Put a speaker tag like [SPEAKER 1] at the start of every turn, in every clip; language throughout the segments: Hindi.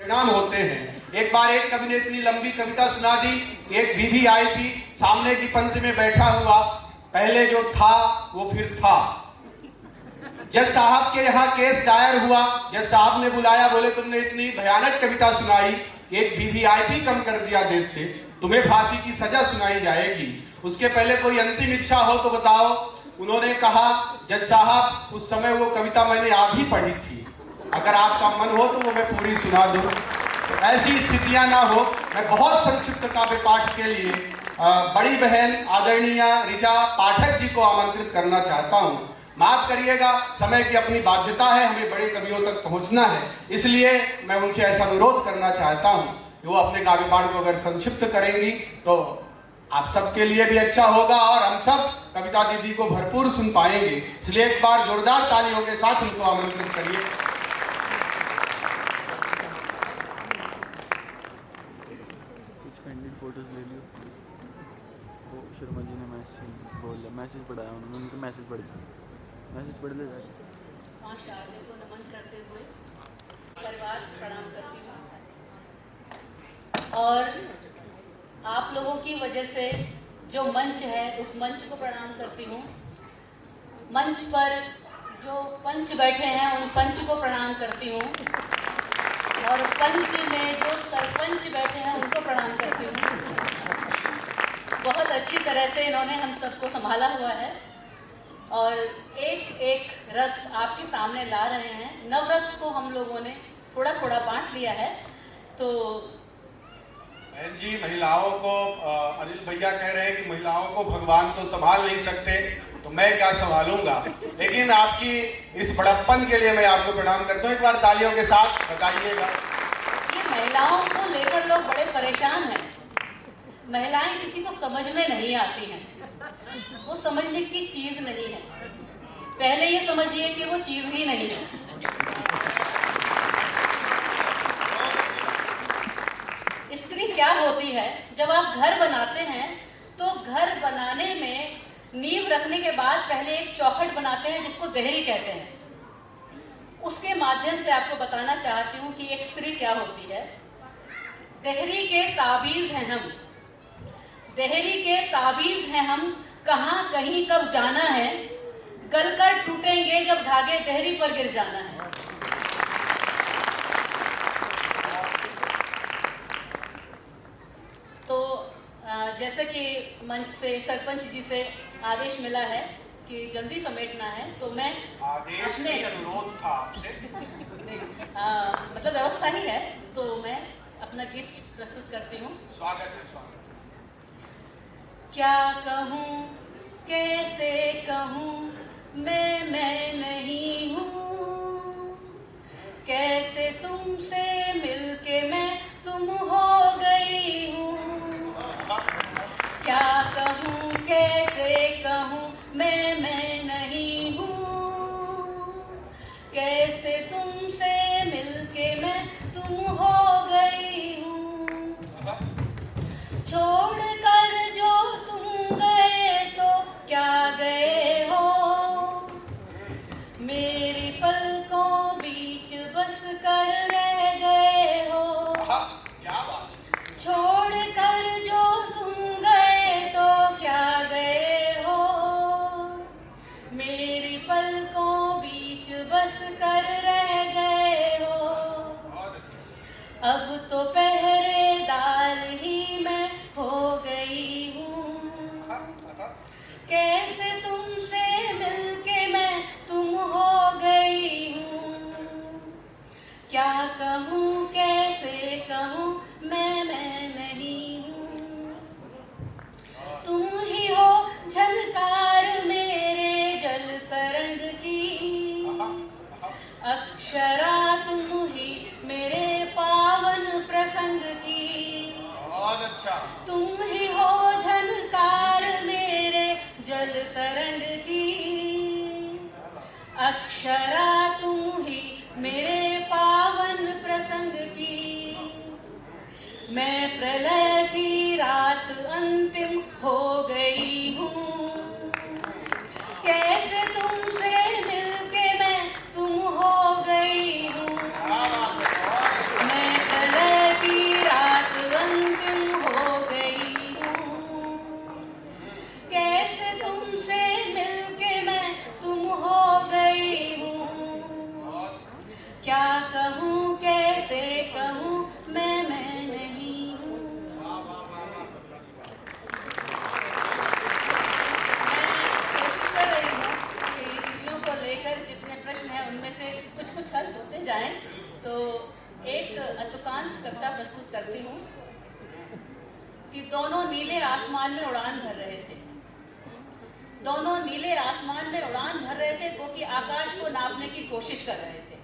[SPEAKER 1] परिणाम होते हैं। एक बार एक कवि ने इतनी लंबी कविता सुना दी, एक वीवीआईपी सामने की पंक्ति में बैठा हुआ, पहले जो था वो फिर था। जज साहब के यहाँ केस दायर हुआ, जज साहब ने बुलाया, बोले तुमने इतनी भयानक कविता सुनाई, एक वीवीआईपी कम कर दिया देश से, तुम्हें फांसी की सजा सुनाई जाएगी, उसके पहले कोई अंतिम इच्छा हो तो बताओ। उन्होंने कहा, जज साहब उस समय वो कविता मैंने आधी पढ़ी थी, अगर आपका मन हो तो वो मैं पूरी सुना दूं। तो ऐसी स्थितियां ना हो। मैं बहुत संक्षिप्त काव्य पाठ के लिए बड़ी बहन आदरणीय ऋचा पाठक जी को आमंत्रित करना चाहता हूं। माफ करिएगा, समय की अपनी बाध्यता है, हमें बड़े कवियों तक पहुंचना है, इसलिए मैं उनसे ऐसा अनुरोध करना चाहता हूं कि वो अपने काव्य पाठ को अगर संक्षिप्त करेंगी तो आप सबके लिए भी अच्छा होगा और हम सब कविता दीदी को भरपूर सुन पाएंगे। इसलिए एक बार जोरदार तालियों के साथ उनको आमंत्रित करिए।
[SPEAKER 2] फोटोज ले लियो। वो शर्मा जी ने मैसेज पढ़ाया, उन्होंने उनके मैसेज पढ़ ले जाए।
[SPEAKER 3] मां शारदे को नमन करते हुए परिवार प्रणाम करती हूँ और आप लोगों की वजह से जो मंच है उस मंच को प्रणाम करती हूँ। मंच पर जो पंच बैठे हैं उन पंच को प्रणाम करती हूँ और पंच में जो सरपंच बैठे हैं उनको प्रणाम करती हूँ। बहुत अच्छी तरह से इन्होंने हम सबको संभाला हुआ है और एक एक रस आपके सामने ला रहे हैं। नवरस को हम लोगों ने थोड़ा थोड़ा बांट लिया है। तो
[SPEAKER 1] बहन जी, महिलाओं को अनिल भैया कह रहे हैं कि महिलाओं को भगवान तो संभाल नहीं सकते, तो मैं क्या संभालूंगा, लेकिन आपकी इस बड़प्पन के लिए मैं आपको प्रणाम करता हूँ। एक बार तालियों के साथ बताइएगा।
[SPEAKER 3] ये महिलाओं को लेकर लोग बड़े परेशान हैं। महिलाएं किसी को समझ में नहीं आती हैं, वो समझने की चीज नहीं है। पहले ये समझिए कि वो चीज ही नहीं है। स्त्री क्या होती है? जब आप घर बनाते हैं तो घर बनाने में नींव रखने के बाद पहले एक चौखट बनाते हैं जिसको देहरी कहते हैं। उसके माध्यम से आपको बताना चाहती हूँ कि एक स्त्री क्या होती है। देहरी के ताबीज हैं हम, देहरी के ताबीज हैं हम, कहाँ कहीं कब जाना है, गलकर टूटेंगे जब धागे देहरी पर गिर जाना है। तो जैसे कि मंच से सरपंच जी से आदेश मिला है कि जल्दी समेटना है, तो मैं
[SPEAKER 1] आदेश नहीं, अनुरोध था आपसे।
[SPEAKER 3] मतलब व्यवस्था ही है, तो मैं अपना गीत प्रस्तुत करती हूँ।
[SPEAKER 1] स्वागत है, स्वागत।
[SPEAKER 3] क्या कहूँ कैसे कहूँ मैं नहीं हूँ, कैसे तुमसे मिलके मैं तुम हो गई हूँ। क्या कहूँ कैसे कहूँ मैं नहीं हूँ, कैसे तुमसे मिलके मैं तुम हो गई हूँ। छोड़ कर जो तुम गए तो क्या गए हो, मेरी पलकों बीच बस कर रह गए हो।
[SPEAKER 1] क्या बात।
[SPEAKER 3] छोड़ कर जो तुम गए तो क्या गए हो, मेरी पलकों बीच बस कर रह गए हो। अब तो पहरेदार ही मैं हो गई हूँ, कैसे तुमसे मिलके मैं तुम हो गई हूँ। क्या कहूँ कैसे कहूँ मैं नहीं हूँ, तुम ही हो झलकार मेरे जल तरंग की, अक्षरा तुम ही मेरे पावन प्रसंग की।
[SPEAKER 1] बहुत अच्छा।
[SPEAKER 3] तुम ही हो झलकार मेरे जल तरंग की, अक्षरा तुम ही मेरे पावन प्रसंग की। मैं प्रलय की रात अंतिम हो गई हूँ, कैसे तुमसे मिलके मैं तुम हो गई हूँ। मैं रोमांच कविता प्रस्तुत करती हूँ कि दोनों नीले आसमान में उड़ान भर रहे थे। दोनों नीले आसमान में उड़ान भर रहे थे, वो कि आकाश को नापने की कोशिश कर रहे थे।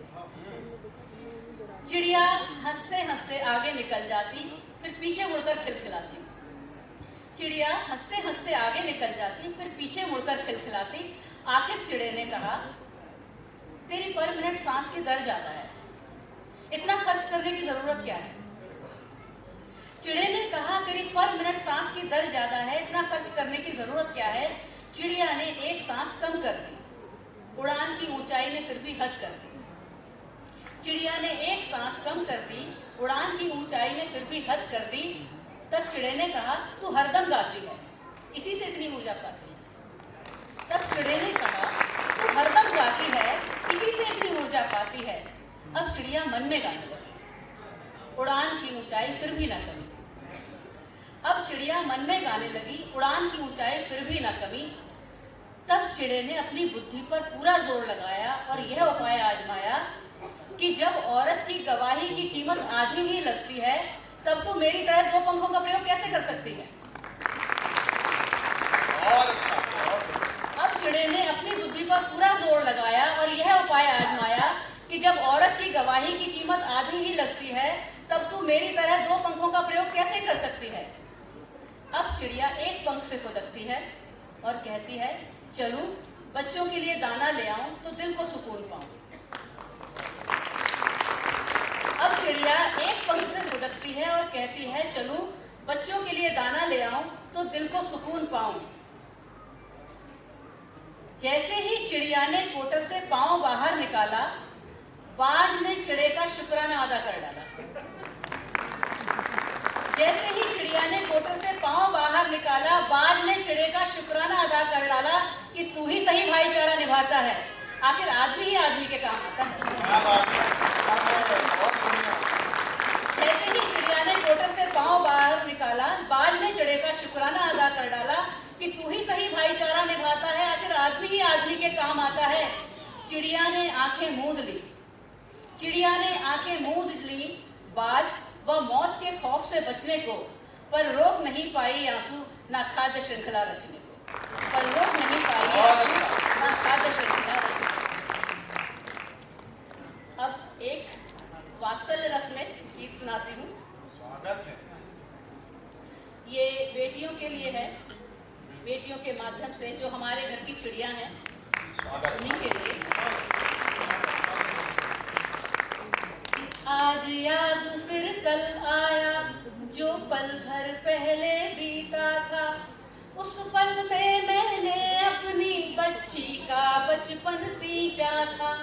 [SPEAKER 3] चिड़िया हंसते हंसते आगे निकल जाती, फिर पीछे मुड़कर खिलखिलाती। चिड़िया हंसते हंसते आगे निकल जाती, फिर पीछे मुड़कर खिलखिलाती। आखिर चिड़े ने कहा, तेरी पर मिनट सांस की दर ज्यादा है, इतना खर्च करने की जरूरत क्या है? चिड़े ने कहा, तेरी पर मिनट सांस की दर ज्यादा है, इतना खर्च करने की जरूरत क्या है? चिड़िया ने एक सांस कम कर दी, उड़ान की ऊंचाई ने फिर भी हद कर दी। चिड़िया ने एक सांस कम कर दी, उड़ान की ऊंचाई ने फिर भी हद कर दी। तब चिड़े ने कहा, तू हरदम गाती है, इसी से इतनी ऊर्जा पाती है। तब चिड़े ने कहा, तू हरदम गाती है, इसी से इतनी ऊर्जा पाती है। अब चिड़िया मन में गाने लगी, उड़ान की ऊंचाई फिर भी न कमी। अब चिड़िया मन में गाने लगी, उड़ान की ऊंचाई फिर भी न कमी। तब चिड़े ने अपनी बुद्धि पर पूरा जोर लगाया और यह उपाय आजमाया कि जब औरत की गवाही की कीमत आधी ही लगती है, तब तो मेरी तरह दो पंखों का प्रयोग कैसे कर सकती है? अब चिड़े ने अपनी बुद्धि पर पूरा जोर लगाया और यह उपाय आजमाया कि जब औरत की गवाही की कीमत आधी ही लगती है, तब तू मेरी तरह दो पंखों का प्रयोग कैसे कर सकती है? अब चिड़िया एक पंख से खुदकती है और कहती है, चलूं बच्चों के लिए दाना ले आऊं तो दिल को सुकून पाऊं। अब चिड़िया एक पंख से खुदकती है और कहती है, चलूं बच्चों के लिए दाना ले आऊं तो दिल को सुकून पाऊं। जैसे ही चिड़िया ने कोटर से पांव बाहर निकाला, बाज ने चिड़े का शुक्राना अदा कर डाला। जैसे ही चिड़िया ने कोटर से पांव बाहर निकाला, बाज ने चिड़े का शुक्राना अदा कर डाला कि तू ही सही भाईचारा निभाता है, आखिर आदमी ही आदमी के काम आता है। जैसे ही चिड़िया ने कोटर से पांव बाहर निकाला, बाज ने चिड़े का शुक्राना अदा कर डाला कि तू ही सही भाईचारा निभाता है, आखिर आदमी ही आदमी के काम आता है। चिड़िया ने आंखें मूंद ली, चिड़िया ने आंखें मूंद ली बाज व मौत के खौफ से बचने को, पर रोक नहीं पाई आंसू ना खाद्य श्रृंखला रचने को। पर रोक नहीं पाई आंसू ना खाद्य श्रृंखला रचने को। अब एक वात्सल्य रस में गीत सुनाती हूँ। ये बेटियों के लिए है, बेटियों के माध्यम से जो हमारे घर की चिड़िया हैं, उन्हीं के लिए। आज याद फिर कल आया, जो पल भर पहले बीता था, उस पल में मैंने अपनी बच्ची का बचपन सींचा था।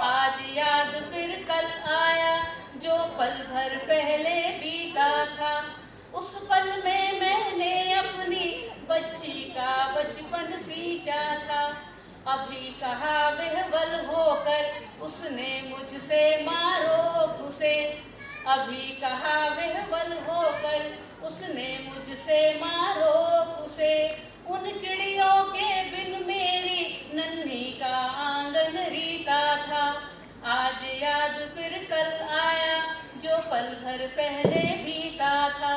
[SPEAKER 3] आज याद फिर कल आया, जो पल भर पहले बीता था, उस पल में मैंने अपनी बच्ची का बचपन सींचा था। अभी कहा विह्वल होकर उसने मुझसे मारो उसे, अभी कहा विह्वल होकर उसने मुझसे मारो उसे। उन चिड़ियों के बिन मेरी नन्ही का आंगन रीता था। आज याद फिर कल आया, जो पल भर पहले बीता था।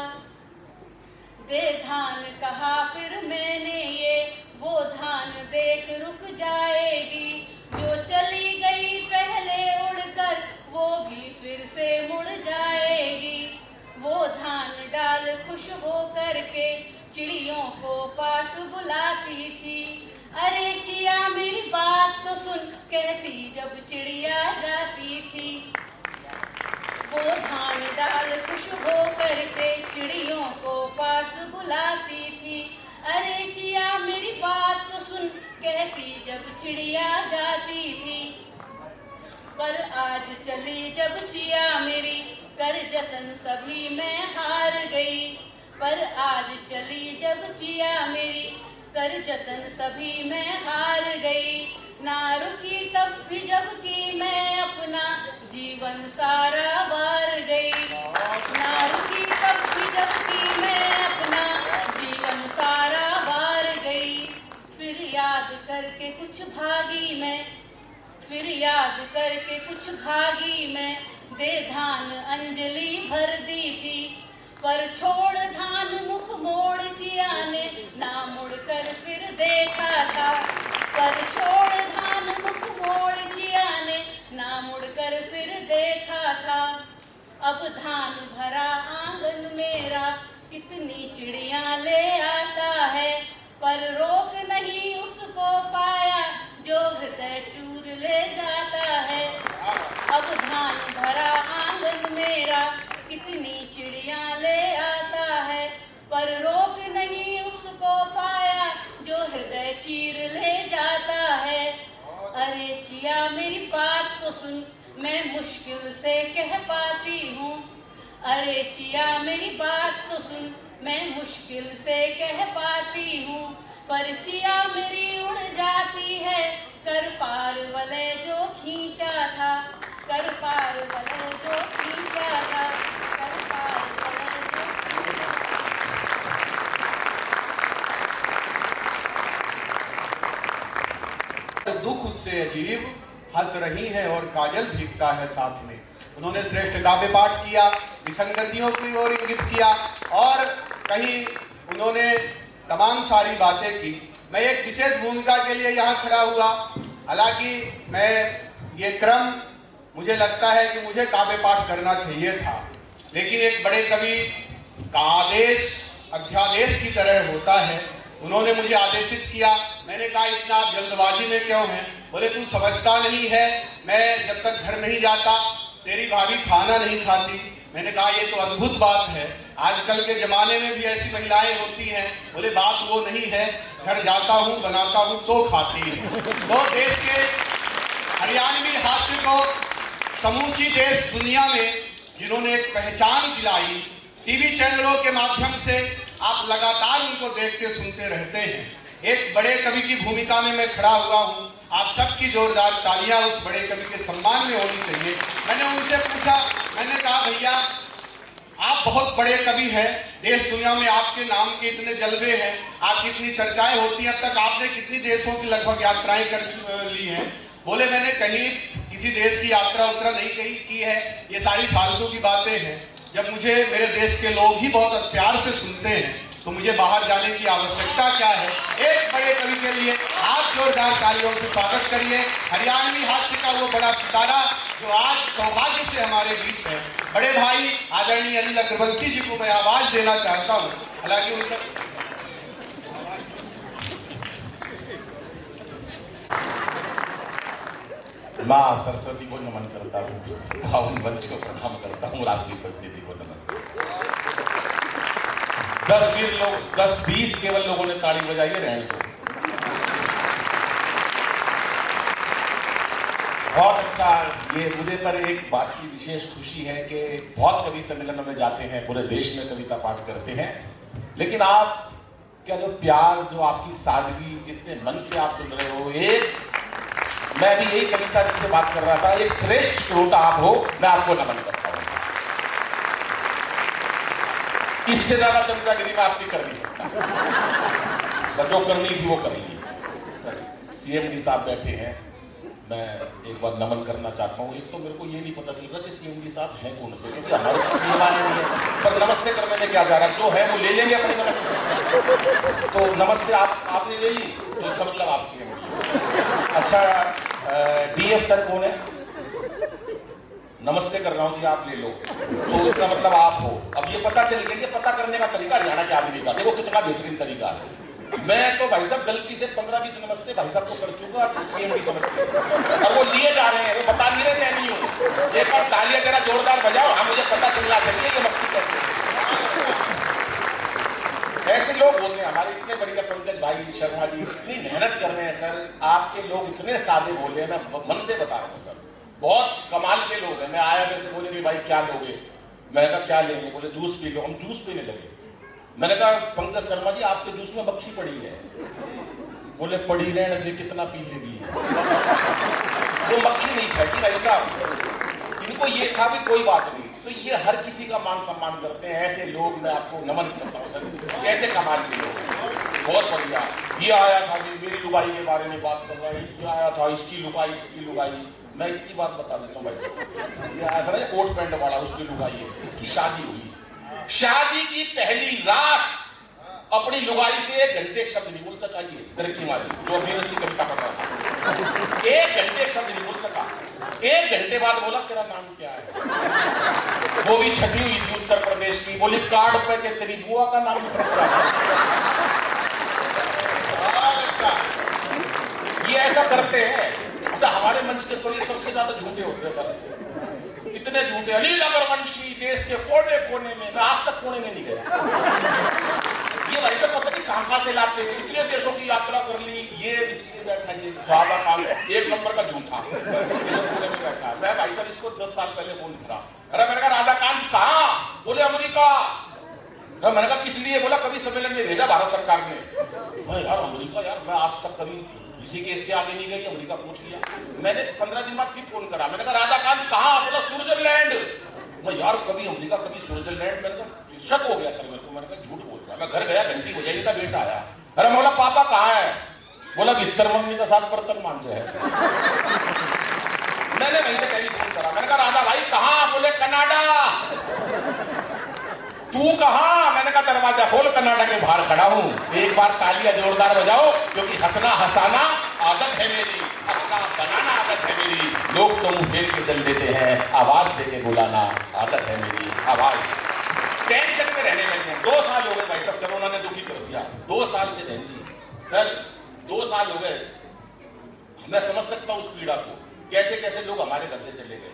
[SPEAKER 3] दे धान कहा फिर मैंने, ये वो धान देख रुक जाएगी, जो चली गई पहले उड़कर वो भी फिर से मुड़ जाएगी। वो धान डाल खुश हो करके चिड़ियों को पास बुलाती थी। अरे चिया मेरी बात तो सुन, कहती जब चिड़िया जाती थी। वो धान डाल खुश हो करके चिड़ियों को पास बुलाती थी। अरे चिया मेरी बात तो सुन, कहती जब चिड़िया जाती थी। पर आज चली जब चिया मेरी, कर जतन सभी मैं हार गई। पर आज चली जब चिया मेरी, कर जतन सभी मैं हार गई। ना रुकी तब भी जबकि मैं अपना जीवन सारा वार गई। ना रुकी तब भी जबकि मैं अपना जीवन सारा वार गई। फिर याद करके कुछ भागी मैं, फिर याद करके कुछ भागी मैं, दे धान अंजलि भर पर छोड़ धान मुख मोड़ जिया ने ना मुड़कर फिर देखा था। पर छोड़ धान मुख मोड़ जिया ने ना मुड़कर फिर देखा था। अब धान भरा आंगन मेरा कितनी चिड़िया ले आता है, पर रोक नहीं उसको पाया जो हृदय चूर ले जाता है। अब धान भरा आंगन मेरा कितनी चिड़िया ले आता है, पर रोक नहीं उसको पाया जो हृदय चीर ले जाता है। अरे जिया मेरी बात तो सुन, मैं मुश्किल से कह पाती हूँ। अरे जिया मेरी बात तो सुन, मैं मुश्किल से कह पाती हूँ। पर जिया मेरी उड़ जाती है, कर पार वलय जो खींचा था। कर पार वलय जो खींचा था, कर पार वलय जो खींचा था।
[SPEAKER 1] दुख उससे अजीब हंस रही हैं और काजल भीगता है साथ में। उन्होंने श्रेष्ठ काव्य पाठ किया, विसंगतियों की ओर इंगित किया और कहीं उन्होंने तमाम सारी बातें की। मैं एक विशेष भूमिका के लिए यहाँ खड़ा हुआ। हालांकि मैं ये क्रम मुझे लगता है कि मुझे काव्य पाठ करना चाहिए था, लेकिन एक बड़े कवि का आदेश अध्यादेश की तरह होता है। उन्होंने मुझे आदेशित किया। मैंने कहा इतना आप जल्दबाजी में क्यों हैं? बोले तू समझता नहीं है, मैं जब तक घर नहीं जाता तेरी भाभी खाना नहीं खाती। मैंने कहा ये तो अद्भुत बात है, आजकल के जमाने में भी ऐसी महिलाएं होती हैं। बोले बात वो नहीं है, घर जाता हूँ बनाता हूँ तो खाती है। तो देश के हरियाणवी हास्य को समूची देश दुनिया में जिन्होंने एक पहचान दिलाई, टीवी चैनलों के माध्यम से आप लगातार उनको देखते सुनते रहते हैं। एक बड़े कवि की भूमिका में मैं खड़ा हुआ हूँ। आप सबकी जोरदार तालियां उस बड़े कवि के सम्मान में होनी चाहिए। मैंने उनसे पूछा, मैंने कहा भैया आप बहुत बड़े कवि हैं, देश दुनिया में आपके नाम के इतने जलवे हैं, आपकी इतनी चर्चाएं होती हैं, अब तक आपने कितनी देशों की लगभग यात्राएं कर ली हैं? बोले मैंने कहीं किसी देश की यात्रा उत्रा नहीं की है, ये सारी फालतू की बातें हैं। जब मुझे मेरे देश के लोग ही बहुत प्यार से सुनते हैं तो मुझे बाहर जाने की आवश्यकता क्या है? एक बड़े कवि के लिए आप जोरदार तालियों से स्वागत करिए हरियाणवी हास्य का वो बड़ा सितारा जो आज सौभाग्य से हमारे बीच है। बड़े भाई आदरणीय अनिल अग्रवंशी जी को मैं आवाज देना चाहता हूँ। हालांकि उनका
[SPEAKER 4] माँ सरस्वती को नमन करता हूँ, पावन मंच को प्रणाम करता हूँ और आपकी उपस्थिति को नमन करता हूँ। 10-20 केवल लोगों ने ताड़ी बजाई है, रहने दो। बहुत अच्छा। ये मुझे पर एक बात की विशेष खुशी है कि बहुत कवि सम्मेलनों में जाते हैं, पूरे देश में कविता पाठ करते हैं, लेकिन आप क्या जो प्यार, जो आपकी सादगी, जितने मन से आप सुन रहे हो, एक मैं भी यही कविता जिससे बात कर रहा था, एक श्रेष्ठ श्रोता आप हो, मैं आपको नमन करता हूँ। इससे ज्यादा चमचागिरी मैं आपकी कर नहीं सकता, जो करनी थी वो कर ली। सीएमडी साहब बैठे हैं, मैं एक बार नमन करना चाहता हूँ। एक तो मेरे को ये नहीं पता चल रहा कि सीएमडी साहब हैं कौन से, क्योंकि हमारे नहीं है, पर नमस्ते करने में क्या जा रहा है, जो है वो ले लेंगे अपने नमस्ते। तो नमस्ते आपने ले ली तो इसका मतलब आप सीएमडी। अच्छा डीएफ सर कौन है? नमस्ते कर रहा हूँ जी, आप ले लो, तो इसका मतलब आप हो। अब ये पता चल गया, ये पता करने का तरीका हरियाणा के आदमी का देखो कितना बेहतरीन तरीका है। मैं तो भाई साहब गलती से 15-20 नमस्ते भाई साहब को कर चुका, सीएमडी समझते और वो लिए जा रहे हैं, वो बता नहीं रहे, मैं नहीं हूँ। एक बार तालियां जरा जोरदार बजाओ, हाँ मुझे पता चलना चाहिए कि मस्ती करते हैं। ऐसे लोग होते हैं हमारे, इतने बढ़िया पंकज भाई शर्मा जी इतनी मेहनत कर रहे हैं सर, आपके लोग इतने सादे बोले हैं, मैं मन से बता रहा हूँ सर, बहुत कमाल के लोग हैं। मैं आया, मेरे से बोले भाई क्या लोगे? मैंने कहा क्या लेंगे? बोले जूस पी लो। हम जूस पीने लगे। मैंने कहा पंकज शर्मा जी आपके जूस में मक्खी पड़ी है। बोले पड़ी रहने दे, कितना पी लेगी। वो मक्खी नहीं फैलती भाई साहब, इनको ये था भी कोई बात नहीं। तो ये हर किसी का मान सम्मान करते हैं, ऐसे लोग मैं आपको नमन करता हूँ सर, कैसे कमाल के लोग, बहुत बढ़िया। ये आया था जी मेरी लुगाई के बारे में बात कर रहा है, ये आया था इसकी लुगाई। मैं इसकी बात बता देता हूँ भाई, ये आया था ना कोट पैंट वाला, उसकी लुगाई है, इसकी शादी हुई, शादी की पहली रात अपनी लुगाई से 1 घंटे एक शब्द नहीं बोल सका। ये तरक्की मारी जो अभी उसकी कविता पढ़ रहा था, 1 घंटे एक शब्द नहीं बोल सका। 1 घंटे बाद बोला तेरा नाम क्या है? वो भी छठी हुई थी उत्तर प्रदेश की, बोली कार्ड पे के तेरी बुआ का नाम क्या है? ये ऐसा करते हैं। अच्छा, हमारे मंच के तो ये सबसे ज्यादा झूठे होते हैं सर, इतने झूठे। अनिल अग्रवंशी देश के कोने कोने में, मैं आज तक कोने में नहीं गया। ये भाई साहब पता नहीं कहां से लाते हैं, इतने देशों की यात्रा कर ली, ये इसलिए बैठा, ये सादा काम, 1 नंबर का झूठा में बैठा। मैं भाई साहब इसको 10 साल पहले फोन करा, अरे मैंने कहा राधाकांत कहाँ? बोले अमेरिका। मैंने कहा किस लिए? बोला कभी सम्मेलन में भेजा भारत सरकार ने। भाई यार अमेरिका, यार मैं आज तक कभी किसी के इससे आगे नहीं गई, अमेरिका पूछ लिया। मैंने 15 दिन बाद फिर फोन करा, मैंने कहा राधाकांत कहाँ? बोला स्विट्जरलैंड। मैं यार कभी अमेरिका कभी स्विट्जरलैंड। मैंने कहा शक हो गया सर मेरे को, मैंने कहा झूठ बोल रहा। मैं घर गया, घंटी हो जाएगी, बेटा आया, अरे बोला पापा कहाँ है? बोला भीतर मम्मी का साथ बर्तन मांझे है। मैंने वहीं से टेलीफोन करा, मैंने कहा राधा भाई कहाँ? बोले कनाडा। तू कहाँ? मैंने कहा दरवाजा खोल, कनाडा के बाहर खड़ा हूँ, एक बार तालियां जोरदार बजाओ, क्योंकि हंसना हंसाना आदत है मेरी, हंसना बनाना आदत है मेरी। लोग तो मुंह फेर के चल देते हैं, आवाज देके बुलाना आदत है मेरी। आवाज टेंशन में रहने लगे। 2 साल हो गए भाई साहब, कोरोना ने दुखी कर दिया। 2 साल से बहन जी सर, 2 साल हो गए। मैं समझ सकता हूँ उस पीड़ा को, कैसे कैसे लोग हमारे घर से चले गए,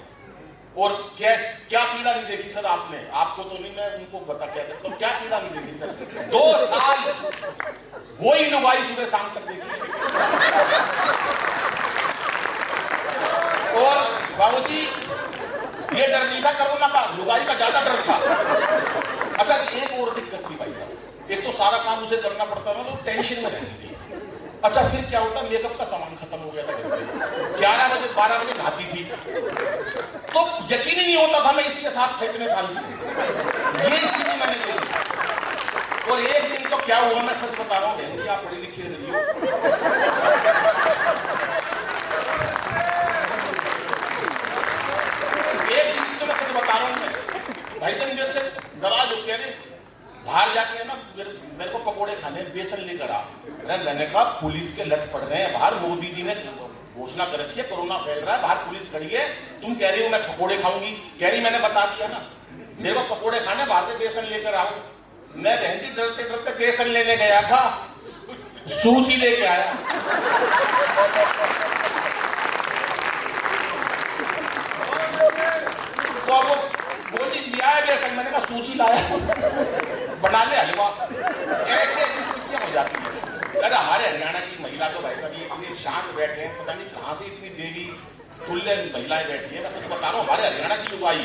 [SPEAKER 4] और क्या क्या पीड़ा नहीं देखी सर आपने? आपको तो नहीं, मैं उनको बता कह सकता हूँ क्या पीड़ा नहीं देखी सर। 2 साल वही लुगाई सुबह शाम तक देखी। और बाबूजी ये डर नहीं था कोरोना का, लुगाई का ज्यादा डर था। अच्छा एक और दिक्कत थी भाई साहब, एक तो सारा काम उसे करना पड़ता था, तो टेंशन में रहती थी। अच्छा फिर क्या होता, मेकअप का सामान खत्म हो गया था, 11 बजे 12 बजे नहाती थी, तो यकीन ही नहीं होता था मैं इसके साथ थे इतने साल से। ये स्थिति मैंने देखी। और एक दिन तो क्या हुआ, मैं सच बता रहा हूँ, बहन जी आप पढ़ी लिखी रही हो, एक दिन तो मैं सच बता रहा हूँ, भाई साहब मेरे से नाराज हो गया, बाहर जाके ना मेरे को पकोड़े खाने, बेसन लेकर आ। मैंने कहा पुलिस के लट पड़ रहे हैं बाहर, मोदी जी ने घोषणा कर रखी है कोरोना फैल रहा है, बाहर पुलिस खड़ी है, तुम कह रही हो मैं पकोड़े खाऊंगी? कह रही मैंने बता दिया ना, मेरे को पकोड़े खाने, बाहर से बेसन लेकर आओ। मैं बहन जी डरते डरते बेसन लेने गया था, सूची लेके आया। तो वो बोली लिया है बेसन, मैंने कहा सूची लाया, बना ले हलवा। ऐसी ऐसी स्थितियां हो जाती है। अरे हमारे हरियाणा की महिला तो भाई साहब ये इतनी शांत बैठे हैं, पता नहीं कहाँ से इतनी देवी तुल्य महिलाएं बैठी है। मैं सच बता रहा हूँ, हमारे हरियाणा की लुगाई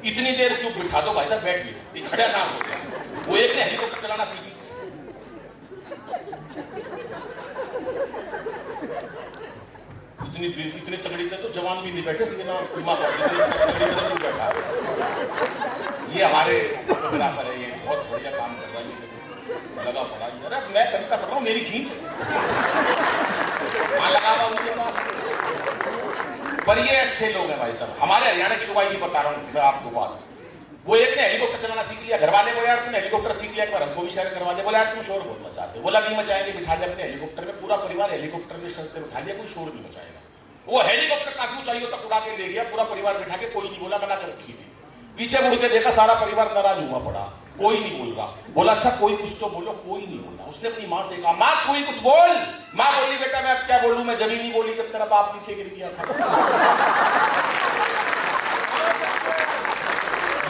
[SPEAKER 4] इतनी देर चुप बिठा दो भाई साहब, बैठ नहीं सकती, खड़ा काम हो गया। वो एक ने हेलीकॉप्टर चलाना सीखी, इतनी तगड़ी तो जवान भी नहीं बैठे, सीमा पर बैठा। ये हमारे फोटोग्राफर है, ये बहुत बढ़िया काम कर रहा है, लगा पड़ा। अरे मैं कविता पढ़ रहा हूँ, मेरी खींच लगा हुआ उनके पास। पर ये अच्छे लोग हैं भाई साहब, हमारे हरियाणा की लुगाई की बता रहा हूँ मैं आपको बात। वो एक ने हेलीकॉप्टर चलाना सीख लिया, घर वाले बोले यार तुमने हेलीकॉप्टर सीख लिया, एक बार हमको भी शेयर करवा दे। बोला यार तुम शोर बहुत मचाते हो। बोला नहीं मचाएंगे, बिठा दिया अपने हेलीकॉप्टर में, पूरा परिवार हेलीकॉप्टर में शर्त बिठा दिया, कोई शोर नहीं मचाएगा। वो हेलीकॉप्टर काफी ऊंचाइयों तक उड़ा के ले गया, पूरा परिवार बिठा के, कोई नहीं बोला, मना कर रखी थी। पीछे मुड़ के देखा, सारा परिवार नाराज हुआ पड़ा, कोई नहीं बोल रहा। बोला अच्छा कोई कुछ तो बोलो, कोई नहीं बोला। उसने अपनी माँ से कहा माँ कोई कुछ बोल। माँ बोली बेटा मैं क्या बोलूं, मैं जमीन नहीं बोली जब तेरा बाप नीचे गिर गया था।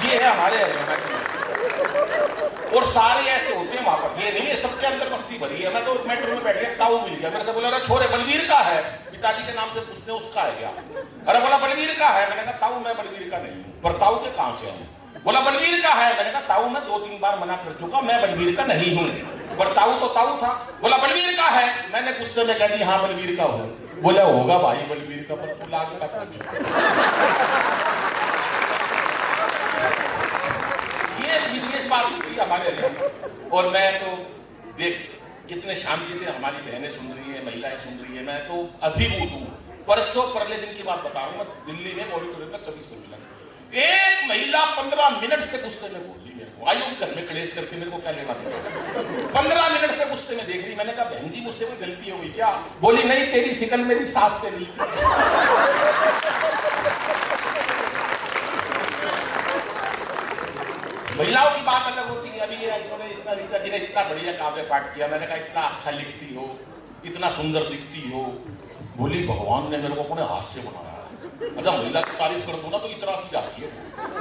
[SPEAKER 4] ये है हमारे हरियाणा के, और सारे ऐसे होते हैं वहां पर, ये नहीं है सबके अंदर मस्ती भरी है। मैं तो मेट्रो में बैठ गया, ताऊ मिल गया, मेरे से बोला अरे छोरे बलवीर का है, पिताजी के नाम से पूछते उसका है क्या? अरे बोला बलवीर का है। मैंने कहा ताऊ मैं बलवीर का नहीं हूँ। पर ताऊ के कहां से हूँ? बोला बलवीर का है। मैंने कहा ताऊ मैं 2-3 बार मना कर चुका, मैं बलवीर का नहीं हूँ। पर ताऊ तो ताऊ था। बोला बलवीर का है। मैंने गुस्से में कह दी हाँ बलवीर का हो। बोला होगा भाई बलवीर का, पर तू लाग का विशेष बात होती है हमारे लिए। और मैं तो देख कितने शांति से हमारी बहनें सुन रही है, महिलाएं सुन रही है, मैं तो अभिभूत हूँ। परसों परले दिन की बात बता रहा हूँ, मैं दिल्ली में ऑडिटोरियम में कभी सम्मेलन, एक महिला 15 मिनट से गुस्से में बोल रही है। आयु घर में कलेश करके मेरे को क्या लेना देना। 15 मिनट से गुस्से में देख रही। मैंने कहा बहन जी मुझसे कोई गलती हो गई क्या? बोली नहीं, तेरी शिकल मेरी सास से मिलती। महिलाओं की बात अलग होती है। अभी ये इतना रीचा जी ने इतना बढ़िया काव्य पाठ किया। मैंने कहा इतना अच्छा लिखती हो, इतना सुंदर दिखती हो। बोली भगवान ने मेरे को अपने हाथ से बनाया। अच्छा महिला की तारीफ कर दो ना तो इतना सी जाती है।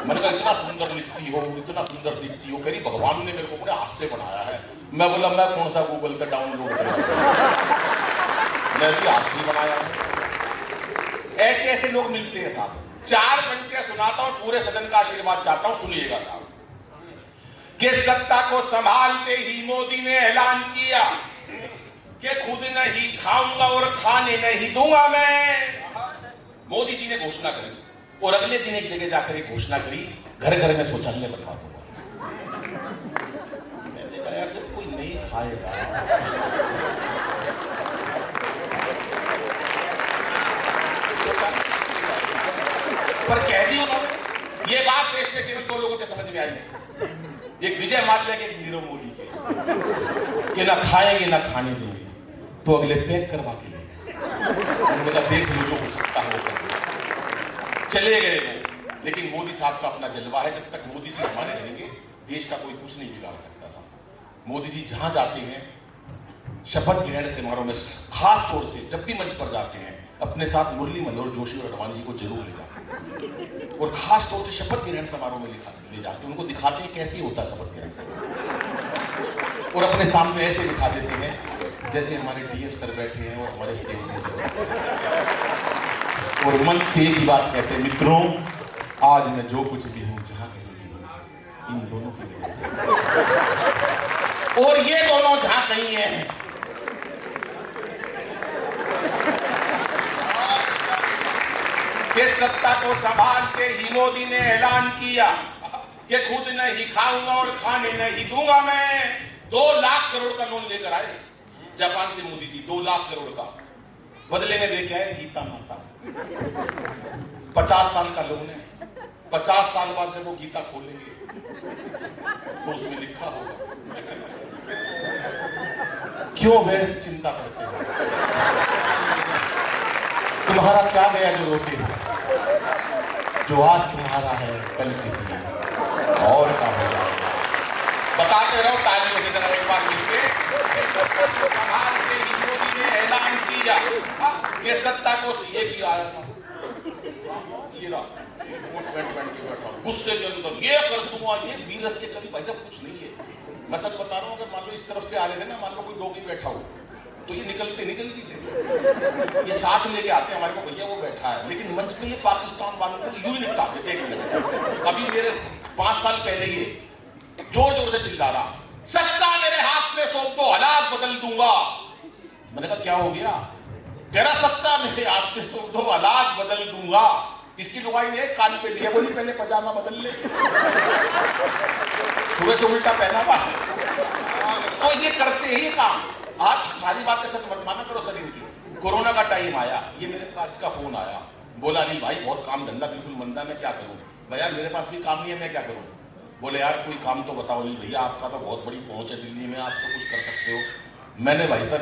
[SPEAKER 4] मैंने कहा इतना सुंदर लिखती हो, इतना सुंदर दिखती हो, कह रही भगवान ने मेरे को अपने हाथ से बनाया है। मैं बोला मैं कौन सा गूगल से डाउनलोड करूं, मैं भी हाथ से बनाया हूं। ऐसे ऐसे लोग मिलते हैं साहब। 4 घंटे सुनाता हूं, पूरे सदन का आशीर्वाद चाहता हूं, सुनिएगा साहब। कि सत्ता को संभालते ही मोदी ने ऐलान किया कि खुद नहीं खाऊंगा और खाने नहीं दूंगा मैं। मोदी जी ने घोषणा करी और अगले दिन एक जगह जाकर एक घोषणा करी, घर घर में शौचालय बनवा दूंगा। मैंने कहा यार तो कोई नहीं खाएगा। पर कह दी उन्होंने। ये बात देश में केवल 2 लोगों के समझ में आई है, एक विजय माल्या के, एक नीरव मोदी के, कि ना खाएंगे ना खाने देंगे, तो अगले पैक करवा के ले गए। देख लो जो हो सकता है चले गए वो। लेकिन मोदी साहब का अपना जलवा है। जब तक मोदी जी हमारे रहेंगे देश का कोई कुछ नहीं बिगाड़ सकता साहब। मोदी जी जहां जाते हैं शपथ ग्रहण समारोह में खास तौर से जब भी मंच पर जाते हैं अपने साथ मुरली मनोहर जोशी और अडवाणी जी को जरूर ले जाते हैं और खास तौर से शपथ ग्रहण समारोह में ले जाते हैं। उनको दिखाते हैं कैसे होता है शपथ ग्रहण समारोह और अपने सामने ऐसे दिखा देते हैं जैसे हमारे डीएफ सर बैठे हैं और हमारे सीएम और मन से ही बात कहते हैं, मित्रों आज मैं जो कुछ भी हूं जहां कहीं भी हूं इन दोनों के लिए और ये दोनों जहां कहीं हैं। कि सत्ता को संभालते ही मोदी ने ऐलान किया कि खुद नहीं खाऊंगा और खाने नहीं दूंगा मैं। 2 लाख करोड़ का लोन लेकर आए जापान से मोदी जी, 2 लाख करोड़ का। बदले में लेके आए गीता माता। 50 साल का लोन है। 50 साल बाद जब वो गीता खोलेंगे तो उसमें लिखा होगा क्यों व्यर्थ चिंता करते हो, तुम्हारा क्या गया जो रोते हो, जो आज तुम्हारा है कल किसी और का होगा। बताते रहो तालियों से जरा एक बार मिलके। मोदी ने ऐलान किया ये सत्ता को ये भी आया था, ये गुस्से के अंदर ये कर दूंगा, ये वीरस के कभी पैसा कुछ नहीं है। मैं सच बता रहा हूँ, अगर मान लो इस तरफ से आ रहे थे ना, मान लो कोई डॉगी बैठा हो तो ये निकलते नहीं जल्दी से, ये साथ लेके आते हमारे को, भैया वो बैठा है। लेकिन मंच पे ये पाकिस्तान वालों को यूं ही निपटा देते हैं। अभी मेरे 5 साल पहले ये जोर जोर से चिल्ला रहा, सत्ता मेरे हाथ में सौंप दो हालात बदल दूंगा। मैंने कहा क्या हो गया? तेरा सत्ता मेरे हाथ में सौंप दो हालात बदल दूंगा। इसकी लुगाई ने कान पे दिया, बोली पहले पजामा बदल ले, सुबह से उल्टा पहना हुआ। तो ये करते हैं ये काम। आप सारी बातें सच मत माना करो सर इनकी। कोरोना का टाइम आया, ये मेरे पास का फोन आया, बोला अनिल भाई बहुत काम धंधा बिल्कुल मंदा, मैं क्या करूं? भैया मेरे पास भी काम नहीं है, मैं क्या करूं? बोले यार कोई काम तो बताओ। अनिल भैया आपका तो बहुत बड़ी पहुंच है दिल्ली में, आप तो कुछ कर सकते हो। मैंने भाई सर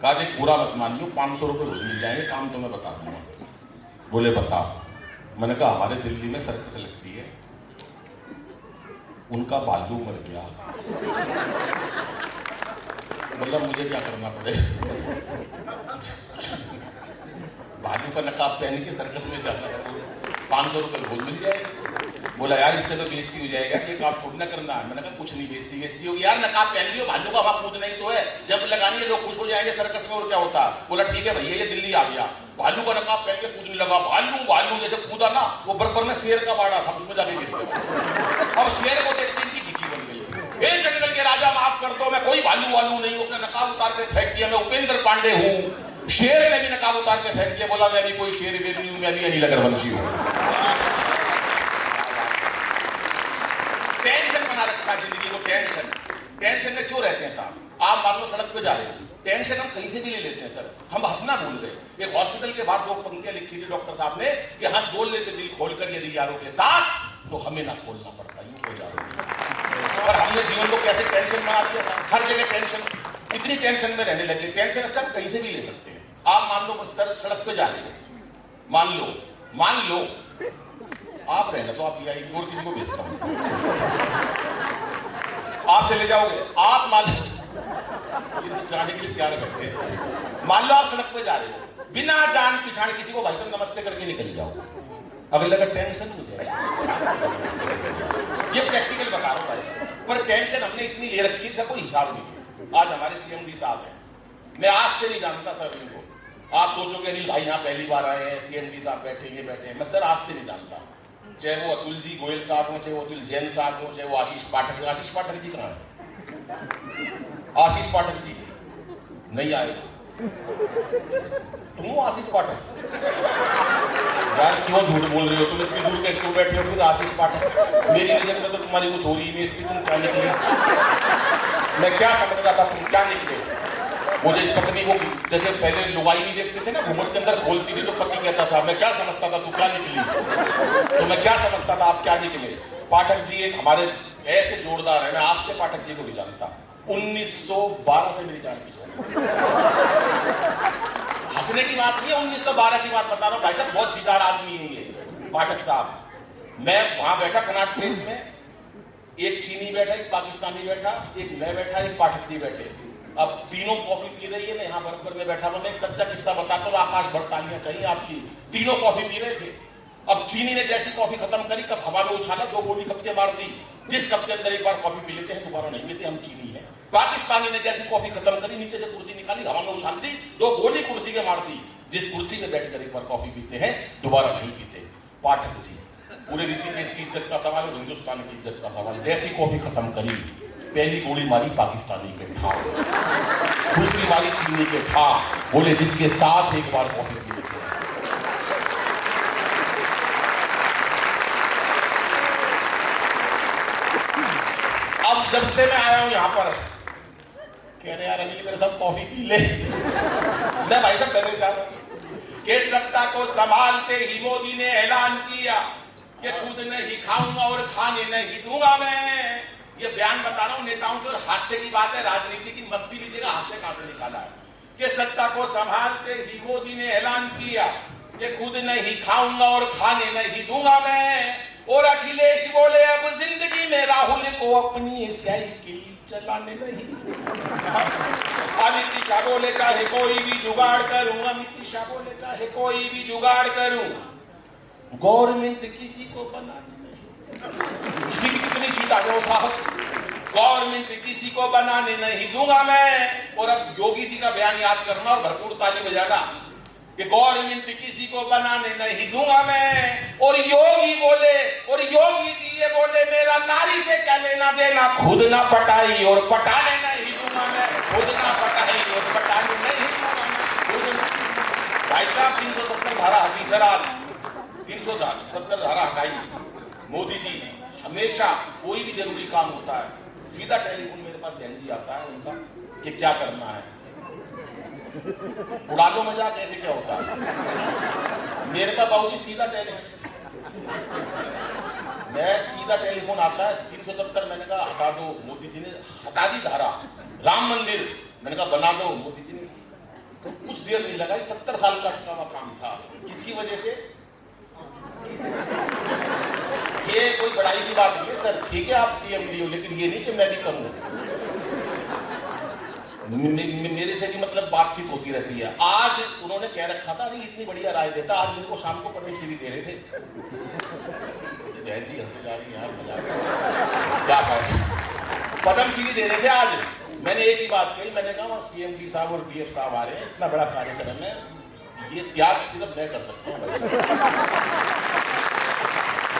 [SPEAKER 4] कहा कि पूरा मत मानियो, 500 रुपये रोज मिल जाएंगे, काम तो मैं बता दूंगा। बोले बता। मैंने कहा हमारे दिल्ली में सर्कस लगती है, उनका बालू मर गया, मतलब मुझे क्या करना पड़ेगा? बालू का नकाब पहन के सर्कस में जाना है, 500 रुपये रोज मिल जाएगा। बोला यार इससे तो बेइज्जती हो जाएगा, ये काम थोड़ी ना करना है। मैंने कहा कुछ नहीं बेइज्जती होगी यार, नकाब पहन लियो, भालू का वहां कूदना ही तो है, जब लगानी है लोग खुश हो जाएंगे सर्कस में, और क्या होता है। बोला ठीक है भैया, ये दिल्ली आ गया, भालू का नकाब पहन के कूदने लगा, भालू भालू जैसे कूदा ना, वो बरबर में शेर का बाड़ा था, उसमें जाके गिर गया। अब शेर को देखते इनकी घिकी बन गई, हे जंगल के राजा माफ कर दो, मैं कोई भालू वालू नहीं हूं, अपना नकाब उतार के फेंक दिया, मैं उपेंद्र पांडे हूं। शेर ने भी नकाब उतार के फेंक दिया, बोला मैं भी कोई शेर नहीं हूं, मैं भी अनिल अग्रवंशी हूं। टेंशन बना रखा जिंदगी को, टेंशन में क्यों रहते हैं साहब? आप मान लो सड़क पे जा रहे हैं, टेंशन हम कहीं से भी ले लेते हैं सर, हम हंसना भूल गए। एक हॉस्पिटल के बाहर 2 पंक्तियां लिखी थी डॉक्टर साहब ने कि हंस बोल लेते दिल खोलकर यदि यारों के साथ, तो हमें ना खोलना पड़ता, यूं हो जाओगे। जीवन को कैसे टेंशन बना दिया था, हर जगह टेंशन, इतनी टेंशन में रहने लगे। टेंशन अच्छा कहीं से भी ले सकते हैं। आप मान लो सड़क पे जा रहे हो, मान लो आप रहना तो आप ये आएगी और किसी को भेजता हूं, आप चले जाओगे, आप मान लो जाने के लिए तैयार बैठे हैं, मान लो आप सड़क पे जा रहे हो, बिना जान पहचान किसी को भाई साहब नमस्ते करके निकल जाओ, अगले का टेंशन हो जाएगा। ये प्रैक्टिकल बता रहा हूं भाई साहब, पर टेंशन हमने इतनी ले रखी है इसका कोई हिसाब नहीं। आज हमारे सीएमडी साहब हैं, मैं आज से नहीं जानता सर इनको, आप सोचोगे अनिल भाई यहाँ पहली बार आए हैं, सीएमडी साहब बैठे हैं, मैं सर आज से नहीं जानता, चाहे वो अतुल जी गोयल साहब हो, चाहे वो अतुल जैन साहब हो, चाहे वो आशीष पाठक जी कहाँ है? आशीष पाठक जी नहीं आए, तुम हो आशीष पाठक? यार क्यों झूठ बोल रहे हो, तुम इतनी दूर के क्यों बैठे हो? फिर आशीष पाठक मेरी नजर में तो तुम्हारी कुछ हो रही इमेज थी, तुम क्या निकले? मैं क्या समझ रहा था तुम क्या निकले? मुझे पत्नी को जैसे पहले लुगाई नहीं देखते थे ना, घूंघट के अंदर खोलती थी तो पति कहता था मैं क्या समझता था तू क्या निकली, तो मैं क्या समझता था आप क्या निकले। पाठक जी एक हमारे ऐसे जोरदार है, मैं आज से पाठक जी को नहीं जानता, 1912 से मेरी जान की हंसने की बात नहीं है, 1912 की बात बता रहा हूँ भाई साहब, बहुत जिदार आदमी है ये पाठक साहब। मैं वहां बैठा कनाट प्लेस में, एक चीनी बैठा, एक पाकिस्तानी बैठा, एक मैं बैठा, एक पाठक जी बैठे, अब तीनों कॉफी पी रही है, मैं यहाँ बरबर में बैठा हुआ, मैं एक सच्चा किस्सा बताता हूँ, आकाश भड़कानियां चाहिए आपकी। तीनों कॉफी पी रहे थे, अब चीनी ने जैसी कॉफी खत्म करी, कब हवा में उछाला, 2 गोली कप के मार दी, जिस कप के अंदर एक बार कॉफी पी लेते हैं दोबारा नहीं पीते, हम चीनी है। पाकिस्तानी ने जैसी कॉफी खत्म करी, नीचे से कुर्सी निकाली, हवा में उछाल दी, 2 गोली कुर्सी के मार दी, जिस कुर्सी में बैठकर एक बार कॉफी पीते हैं दोबारा नहीं पीते। पाठक जी, पूरे ऋषिकेश की इज्जत का सवाल है, हिंदुस्तान की इज्जत का सवाल है, जैसी कॉफी खत्म करी, पहली गोली मारी पाकिस्तानी के ठा, दूसरी मारी चीनी के ठा, बोले जिसके साथ एक बार कॉफी पी लेते हैं। अब जब से मैं आया हूं यहां पर, कह रहे यार अनिल मेरे साथ कॉफी पी ले, मैं भाई साहब पहले जा रहा हूं कि सत्ता को संभालते ही मोदी ने ऐलान किया कि खुद नहीं खाऊंगा और खाने नहीं दूंगा मैं। ये बयान बता रहा हूं नेताओं के, और हास्य की बात है, राजनीति की मस्ती लीजिएगा, हास्य कहां से निकाला है कि सत्ता को संभालते ही मोदी ने ऐलान किया कि खुद नहीं खाऊंगा और खाने नहीं दूंगा मैं। और अखिलेश बोले अब जिंदगी में राहुल को अपनी साइकिल चलाने नहीं। अमित शाह बोले चाहे कोई भी जुगाड़ करूं, अमित शाह बोले चाहे कोई भी जुगाड़ करूं, गवर्नमेंट किसी को बनाने नहीं। किसी की कितनी सीट आ जाओ साहब, गवर्नमेंट किसी को बनाने नहीं दूंगा मैं। और अब योगी जी का बयान याद करना और भरपूर ताली बजाना कि गवर्नमेंट किसी को बनाने नहीं दूंगा मैं। और योगी बोले, और योगी जी ये बोले मेरा नारी से क्या लेना देना, खुद ना पटाई और पटाने नहीं दूंगा मैं, खुद ना पटाई और पटाने नहीं दूंगा मैं। भाई साहब 370 धारा हटी सर, आज 370 धारा हटाई। मोदी जी हमेशा कोई भी जरूरी काम होता है सीधा टेलीफोन मेरे पास बहन जी आता है उनका कि क्या करना है, उड़ा लो मजाक, ऐसे क्या होता है। मेरे पास बाबूजी सीधा टेलीफोन, मैं सीधा टेलीफोन आता है 370, मैंने कहा हटा दो, मोदी जी ने हटा दी धारा। राम मंदिर मैंने कहा बना दो, मोदी जी ने कुछ देर नहीं लगा, 70 साल का अटका हुआ काम था। किसकी वजह से? ये कोई बड़ाई की बात नहीं है सर, ठीक है आप सीएमडी हो, लेकिन ये नहीं कि मैं भी करूं। मेरे से भी मतलब बातचीत होती रहती है। आज उन्होंने कह रखा था नहीं इतनी बढ़िया राय देता, आज मेरे को शाम को पद्मश्री दे रहे थे। जयंती हंसी जा रही है यार, मजा क्या है, पद्मश्री दे रहे थे आज। मैंने एक ही बात कही, मैंने कहा सीएमडी साहब और डीएफ साहब आ रहे हैं, इतना बड़ा कार्यक्रम है, ये त्याग सिर्फ मैं कर सकता हूँ।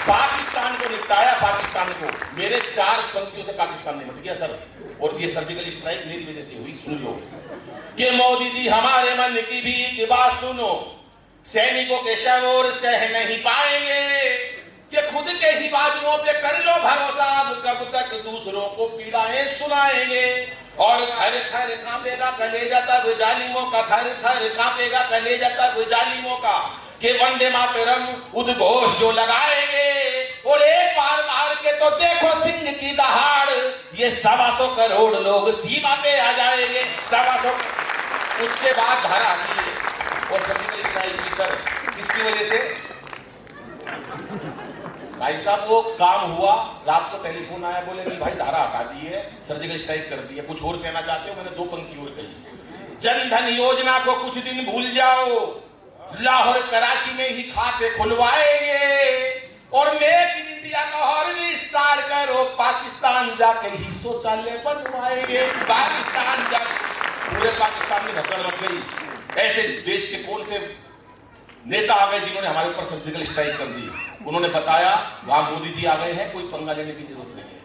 [SPEAKER 4] पाकिस्तान को निपटाया, पाकिस्तान को, मेरे 4 पंक्तियों से पाकिस्तान निपट गया सर। और ये सर्जिकल स्ट्राइक मेरी वजह से हुई, सुन लो कि मोदी जी हमारे मन की भी एक बात सुनो, सैनिकों के शव और सह नहीं पाएंगे, कि खुद के ही बाजुओं पे कर लो भरोसा, अब कब तक दूसरों को पीड़ाएं सुनाएंगे। और थर थर कांपेगा कलेजा तब जालिमों का, थर थर कांपेगा कलेजा तब जालिमों का, कि वंदे मातरम उद्घोष जो लगाएंगे। और एक बार मार के तो देखो सिंह की दहाड़, ये 125 करोड़ लोग सीमा पे आ जाएंगे, 125। उसके बाद धारा आती है और सर्जिकल स्ट्राइक की सर किसकी वजह से? भाई साहब वो काम हुआ, रात को टेलीफोन आया, बोले नहीं भाई धारा हटा दी है, सर्जिकल स्ट्राइक कर दी है। कुछ और कहना चाहते हो? मैंने 2 पंक्ति और कही। जन धन योजना को कुछ दिन भूल जाओ, लाहौर कराची में ही खाते खुलवाएंगे और मेक इन इंडिया का और विस्तार करो, पाकिस्तान जाके ही शौचालय बनवाएंगे। पाकिस्तान जाके पूरे पाकिस्तान में धक्कड़ मच गई। ऐसे देश के कौन से नेता आ गए जिन्होंने हमारे ऊपर सर्जिकल स्ट्राइक कर दी? उन्होंने बताया वहां मोदी जी आ गए हैं, कोई पंगा लेने की जरूरत नहीं है।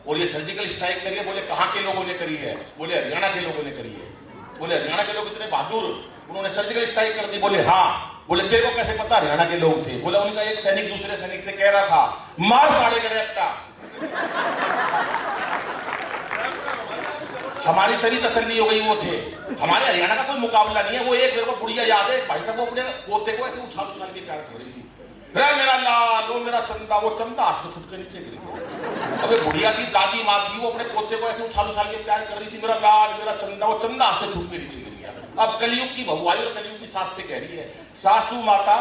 [SPEAKER 4] और ये सर्जिकल स्ट्राइक करिए, बोले कहां के लोगों ने करी है? बोले हरियाणा के लोगों ने करी है। बोले हरियाणा के लोग इतने बहादुर, उन्होंने सर्जिकल स्ट्राइक कर दी? बोले हाँ। बोले तेरे को कैसे पता हरियाणा के लोग थे? बोला उनका एक सैनिक दूसरे सैनिक से कह रहा था मार साड़े का रेपटा। हमारी तरी तसल्ली हो गई, वो थे। हमारे हरियाणा का कोई मुकाबला नहीं है। वो एक मेरे को बुढ़िया याद है, भाई साहब वो अपने पोते को ऐसे उछाल उछाल के प्यार कर रही थी, रे मेरा लाल, वो मेरा चंदा, वो चंदा हाथ से छूट के नीचे गिर गया। अबे बुढ़िया की दादी माँ थी, वो अपने पोते को ऐसे उछाल उछाल के प्यार कर रही थी, मेरा लाल, मेरा चंदा, वो चंदा हाथ से छूट के नीचे गिर गया। अब कलयुग की बहू आई और कलयुग की सास से कह रही है, सासू माता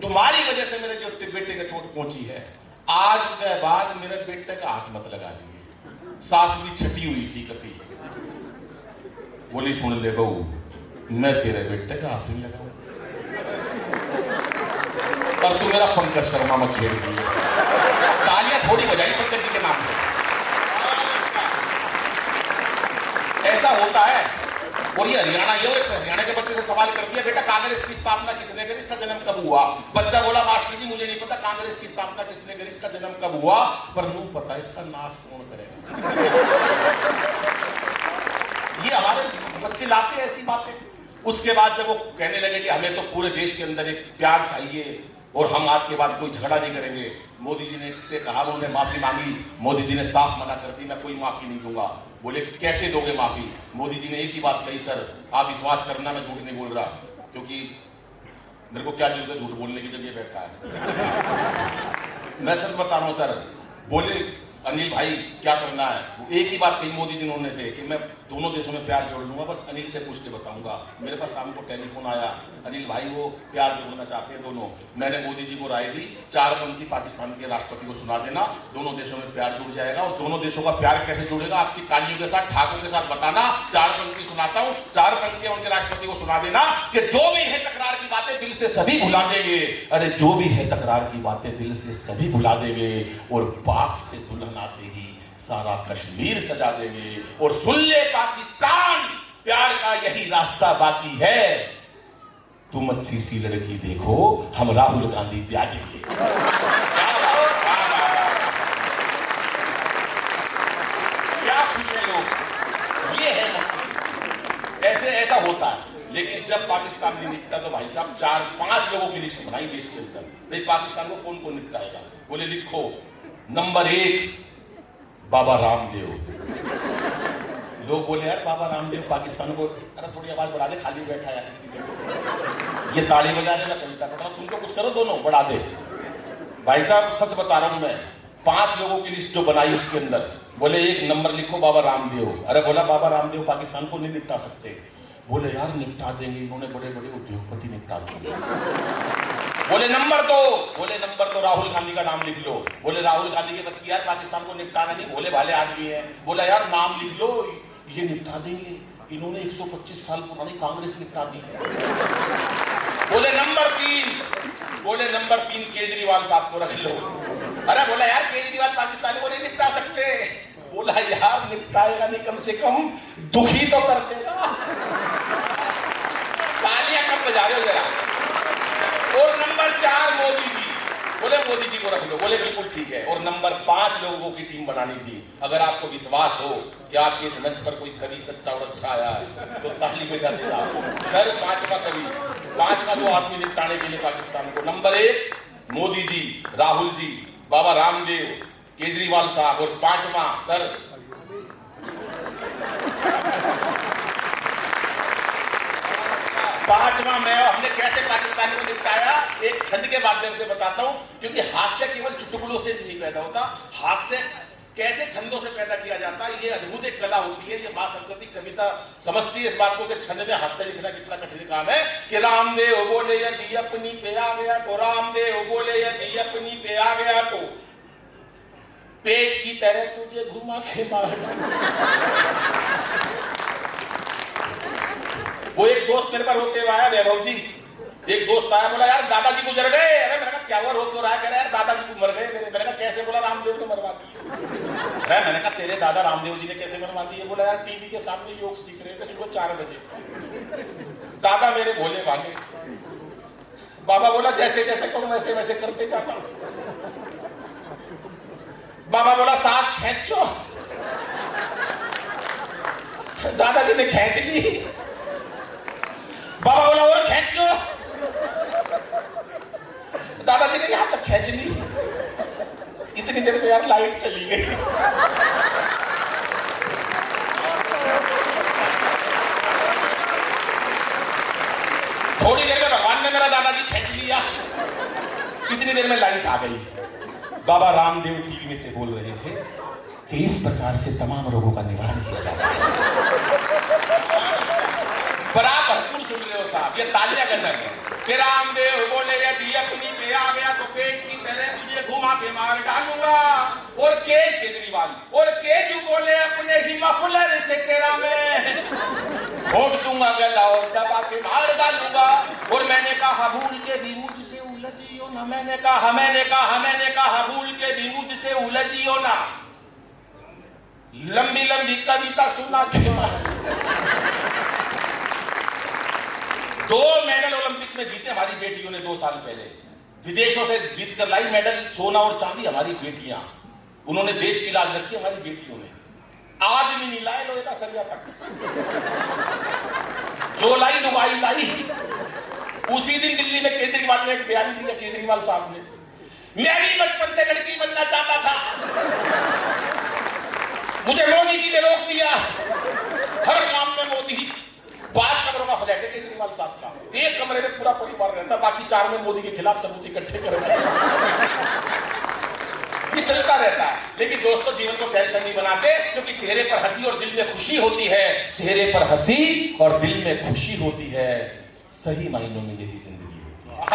[SPEAKER 4] तुम्हारी वजह से मेरे जो बेटे को चोट पहुंची है, आज के बाद मेरे बेटे का हाथ मत लगा दीजिए। सास भी छटी हुई थी कभी, बोली सुन ले बहू, मैं तेरे बेटे का हाथ नहीं लगाऊं और तू मेरा पंकज शर्मा मत छेड़ दी। तालियां थोड़ी बजाई पंकज जी के नाम से। ऐसा होता है। और ये हरियाणा, ये हरियाणा के बच्चे से सवाल कर दिया, बेटा कांग्रेस की स्थापना किसने करी, इसका जन्म कब हुआ? बच्चा बोला मास्टर जी मुझे नहीं पता कांग्रेस की स्थापना किसने करी, इसका जन्म कब हुआ, पर मुझे पता इसका नाश कौन करेगा। ये हमारे बच्चे लाते हैं ऐसी बातें। उसके बाद जब वो कहने लगे कि हमें तो पूरे देश के अंदर एक प्यार चाहिए और हम आज के बाद कोई झगड़ा नहीं करेंगे, मोदी जी ने से कहा, उन्होंने माफी मांगी, मोदी जी ने साफ मना कर दी, मैं कोई माफी नहीं दूंगा। बोले कैसे दोगे माफी? मोदी जी ने एक ही बात कही, सर आप विश्वास करना मैं झूठ नहीं बोल रहा, क्योंकि मेरे को क्या जरूरत है झूठ बोलने की जब ये बैठा है। मैं सच बता रहा हूँ सर। बोले अनिल भाई क्या करना है? वो एक ही बात कही मोदी जी ने से कि मैं दोनों देशों में प्यार जोड़ लूंगा, बस अनिल से पूछ के बताऊंगा। मेरे पास शाम को टेलीफोन आया, अनिल भाई वो प्यार जोड़ना चाहते हैं दोनों। मैंने मोदी जी को राय दी, 4 पंक्ति पाकिस्तान के राष्ट्रपति को सुना देना, दोनों देशों में प्यार जुड़ जाएगा। और दोनों देशों का प्यार कैसे जुड़ेगा आपकी कालियों के साथ, ठाकुर के साथ बताना। 4 पंक्ति सुनाता हूँ, 4 पंक्तियां उनके राष्ट्रपति को सुना देना कि जो भी है तकरार की बातें दिल से सभी भुला देंगे। अरे जो भी है तकरार की बातें दिल से सभी भुला देंगे और पाक से दुल्हन आते ही सारा कश्मीर सजा देंगे। और सुन ले पाकिस्तान, प्यार का यही रास्ता बाकी है। तुम अच्छी सी लड़की देखो, हम राहुल गांधी प्यार देंगे। क्या पूछे लोग, ये है ऐसे ऐसा होता है। लेकिन जब पाकिस्तान ने निपटा तो भाई साहब 4-5 लोगों की लिस्ट बनाई देश के अंदर, भाई पाकिस्तान को कौन कौन निपटाएगा? बोले लिखो, नंबर 1 बाबा रामदेव। लोग बोले यार बाबा रामदेव पाकिस्तान को, अरे थोड़ी आवाज बढ़ा दे, खाली बैठा है, ये ताली बजा रहे ना कविता पढ़ा, तुमको कुछ करो, दोनों बढ़ा दे। भाई साहब सच बता रहा हूं मैं, 5 लोगों की लिस्ट जो बनाई उसके अंदर बोले 1 नंबर लिखो बाबा रामदेव। अरे बोला बाबा रामदेव पाकिस्तान को नहीं निपटा सकते। बोले यार निपटा देंगे, इन्होंने बड़े बड़े उद्योगपति निपटा देंगे। बोले नंबर 2, बोले नंबर 2 राहुल गांधी का नाम लिख लो। बोले राहुल गांधी के बस की यार पाकिस्तान को निपटाना नहीं, भोले भाले आदमी है। बोला यार नाम लिख लो, ये निपटा देंगे, इन्होंने 125 साल पुरानी कांग्रेस निपटा दी। बोले नंबर 3 केजरीवाल साहब को रख लो। अरे बोला यार केजरीवाल पाकिस्तान को नहीं निपटा सकते। बोला यार निपटाएगा नहीं, कम से कम दुखी तो कर देगा। तालियां कब बजा रहे हो जरा। और नंबर 4 मोदी जी। बोले मोदी जी को रख लो। बोले बिल्कुल ठीक है। और नंबर 5 लोगों की टीम बनानी थी। अगर आपको विश्वास हो कि आपके इस मंच पर कोई कवि सच्चा और अच्छा आया है तो ताली बजा देगा सर। 5वां कवि, 5वां जो आदमी निपटाने के लिए पाकिस्तान को, नंबर 1 मोदी जी, राहुल जी, बाबा रामदेव, केजरीवाल साहब। और 5वां सर मैं, हमने कैसे पाकिस्तान को निपटाया एक छंद के माध्यम से बताता हूं, क्योंकि हास्य केवल चुटकुलों से नहीं पैदा होता, हास्य कैसे छंदों से पैदा किया जाता है, ये अद्भुत एक कला होती है। ये माँ सरस्वती कविता समझती है इस बात को कि छंद में हाथ से लिखना कितना कठिन काम है। कि रामदेव बोले यदि अपनी पे आ गया तो, रामदेव बोले यदि अपनी पे आ गया तो, पेट की तरह तुझे घुमा के मार। वो एक दोस्त मेरे पर होते हुए आया, वैभव जी, एक दोस्त आया, बोला यार दादाजी गुजर गए। अरे मैंने कहा क्या हुआ, रो क्यों रहा है? कह रहा है दादाजी को मर गए। मैंने कहा कैसे? बोला रामदेव ने मरवा दिए। अरे मैंने कहा तेरे दादा रामदेव जी ने कैसे मरवा दिए? बोला यार टीवी के सामने योग सीख रहे थे सुबह 4 बजे, दादा मेरे भोले भाले। बाबा बोला जैसे जैसे तुम वैसे वैसे करते जाता। बाबा बोला सांस खींचो। दादाजी ने खींच ली। बाबा बोला और खींचो। दादाजी ने यहां तक खींच ली। इतनी देर में यार लाइट चली गई। थोड़ी देर में भगवान ने मेरा दादाजी खींच लिया। कितनी देर में लाइट आ गई। बाबा रामदेव टीवी में से बोल रहे थे कि इस प्रकार से तमाम रोगों का निवारण किया जाता है। बराबर तुम सुन रहे हो साहब, ये तालियां गजब है। कि रामदेव बोले यदि अपनी पे आ गया तो पेट की तरह तुझे घुमा के मार डालूंगा। और केजरीवाल और केजू बोले अपने ही मफलर से तेरा मैं घोट दूंगा गला और दबा के मार डालूंगा। और मैंने कहा भूल के भी मुझसे उलझियो ना, मैंने कहा भूल के भी मुझसे उलझियो ना। लंबी लंबी कविता सुना के 2 मेडल ओलंपिक में जीते हमारी बेटियों ने 2 साल पहले। विदेशों से जीत कर लाई मेडल, सोना और चांदी हमारी बेटियां। उन्होंने देश की लाज रखी हमारी बेटियों ने। आज भी नहीं लाए लोहे का सरिया तक। जो लाई दुबई लाई। उसी दिन दिल्ली में केजरीवाल ने एक बयान दिया, केजरीवाल साहब ने, मैं भी बचपन से लड़की बनना चाहता था, मुझे मोदी जी ने रोक दिया। हर काम में मोदी। 5 कमरों का फ्लैट है केजरीवाल साहब का। एक कमरे में पूरा परिवार रहता, बाकी 4 में मोदी के खिलाफ सबूत इकट्ठे कर ये चलता रहता है। लेकिन दोस्तों जीवन को टेंशन नहीं बनाते, क्योंकि चेहरे पर हंसी और दिल में खुशी होती है। चेहरे पर हंसी और दिल में खुशी होती है। सही मायनों में यही जिंदगी होती है।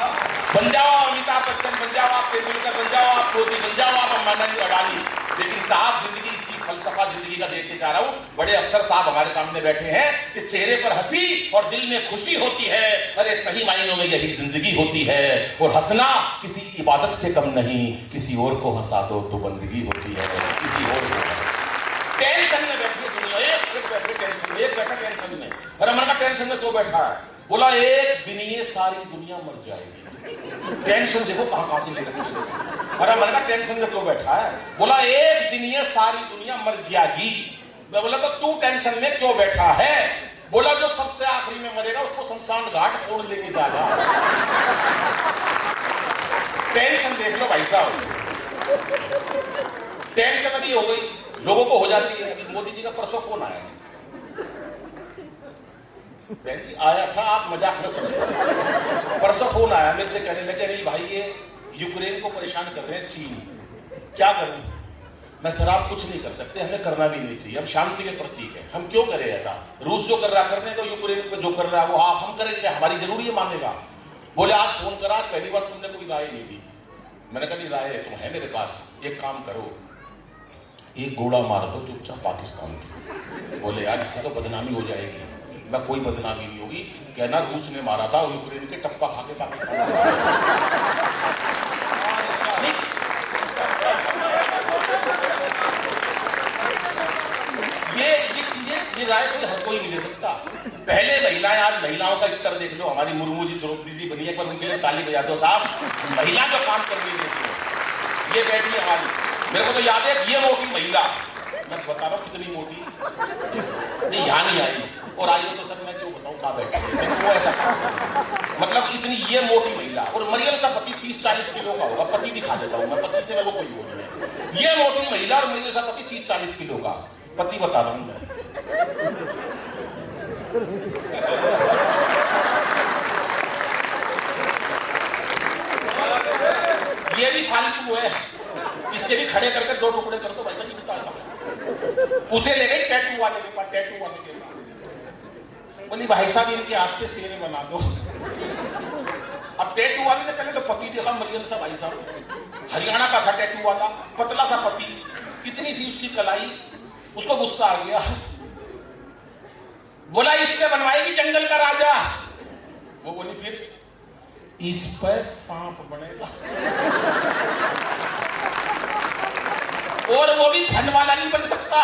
[SPEAKER 4] बन जाओ अमिताभ बच्चन, बन जाओ आप तेंदुलकर, बन जाओ आप मोदी, बन जाओ आप अंबानी अडानी। लेकिन साहब जिंदगी इसी फलसफा जिंदगी का देखते जा रहा हूं। बड़े अफसर साहब हमारे सामने बैठे हैं कि चेहरे पर हंसी और दिल में खुशी होती है। अरे सही मायनों में यही जिंदगी होती है। और हंसना किसी इबादत से कम नहीं, किसी और को हंसा दो तो बंदगी होती है। किसी और को टेंशन में बैठी है दुनिया, एक बैठे टेंशन में, एक बैठा टेंशन में। अरे मन का टेंशन में तो बैठा है। बोला एक दिन ये सारी दुनिया मर जाएगी। टेंशन देखो कहां से ले रखी है। अरे मन का टेंशन में तो बैठा है। बोला एक दिन ये सारी दुनिया मर जाएगी। मैं बोला तो तू टेंशन में क्यों बैठा है? बोला जो सबसे आखिरी में मरेगा उसको शमशान घाट छोड़ लेके जाएगा। टेंशन देख लो भाई साहब। टेंशन अभी हो गई, लोगों को हो जाती है। अभी मोदी जी का परसों फोन आया, बहन जी आया था, आप मजाक न समझिए। परसों फोन आया मेरे से, कहने लगे अनिल भाई ये यूक्रेन को परेशान कर रहे हैं चीन, क्या करूं? मैं सर आप कुछ नहीं कर सकते, हमें करना भी नहीं चाहिए। हम शांति के प्रतीक है, हम क्यों करें ऐसा? रूस जो कर रहा करने तो यूक्रेन पे जो कर रहा है वो हम करेंगे, हमारी जरूरी है मानेगा। बोले आज फोन करा, पहली बार तुमने कोई राय नहीं दी। मैंने कहा नहीं राय तुम है मेरे पास, एक काम करो एक गोला मार दो चुपचाप पाकिस्तान की। बोले यार इससे तो बदनामी हो जाएगी। मैं कोई बदनामी नहीं होगी, कहना रूस ने मारा था यूक्रेन के, टप्पा खा के पाकिस्तान। ये चीजें, ये राय कोई हर कोई नहीं दे सकता। पहले महिलाएं, आज महिलाओं का स्तर देख लो। हमारी मुर्मू जी द्रौपदी जी बनी है, पर उनके लिए ताली बजा दो साहब। महिला जो काम कर रही है, ये बैठी है हमारी। मेरे को तो याद है ये मोटी महिला, मैं बता रहा हूँ कितनी मोटी, नहीं यहाँ नहीं आई, और आई हो तो सर मैं क्यों बताऊँ कहाँ बैठी है, वो ऐसा मतलब इतनी ये मोटी महिला। और मरियम सा पति 30-40 किलो का होगा, पति दिखा देता हूँ मैं, पति से मेरे को कोई वो नहीं है। ये मोटी महिला और मरियम सा पति 30-40 किलो का, पति बता रहा हूँ मैं। ये भी फालतू है। इसके भी खड़े करके 2 टुकड़े कर दो, वैसा नहीं होता ऐसा। उसे ले गई टैटू वाले के पास, टैटू वाले के पास। बोली भाई साहब इनके हाथ पे शेर बना दो। अब टैटू वाले ने पहले तो पति देखा मरियम सा भाई साहब, हरियाणा का था टैटू वाला, पतला सा पति, इतनी सी उसकी कलाई, उसको गुस्सा आ गया। बोला इससे बनवाएगी जंगल का राजा। वो बोली फिर इस पर सांप बनेगा, और वो भी धन वाला नहीं बन सकता,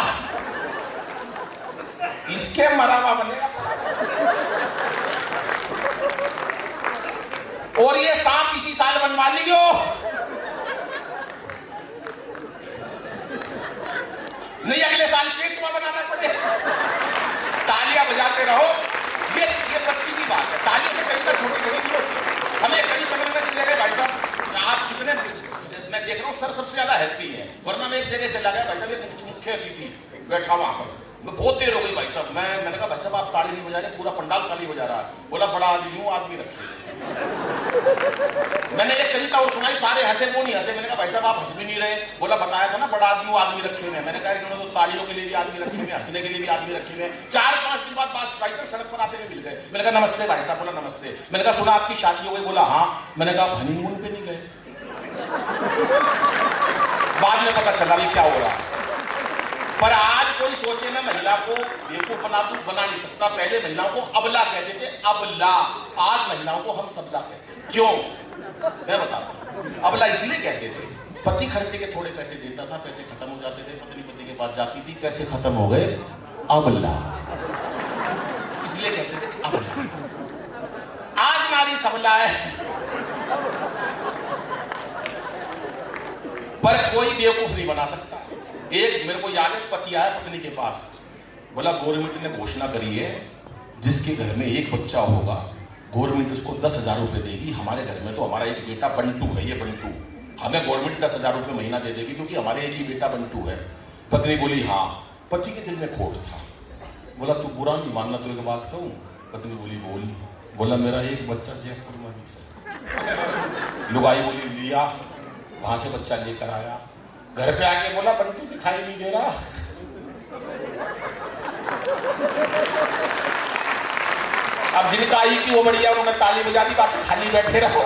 [SPEAKER 4] इसके मरावा बनेगा। और ये सांप इसी साल बनवा लियो। नहीं अगले साल केचुआ बनाना पड़े। तालियां बजाते रहो, ये बस्ती की बात है। तालियों से कहीं तक छोटी छोटी नहीं होती। हमें कहीं समझ में नहीं आ रहा भाई साहब, आप कितने, मैं देख रहा हूँ सर सबसे ज्यादा हैप्पी है, वरना मैं एक जगह चला गया भाई साहब, मुख्य अतिथि बैठा वहां पर, बहुत देर हो गई भाई साहब। मैंने कहा भाई साहब आप ताली नहीं बजा रहे, पूरा पंडाल ताली बजा रहा है। बोला बड़ा आदमी हूँ, आदमी रखे। मैंने एक कविता और सुनाई, सारे हंसे, वो नहीं हंसे। मैंने कहा भाई साहब आप हंस भी नहीं रहे। बोला बताया था ना बड़ा आदमी हूँ, आदमी रखे हुए। मैंने कहा इन्होंने तो तालियों के लिए भी आदमी रखे हुए, हंसने के लिए भी आदमी रखे हुए। 4-5 दिन बाद भाई साहब सड़क पर आते हुए मिल गए। मैंने कहा नमस्ते भाई साहब। बोला नमस्ते। मैंने कहा सुना आपकी शादी हो गई। बोला हाँ। मैंने कहा हनीमून पे नहीं गए? बाद में पता चला क्या हो रहा। पर आज कोई सोचे मैं महिला को बेवकूफ बना नहीं सकता। पहले महिलाओं को अबला कहते थे, अबला। आज महिलाओं को हम सबला कहते हैं। क्यों? मैं बताता हूं। अबला इसलिए कहते थे, पति खर्चे के थोड़े पैसे देता था, पैसे खत्म हो जाते थे, पत्नी पति के पास जाती थी, पैसे खत्म हो गए, अबला, इसलिए कहते थे अबला। आज नारी सबला है। पर कोई बेवकूफ नहीं बना सकता। एक मेरे को याद है, पति आया पत्नी के पास, बोला गवर्नमेंट ने घोषणा करी है जिसके घर में एक बच्चा होगा गवर्नमेंट उसको 10,000 रुपए देगी। हमारे घर में तो हमारा एक बेटा बंटू है, ये बंटू, हमें गवर्नमेंट 10,000 रुपए महीना दे देगी क्योंकि हमारे एक ही बेटा बंटू है। पत्नी बोली हाँ। पति के दिल में खोट था। बोला तू बुरा नहीं मानना, तो एक बात कहूँ? पत्नी बोली बोल। बोला मेरा एक बच्चा जयपुर में, लुगाई बोली लिया, वहां से बच्चा लेकर आया, घर पे आके बोला बंटू दिखाई नहीं दे रहा। अब जिनका आई कि वो बढ़िया, उन्होंने ताली बजा दी, बाकी खाली बैठे रहो।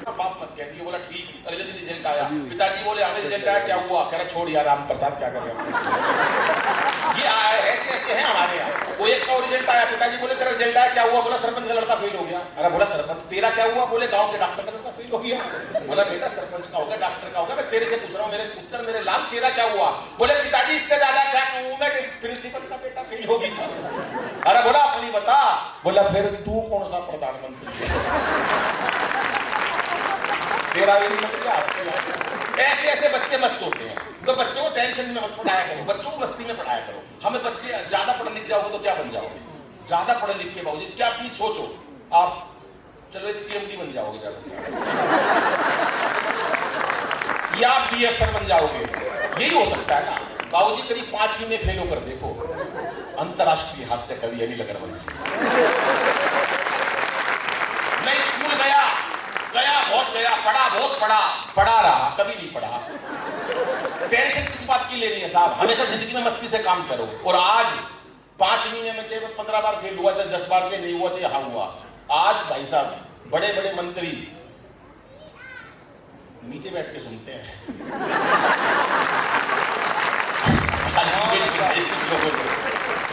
[SPEAKER 4] बाप मत कह दिए। बोला ठीक। अगले दिन रिजल्ट आया, पिताजी बोले आगे रिजल्ट आया, क्या हुआ? कह रहा छोड़ यार राम प्रसाद, क्या करें ये ऐसे ऐसे हैं हमारे यहाँ। वो एक का रिजल्ट आया, पिताजी बोले तेरा रिजल्ट आया, क्या हुआ? बोला सरपंच का लड़का फेल हो गया। अरे बोला सरपंच तेरा क्या हुआ? बोले गांव के डॉक्टर का लड़का फेल हो गया। बोला बेटा सरपंच का होगा, डॉक्टर का होगा, मैं तेरे से पूछ रहा हूँ, मेरे उत्तर मेरे लाल, तेरा क्या हुआ? बोले पिताजी इससे ज्यादा क्या कहूँ मैं, प्रिंसिपल का बेटा फेल हो गया। अरे बोला अपनी बता। बोला फिर तू कौन सा प्रधानमंत्री? तेरा ऐसे ऐसे बच्चे मस्त होते हैं। तो बच्चों को टेंशन में मत पढ़ाया करो, बच्चों को मस्ती में पढ़ाया करो। हमें बच्चे ज्यादा पढ़ लिख जाओगे तो क्या बन जाओगे? ज्यादा पढ़े लिख के बावजूद क्या अपनी सोचो, आप चलो एक CMD बन जाओगे ज्यादा, या आप BSR बन जाओगे, यही हो सकता है ना। बाबूजी करीब 5 महीने फेल होकर देखो। अंतरराष्ट्रीय हास्य कवि अनिल अग्रवंशी। मैं स्कूल गया बहुत गया, पढ़ा बहुत, पढ़ा रहा, कभी नहीं पढ़ा। टेंशन किस बात की लेनी है साहब? हमेशा जिंदगी में मस्ती से काम करो। और आज 5 महीने में चाहे 15 बार फेल हुआ, 10 बार चाहे नहीं हुआ, चाहे हाँ हुआ। आज भाई साहब बड़े बड़े मंत्री नीचे बैठ के सुनते हैं।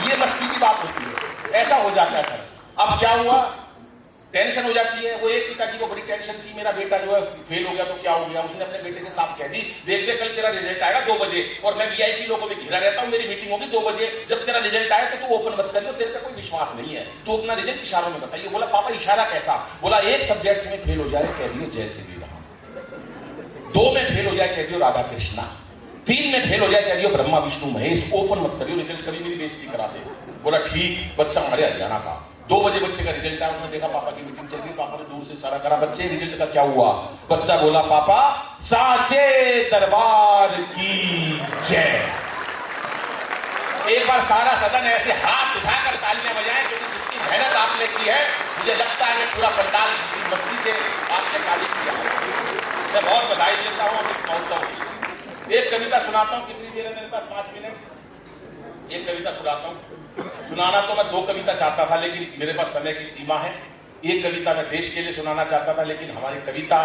[SPEAKER 4] ये मस्ती की बात होती है, ऐसा हो जाता है सर। अब क्या हुआ? टेंशन हो जाती है। वो एक पिताजी को बड़ी टेंशन थी, मेरा बेटा जो है फेल हो गया तो क्या हो गया। उसने अपने बेटे से साफ कह दी, देख ले कल तेरा रिजल्ट आएगा 2 बजे, और मैं VIP लोगों में घिरा रहता हूँ, मेरी मीटिंग होगी 2 बजे। जब तेरा रिजल्ट आए तो तू ओपन मत करियो, तेरे पे कोई विश्वास नहीं है, तू अपना रिजल्ट इशारों में बताइए। बोला पापा इशारा कैसा? बोला एक सब्जेक्ट में फेल हो जाए कह दियो जय श्री राम, 2 में फेल हो जाए कह दियो राधा कृष्णा, 3 में फेल हो जाए कह दियो ब्रह्मा विष्णु महेश, ओपन मत करियो, रिजल्ट कभी मेरी बेइज्जती करा दे। बोला ठीक। बच्चा हमारे हरियाणा का, 2 बजे बच्चे का रिजल्ट आया, उसने देखा पापा की मीटिंग चल रही, पापा ने दूर से इशारा करा, बच्चे रिजल्ट का क्या हुआ? बच्चा बोला पापा साचे दरबार की जय। एक बार सारा सदन ऐसे हाथ उठाकर तालियां बजाएं क्योंकि जिसकी मेहनत आपने की है, मुझे लगता है कि पूरा पंडाल मस्ती से आपने खाली किया। मैं बहुत बधाई देता हूँ, अभी पहुँचता हूँ। एक कविता सुनाता हूँ, कितनी देर है मेरे पास? 5 मिनट। एक कविता सुनाता हूँ। सुनाना तो मैं 2 कविता चाहता था, लेकिन मेरे पास समय की सीमा है। एक कविता मैं देश के लिए सुनाना चाहता था, लेकिन हमारी कविता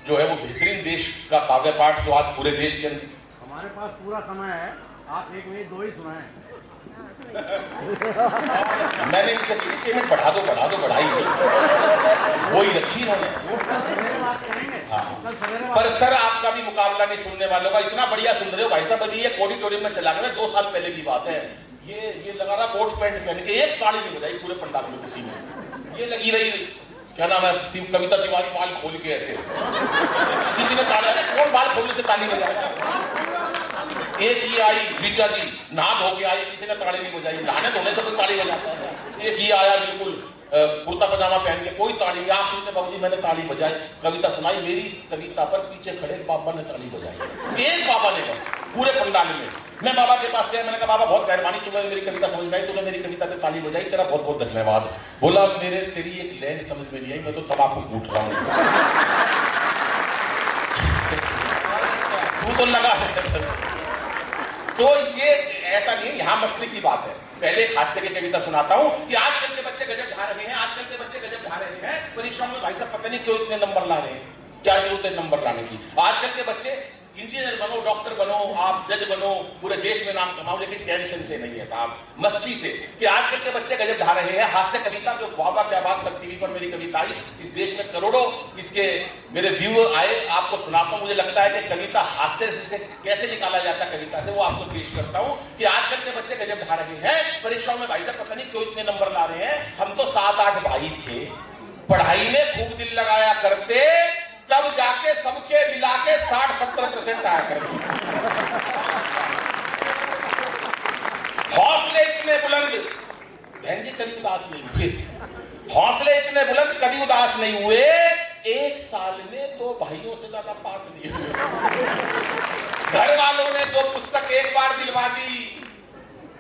[SPEAKER 4] जो है वो बेहतरीन देश का काव्य पाठ जो आज पूरे देश के अंदर।
[SPEAKER 5] हमारे पास पूरा समय है, आप 1 मिनट 2 ही सुनाएं।
[SPEAKER 4] मैंने इनसे पेमेंट बढ़ा दो बढ़ाई नहीं, वो ही रखी उन्होंने। हाँ, पर सर आपका भी मुकाबला नहीं सुनने वालों का। इतना बढ़िया सुन रहे हो भाई साहब। अभी ये ऑडिटोरियम में चला गया, 2 साल पहले की बात है। ये लगा रहा कोट पैंट पहन के, एक ताली नहीं बजाई पूरे पंडाल में किसी ने। ये लगी रही, क्या नाम है, कविता तिवारी बाल खोल के ऐसे, किसी ने ताला, कौन बाल खोलने से ताली बजाया? एक ही आई ऋचा जी, नहा धो के आई, किसी ने ताली नहीं बजाई। नहाने धोने से तो ताली बजाता है। एक ही आया बिल्कुल कुर्ता पजामा पहन के, कोई ताली नहीं। आप सुनते बाबूजी मैंने ताली बजाई, कविता सुनाई। मेरी कविता पर पीछे खड़े बाबा ने ताली बजाई, एक बाबा ने बस पूरे पंडाल में। मैं बाबा के पास गया, मैंने कहा बाबा बहुत मेहरबानी, तुम्हें मेरी कविता समझ में आई, तूने मेरी कविता पे ताली बजाई, तेरा बहुत बहुत धन्यवाद। बोला तेरी एक लाइन समझ में नहीं आई, मैं तो तंबाकू कूट रहा हूँ। तू तो लगा है। तो ये ऐसा नहीं है, यहाँ मसले की बात है। पहले एक हास्य की कविता सुनाता हूँ कि आजकल के बच्चे गजब ढा रहे हैं, आजकल के बच्चे गजब ढा रहे हैं परीक्षाओं में। भाई साहब पता नहीं क्यों इतने नंबर ला रहे हैं, क्या जरूरत है नंबर लाने की? आजकल के बच्चे इंजीनियर बनो, डॉक्टर बनो, आप जज बनो, पूरे देश में नाम कमाओ, लेकिन टेंशन से नहीं है साहब, मस्ती से। कि आजकल के बच्चे गजब ढा रहे हैं। हास्य कविता जो वाह क्या बात, सब टीवी पर मेरी कविता आई, इस देश में करोड़ों इसके मेरे व्यू आए। आपको सुनाता हूँ, मुझे लगता है कि कविता हास्य से कैसे निकाला जाता है कविता से, वो आपको पेश करता हूँ कि आजकल के बच्चे गजब ढा रहे हैं परीक्षाओं में। भाई साहब पता नहीं क्यों इतने नंबर ला रहे हैं। हम तो 7-8 भाई थे, पढ़ाई में खूब दिल लगाया करते, तब जाके सबके मिला के 60-70% आया करते। हौसले इतने बुलंद, बहन जी कभी उदास नहीं हुए। हौसले इतने बुलंद, कभी उदास नहीं हुए। 1 साल में 2 भाइयों से ज्यादा पास नहीं हुए। घर वालों ने 2 पुस्तक एक बार दिलवा दी,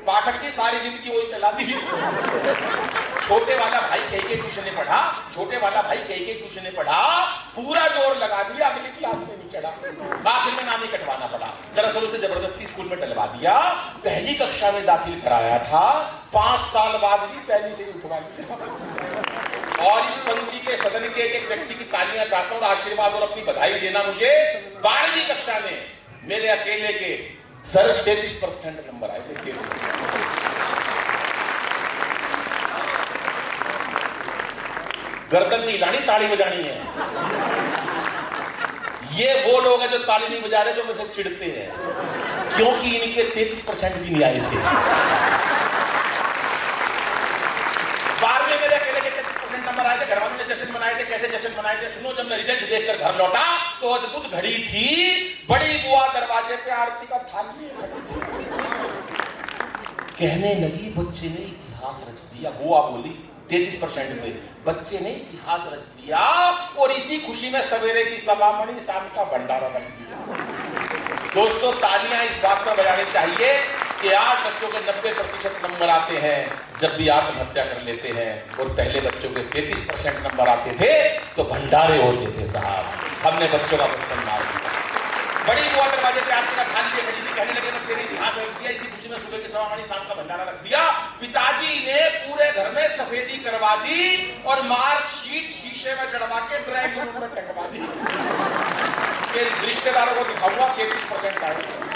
[SPEAKER 4] पाठक की सारी जिंदगी वही चला दी। छोटे वाला भाई कई ट्यूशन पढ़ा, छोटे वाला भाई कई ट्यूशन पढ़ा, पूरा जोर लगा दिया, अगली क्लास में नहीं चढ़ा। आखिर में नानी कटवाना पड़ा, दरअसल उसे जबरदस्ती स्कूल में डलवा दिया। पहली कक्षा में दाखिल कराया था, 5 साल बाद भी पहली से ही उठवा दिया। और इस पंक्ति के सदन के एक व्यक्ति की तालियां चाहता हूँ, आशीर्वाद और अपनी बधाई देना मुझे। 12वीं कक्षा में मेरे अकेले के सर 33% नंबर आए थे। गर्दन नहीं हिलानी, ताली बजानी है। ये वो लोग हैं जो ताली नहीं बजा रहे, जो मुझसे चिढ़ते हैं, क्योंकि इनके 33% भी नहीं आए थे। 12वीं मेरे अकेले के 33% नंबर आए थे। घर वालों ने जश्न मनाए थे। कैसे जश्न मनाए थे सुनो। जब मैं रिजल्ट देखकर घर लौटा तो अद्भुत घड़ी थी। बड़ी बुआ दरवाजे पे आरती का थाल लिए कहने लगी, बच्चे ने इतिहास रच दिया। बुआ बोली 33% पे बच्चे ने इतिहास रच दिया। और इसी खुशी में सवेरे की सलामणी, शाम का भंडारा रख दिया। दोस्तों तालियां इस बात पर बजानी चाहिए कि आज बच्चों के 90% नंबर आते हैं जब भी आत्महत्या कर लेते हैं, और पहले बच्चों के 33% नंबर आते थे तो भंडारे होते थे साहब। हमने बच्चों का बचपन मार दिया। बड़ी बुआ दरवाजे पे आरती का थाल लिए खड़ी थी, कहने लगे बच्चे ने इतिहास रच दिया। इसी खुशी में सुबह की सलामणी, शाम का भंडारा रख दिया। पिताजी ने पूरे घर में सफेदी करवा दी और मार्कशीट शीशे में चढ़वा के ड्राइंग रूम में चढ़वा दी। रिश्तेदारों को दिखाऊंगा 33% आए।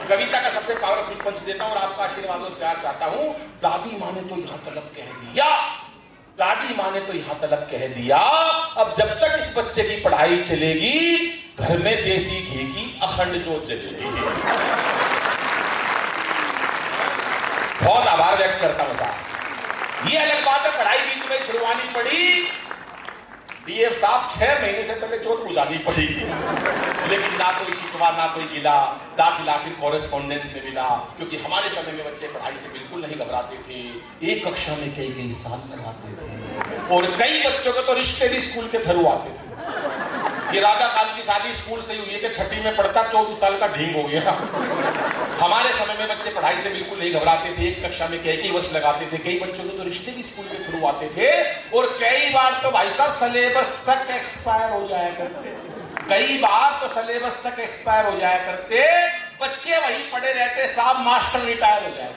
[SPEAKER 4] कविता का सबसे पावरफुल पंच देता हूं और आपका आशीर्वाद और प्यार चाहता हूं। दादी माँ ने तो यहाँ तलक कह दिया, दादी माँ ने तो यहाँ तलक कह दिया। अब जब तक इस बच्चे की पढ़ाई चलेगी, घर में देसी घी की अखंड जोत जलेगी। बहुत आभार व्यक्त करता हूं साहब। ये अलग बात है पढ़ाई बीच में छुड़वानी पड़ी। डीएफ साहब 6 महीने से पहले जोत बुझानी पड़ी, लेकिन ना कोई शिकवा ना कोई गिला। दाखिला आखिर कॉरेस्पॉन्डेंस में मिला, क्योंकि हमारे समय में बच्चे पढ़ाई से बिल्कुल नहीं घबराते थे। एक कक्षा में कई साल लगाते थे, और कई बच्चों के तो रिश्ते भी स्कूल के थरू आते थे। ये राजा काल की शादी स्कूल से हुई है कि छठी में पढ़ता 24 साल का ढींग हो गया। हमारे समय में बच्चे पढ़ाई से बिल्कुल नहीं घबराते थे, एक कक्षा में कई वर्ष लगाते थे, कई बच्चों के तो रिश्ते भी स्कूल के थ्रू आते थे, और कई बार तो भाई साहब सिलेबस तक एक्सपायर हो जाया करते, कई बार तो सिलेबस तक एक्सपायर हो जाया करते, बच्चे वही पढ़े रहते, साहब मास्टर रिटायर हो जाए,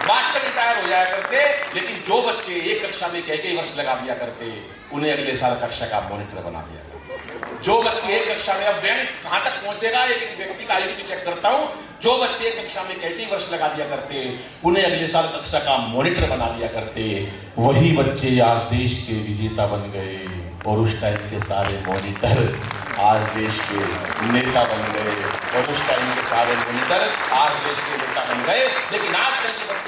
[SPEAKER 4] मास्टर रिटायर हो जाया करते। लेकिन जो बच्चे एक कक्षा में कई वर्ष लगा दिया करते, उन्हें अगले साल कक्षा का मॉनिटर बना दिया करते। जो बच्चे एक कक्षा में, अब रैंक कहां तक पहुंचेगा एक व्यक्ति का आईक्यू चेक करता हूं, जो बच्चे एक कक्षा में कई वर्ष लगा दिया करते, उन्हें अगले साल कक्षा का मॉनिटर बना दिया करते, वही बच्चे आज देश के विजेता बन गए, और उस टाइम के सारे मॉनिटर आज देश के नेता बन गए, और उस टाइम के सारे मॉनिटर आज देश के नेता बन गए। लेकिन आजकल के बच्चे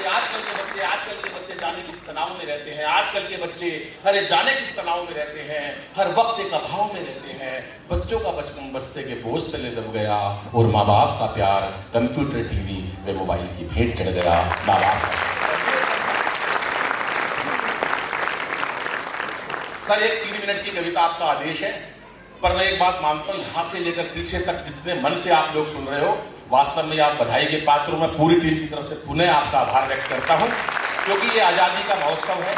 [SPEAKER 4] जाने किस तनाव में रहते हैं, आजकल के बच्चे अरे जाने किस तनाव में रहते हैं, हर वक्त एक अभाव में रहते हैं। बच्चों का बचपन बस्ते के बोझ तले दब गया, और माँ बाप का प्यार कंप्यूटर, टीवी व मोबाइल की भेंट चढ़ गया। माँ बाप सर, एक 3 मिनट की कविता आपका आदेश है, पर मैं एक बात मानता हूं, यहां से लेकर पीछे तक जितने मन से आप लोग सुन रहे हो, वास्तव में आप बधाई के पात्र हो। मैं पूरी टीम की तरफ से पुनः आपका आभार व्यक्त करता हूं, क्योंकि ये आज़ादी का महोत्सव है,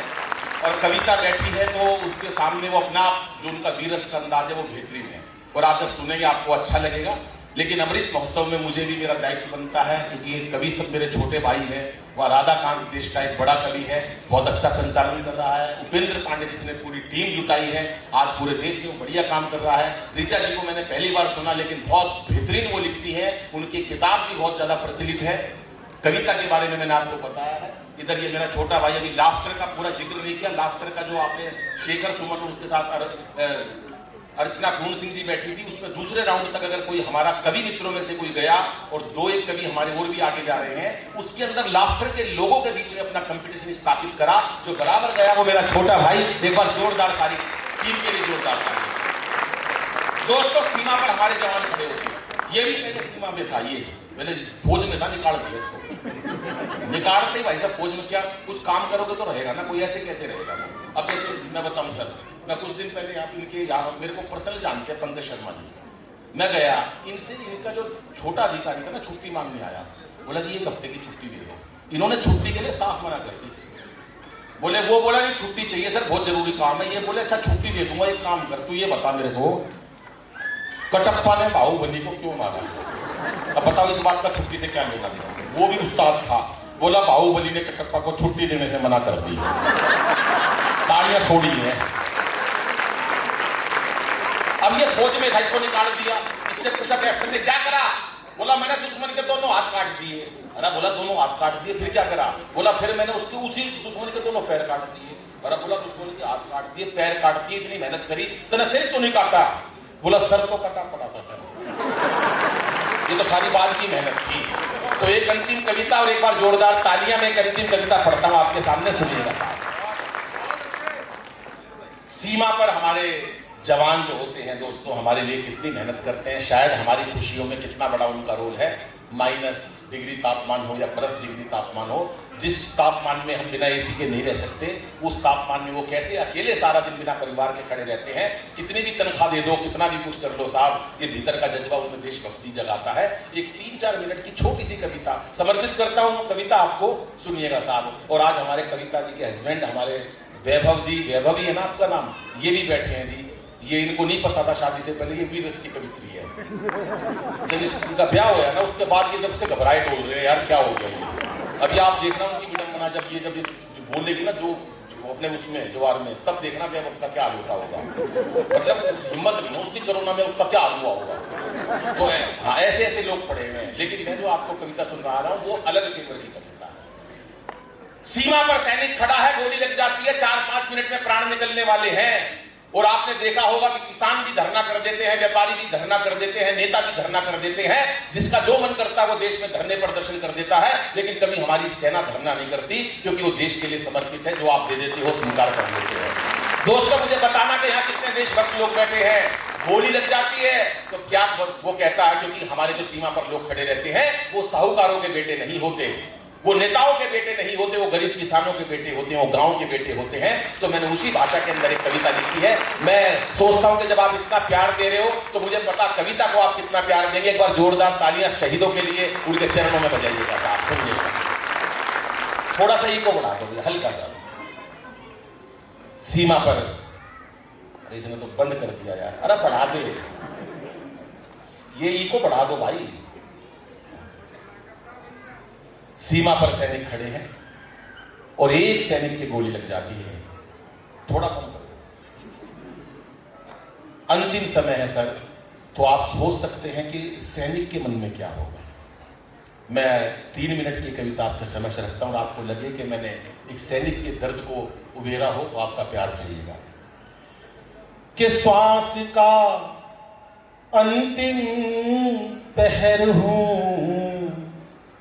[SPEAKER 4] और कविता बैठी है तो उसके सामने वो अपना जो उनका वीरस्थ अंदाज है वो बेहतरीन है, और आप जब सुनेंगे आपको अच्छा लगेगा। लेकिन अमृत महोत्सव में मुझे भी मेरा दायित्व बनता है, क्योंकि ये कवि सब मेरे छोटे भाई हैं। वह राधाकांत देश का एक बड़ा कवि है, बहुत अच्छा संचालन कर रहा है। उपेंद्र पांडे जिसने पूरी टीम जुटाई है, आज पूरे देश में बढ़िया काम कर रहा है। ऋचा जी को मैंने पहली बार सुना, लेकिन बहुत बेहतरीन वो लिखती है, उनकी किताब भी बहुत ज्यादा प्रचलित है। कविता के बारे में मैंने आपको बताया है। इधर ये मेरा छोटा भाई, अभी लाफ्टर का पूरा जिक्र नहीं किया, लाफ्टर का जो आपने शेखर सुमन उसके साथ अर्चना पूर्ण सिंह जी बैठी थी, उसमें दूसरे राउंड तक अगर कोई हमारा कवि मित्रों में से कोई गया, और 2-1 कवि हमारे और भी आगे जा रहे हैं, उसके अंदर लाफ्टर के लोगों के बीच में अपना कंपटीशन स्थापित करा, जो बराबर गया वो मेरा छोटा भाई। एक बार जोरदार सारी टीम के लिए जोरदार ताली। दोस्तों, सीमा पर हमारे जवान खड़े होते हैं, ये भी पहले सीमा में था, ये पहले फौज में था, निकाल दिया इसको, निकालते ही भाई साहब फौज में क्या कुछ काम करोगे तो रहेगा ना, कोई ऐसे कैसे रहेगा। अब जैसे मैं बताऊं सर, मैं कुछ दिन पहले यहाँ मेरे को पर्सनल जानते हैं पंकज शर्मा जी, मैं गया इनसे, इनका जो छोटा अधिकारी था ना छुट्टी मांगने आया, बोला कि 1 हफ्ते की छुट्टी दे दो। इन्होंने छुट्टी के लिए साफ मना कर दी, बोले वो बोला कि छुट्टी चाहिए सर, बहुत जरूरी काम है। ये बोले अच्छा छुट्टी दे दूंगा, एक काम कर, तू ये बता मेरे को, कटप्पा ने बाहुबली को क्यों मारा? अब बताओ इस बात का छुट्टी से क्या लेना देना? वो भी उस्ताद था, बोला बाहुबली ने कटप्पा को छुट्टी देने से मना कर दी। तालियां थोड़ी है। अब ये फौज में था, इसको निकाल दिया। इससे पूछा कैप्टन ने क्या करा? बोला मैंने दुश्मन के दोनों हाथ काट दिए। अरे बोला दोनों हाथ काट दिए, फिर क्या करा? बोला फिर मैंने उसके उसी दुश्मन के दोनों पैर काट दिए। अरे बोला दुश्मन के हाथ काट दिए, पैर काट दिए, इतनी मेहनत करी, तूने सिर क्यों नहीं काटा? बोला सर तो कटा पड़ा था सर, ये तो सारी बात की मेहनत थी। तो एक अंतिम कविता, और एक बार जोरदार तालियां में एक अंतिम कविता पढ़ता हूं आपके सामने, सुनिएगा। सीमा पर हमारे जवान जो होते हैं दोस्तों, हमारे लिए कितनी मेहनत करते हैं, शायद हमारी खुशियों में कितना बड़ा उनका रोल है। माइनस डिग्री तापमान हो या प्लस डिग्री तापमान हो, जिस तापमान में हम बिना एसी के नहीं रह सकते, उस तापमान में वो कैसे अकेले सारा दिन बिना परिवार के खड़े रहते हैं। कितनी भी तनख्वाह दे दो, कितना भी कुछ कर लो साहब, ये भीतर का जज्बा उसमें देशभक्ति जगाता है। एक 3-4 मिनट की छोटी सी कविता समर्पित करता हूँ, कविता आपको सुनिएगा साहब। और आज हमारे कविता जी के हस्बैंड हमारे वैभव जी, वैभव ही है ना आपका नाम, ये भी बैठे हैं जी। ये इनको नहीं पता था शादी से पहले, ये वीरस की कवित्री है। जब इसका ब्याह हुआ ना, उसके बाद ये जब से घबराए बोल रहे हैं, यार क्या हो गया ये। अभी आप देखना उनकी विडंबना, जब ये जब बोलेगी ना जो अपने उसमें जवार में, तब देखना वैभव का क्या हाल होता होगा। मतलब हिम्मत नहीं है उसकी, कोरोना में उसका क्या हाल हुआ होगा। तो हाँ, ऐसे ऐसे लोग पड़े हुए हैं। लेकिन मैं जो आपको कविता सुनवा रहा हूँ वो अलग केंद्र की कविता है। सीमा पर सैनिक खड़ा है, गोली लग जाती है, 4-5 मिनट में प्राण निकलने वाले हैं। और आपने देखा होगा कि किसान भी धरना कर देते हैं, व्यापारी भी धरना कर देते हैं, नेता भी धरना कर देते हैं। जिसका जो मन करता है वो देश में धरने प्रदर्शन कर देता है। लेकिन कभी हमारी सेना धरना नहीं करती, क्योंकि वो देश के लिए समर्पित है। जो आप दे देते हो स्वीकार कर लेते हैं। दोस्तों, मुझे बताना कि यहाँ कितने देशभक्त लोग बैठे हैं। गोली लग जाती है तो क्या वो कहता है, क्योंकि हमारे जो सीमा पर लोग खड़े रहते हैं वो साहूकारों के बेटे नहीं होते, वो नेताओं के बेटे नहीं होते, वो गरीब किसानों के बेटे होते हैं, वो गांव के बेटे होते हैं। तो मैंने उसी भाषा के अंदर एक कविता लिखी है। मैं सोचता हूं कि जब आप इतना प्यार दे रहे हो तो मुझे पता कविता को आप कितना प्यार देंगे। एक बार जोरदार तालियां शहीदों के लिए उनके चरणों में बजाइएगा साहब, सुनिएगा। थोड़ा सा इको बढ़ा दो, हल्का सा। सीमा पर, अरे इसने तो बंद कर दिया यार, अरे बढ़ा दो, ये इको बढ़ा दो भाई। सीमा पर सैनिक खड़े हैं और एक सैनिक की गोली लग जाती है। थोड़ा कम करो, अंतिम समय है सर। तो आप सोच सकते हैं कि सैनिक के मन में क्या होगा। मैं 3 मिनट की कविता आपके समक्ष रखता हूं और आपको लगे कि मैंने एक सैनिक के दर्द को उबेरा हो तो आपका प्यार चाहिएगा। कि श्वास का अंतिम पहर हूं,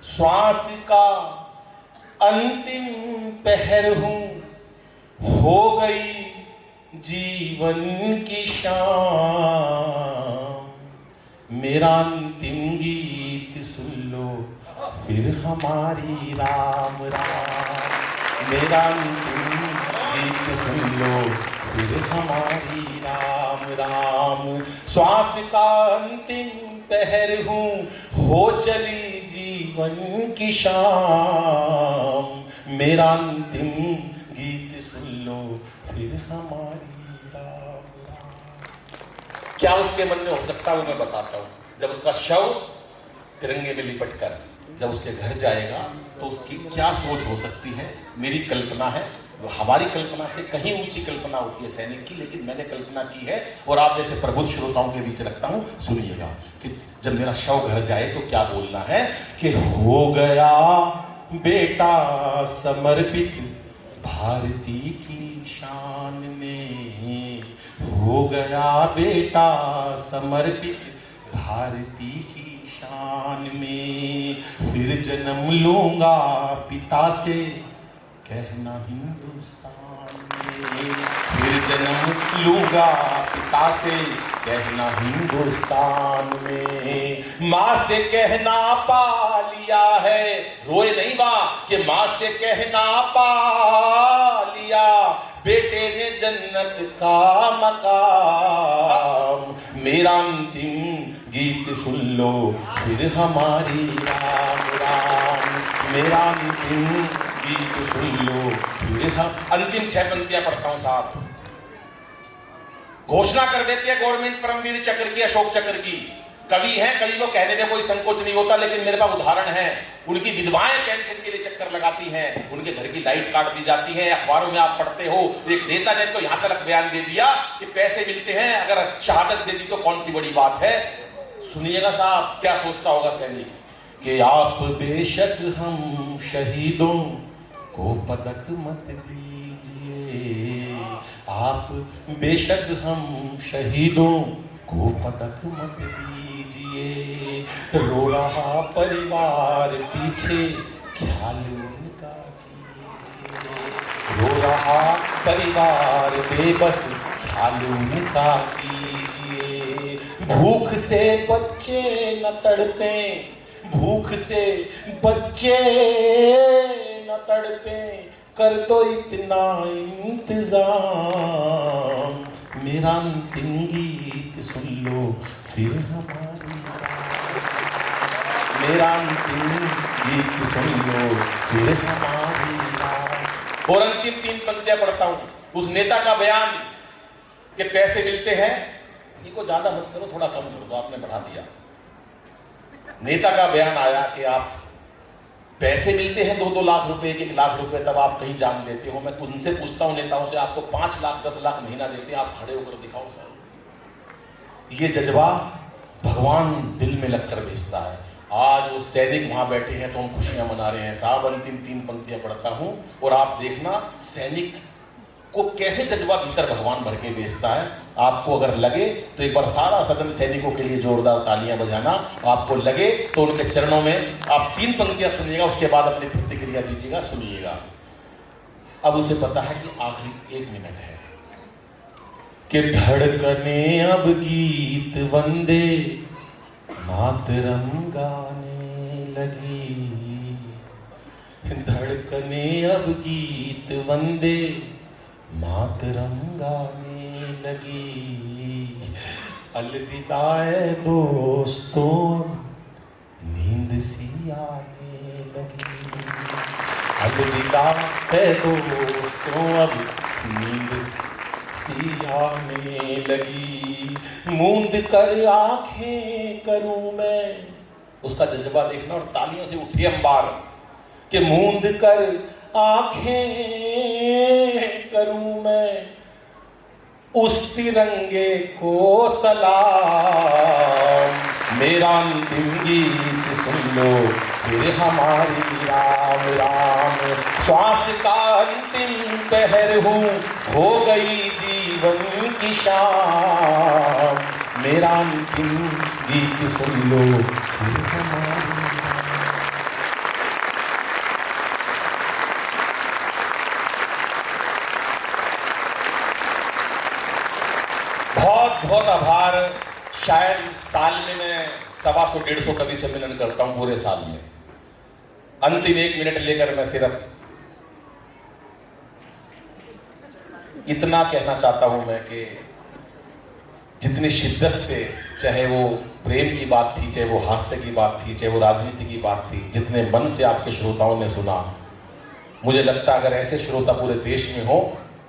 [SPEAKER 4] श्वास का अंतिम पहर हूं, हो गई जीवन की शाम। मेरा अंतिम गीत सुन लो फिर हमारी राम राम। मेरा अंतिम गीत सुन लो फिर हमारी राम राम। श्वास का अंतिम पहर हूँ, हो चली जीवन की शाम। मेरा अंतिम गीत सुन लो फिर हमारी राम राम। क्या उसके मन में हो सकता है वो मैं बताता हूँ। जब उसका शव तिरंगे में लिपट कर जब उसके घर जाएगा तो उसकी क्या सोच हो सकती है। मेरी कल्पना है, हमारी कल्पना से कहीं ऊंची कल्पना होती है सैनिक की, लेकिन मैंने कल्पना की है और आप जैसे प्रबुद्ध श्रोताओं के बीच रखता हूं। सुनिएगा कि जब मेरा शव घर जाए तो क्या बोलना है। कि हो गया बेटा समर्पित भारती की शान में, हो गया बेटा समर्पित भारती की शान में। फिर जन्म लूंगा पिता से कहना हिंदुस्तान में। फिर जन्म लूंगा पिता से कहना हिंदुस्तान में। माँ से कहना पा लिया है, रोए नहीं माँ कि माँ से कहना पा लिया, बेटे ने जन्नत का मकाम। मेरा अंतिम गीत सुन लो फिर हमारी राम राम। मेरा अंतिम गीत सुन लो फिर हम। अंतिम 6 पंक्तियां पढ़ता हूं साहब। घोषणा कर देती है गवर्नमेंट परमवीर चक्र की, अशोक चक्र की। कवि हैं, कवि को कहने में कोई संकोच नहीं होता, लेकिन मेरे पास उदाहरण है। उनकी विधवाएं पेंशन के लिए चक्कर लगाती हैं, उनके घर की लाइट काट दी जाती है। अखबारों में आप पढ़ते हो, एक नेता ने तो यहां तक बयान दे दिया कि पैसे मिलते हैं, अगर शहादत दे दी तो कौन सी बड़ी बात है। सुनिएगा साहब क्या सोचता होगा सैनिक। कि आप बेशक हम शहीदों को पदक मत दीजिए, आप बेशक हम शहीदों को पदक मत दीजिए। रो रहा परिवार पीछे ख्याल उनका कीजिए। रो रहा परिवार बेबस ख्याल उनका कीजिए। भूख से बच्चे न तड़पे, भूख से बच्चे न तड़पे, कर दो इतना इंतजाम। मेरा अंतिम गीत सुन लो फिर हमारी राम। मेरा अंतिम गीत सुन लो फिर हमारी राम। और अंतिम 3 पंक्तियां पढ़ता हूं उस नेता का बयान कि पैसे मिलते हैं। इनको ज्यादा मत करो, थोड़ा कम कर दो, आपने बढ़ा दिया। नेता का बयान आया कि आप पैसे मिलते हैं 2-2 लाख रुपए, 1-1 लाख रुपए, तब आप कहीं जान देते हो। मैं उनसे पूछता हूं नेताओं से, आपको 5 लाख 10 लाख महीना देते हैं, आप खड़े होकर दिखाओ सर। ये जज्बा भगवान दिल में लगकर भेजता है। आज वो सैनिक वहां बैठे हैं तो हम खुशियां मना रहे हैं साहब। अंतिम 3 पंक्तियां पढ़ता हूं और आप देखना सैनिक को कैसे जज्बा भीतर भगवान भर के भेजता है। आपको अगर लगे तो एक बार सारा सदन सैनिकों के लिए जोरदार तालियां बजाना। आपको लगे तो उनके चरणों में आप 3 पंक्तियां सुनिएगा, उसके बाद अपनी प्रतिक्रिया दीजिएगा। सुनिएगा। अब उसे पता है कि आखिरी 1 मिनट है कि धड़कने अब गीत वंदे मातरम गाने लगी। धड़कने अब गीत वंदे मातरम गाने लगी। अलविदा ए दोस्तों नींद सी आने लगी। अलविदा है दोस्तों अब नींद सी आने लगी। मूंद कर आंखें करूं मैं, उसका जज्बा देखना और तालियों से उठी अंबार कि मूंद कर आंखें करूं मैं उस तिरंगे को सलाम। मेरा अंतिम गीत सुन लो फिर हमारी राम राम। श्वास का अंतिम पहर हूँ हो गई जीवन की शाम। मेरा अंतिम गीत सुन लो फिर हमारी बहुत बहुत आभार। शायद साल में मैं 125-150 कवि सम्मेलन करता हूं पूरे साल में। अंतिम 1 मिनट लेकर मैं सिर्फ इतना कहना चाहता हूं मैं कि जितनी शिद्दत से, चाहे वो प्रेम की बात थी, चाहे वो हास्य की बात थी, चाहे वो राजनीति की बात थी, जितने मन से आपके श्रोताओं ने सुना, मुझे लगता है अगर ऐसे श्रोता पूरे देश में हो